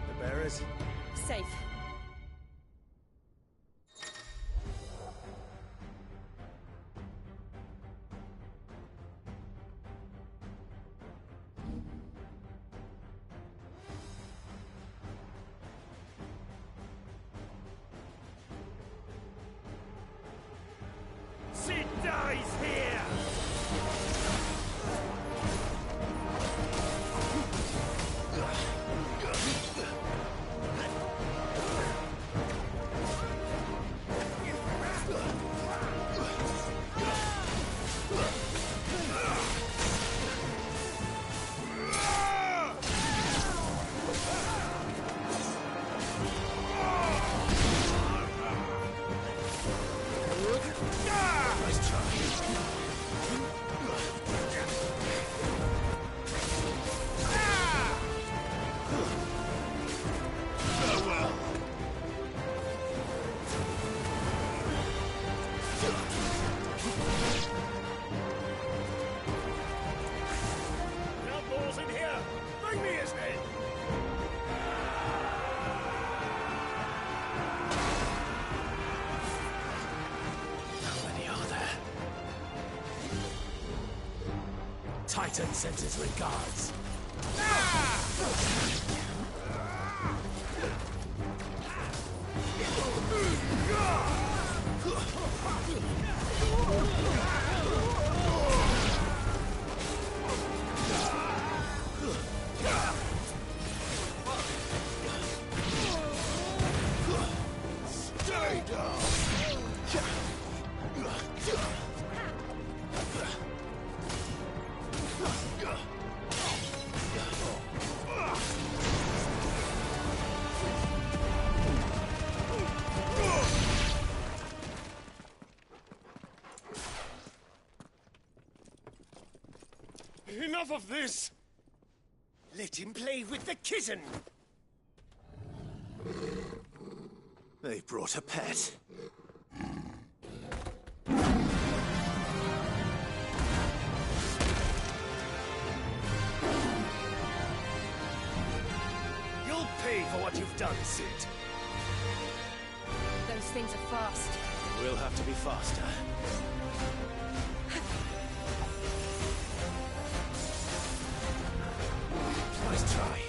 The bearers? Safe. Sid dies here! Outlaws in here! Bring me his head! How many are there? Titan sends his regards. Stay down! Enough of this! Let him play with the kitten! They brought a pet. You'll pay for what you've done, Sid. Those things are fast. We'll have to be faster. Nice try.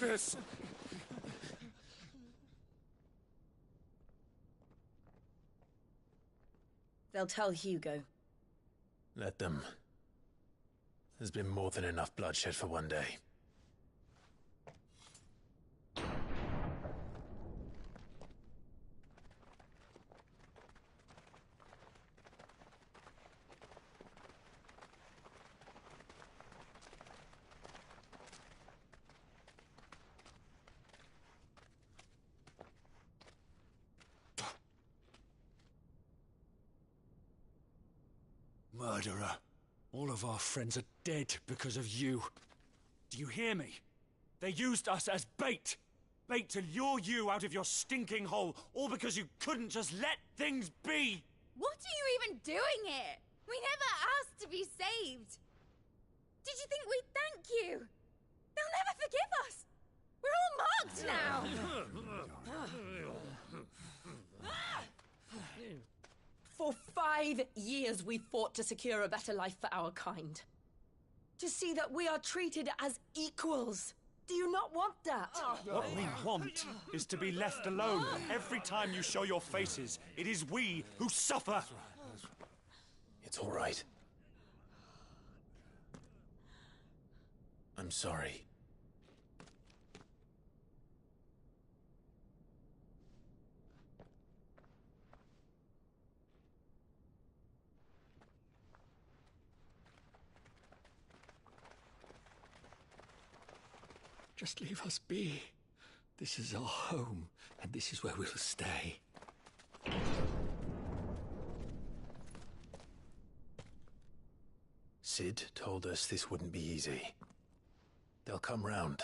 like this. They'll tell Hugo. Let them. There's been more than enough bloodshed for one day. Murderer. All of our friends are dead because of you. Do you hear me? They used us as bait. Bait to lure you out of your stinking hole, all because you couldn't just let things be. What are you even doing here? We never asked to be saved. Did you think we'd thank you? They'll never forgive us. We're all marked now. For 5 years we fought to secure a better life for our kind. To see that we are treated as equals. Do you not want that? What we want is to be left alone. Every time you show your faces, it is we who suffer. It's all right. I'm sorry. Just leave us be. This is our home, and this is where we'll stay. Sid told us this wouldn't be easy. They'll come round.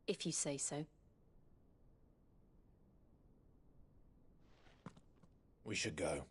If you say so. We should go.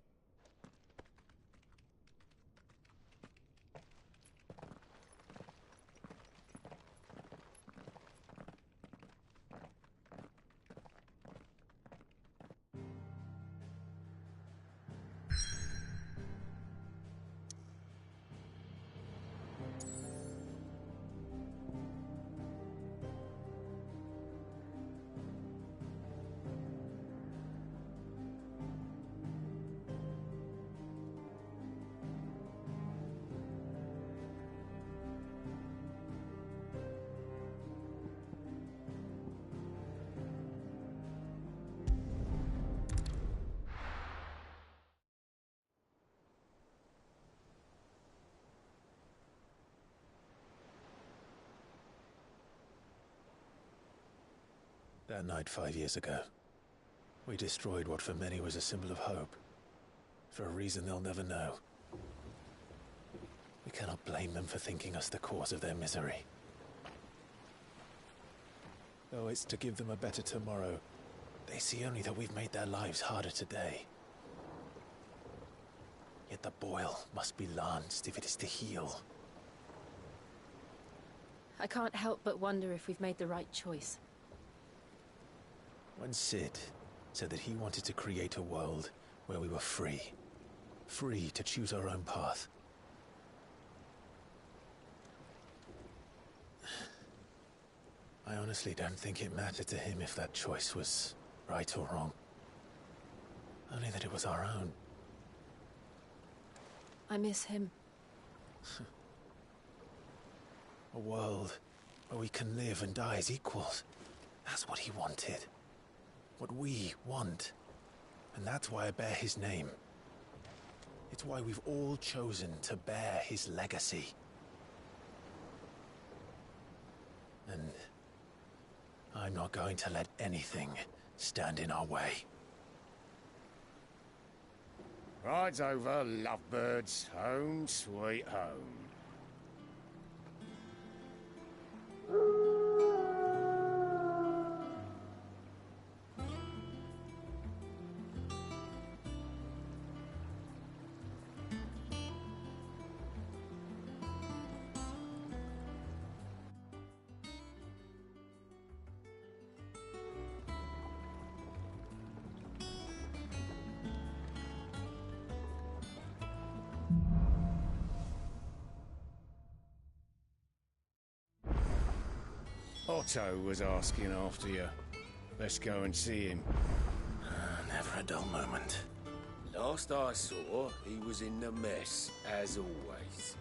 That night 5 years ago, we destroyed what for many was a symbol of hope. For a reason they'll never know. We cannot blame them for thinking us the cause of their misery. Though it's to give them a better tomorrow, they see only that we've made their lives harder today. Yet the boil must be lanced if it is to heal. I can't help but wonder if we've made the right choice. When Sid said that he wanted to create a world where we were free. Free to choose our own path. I honestly don't think it mattered to him if that choice was right or wrong. Only that it was our own. I miss him. A world where we can live and die as equals. That's what he wanted. What we want. And that's why I bear his name. It's why we've all chosen to bear his legacy. And I'm not going to let anything stand in our way. Ride's over, lovebirds. Home sweet home. Otto was asking after you. Let's go and see him. Never a dull moment. Last I saw, he was in the mess, as always.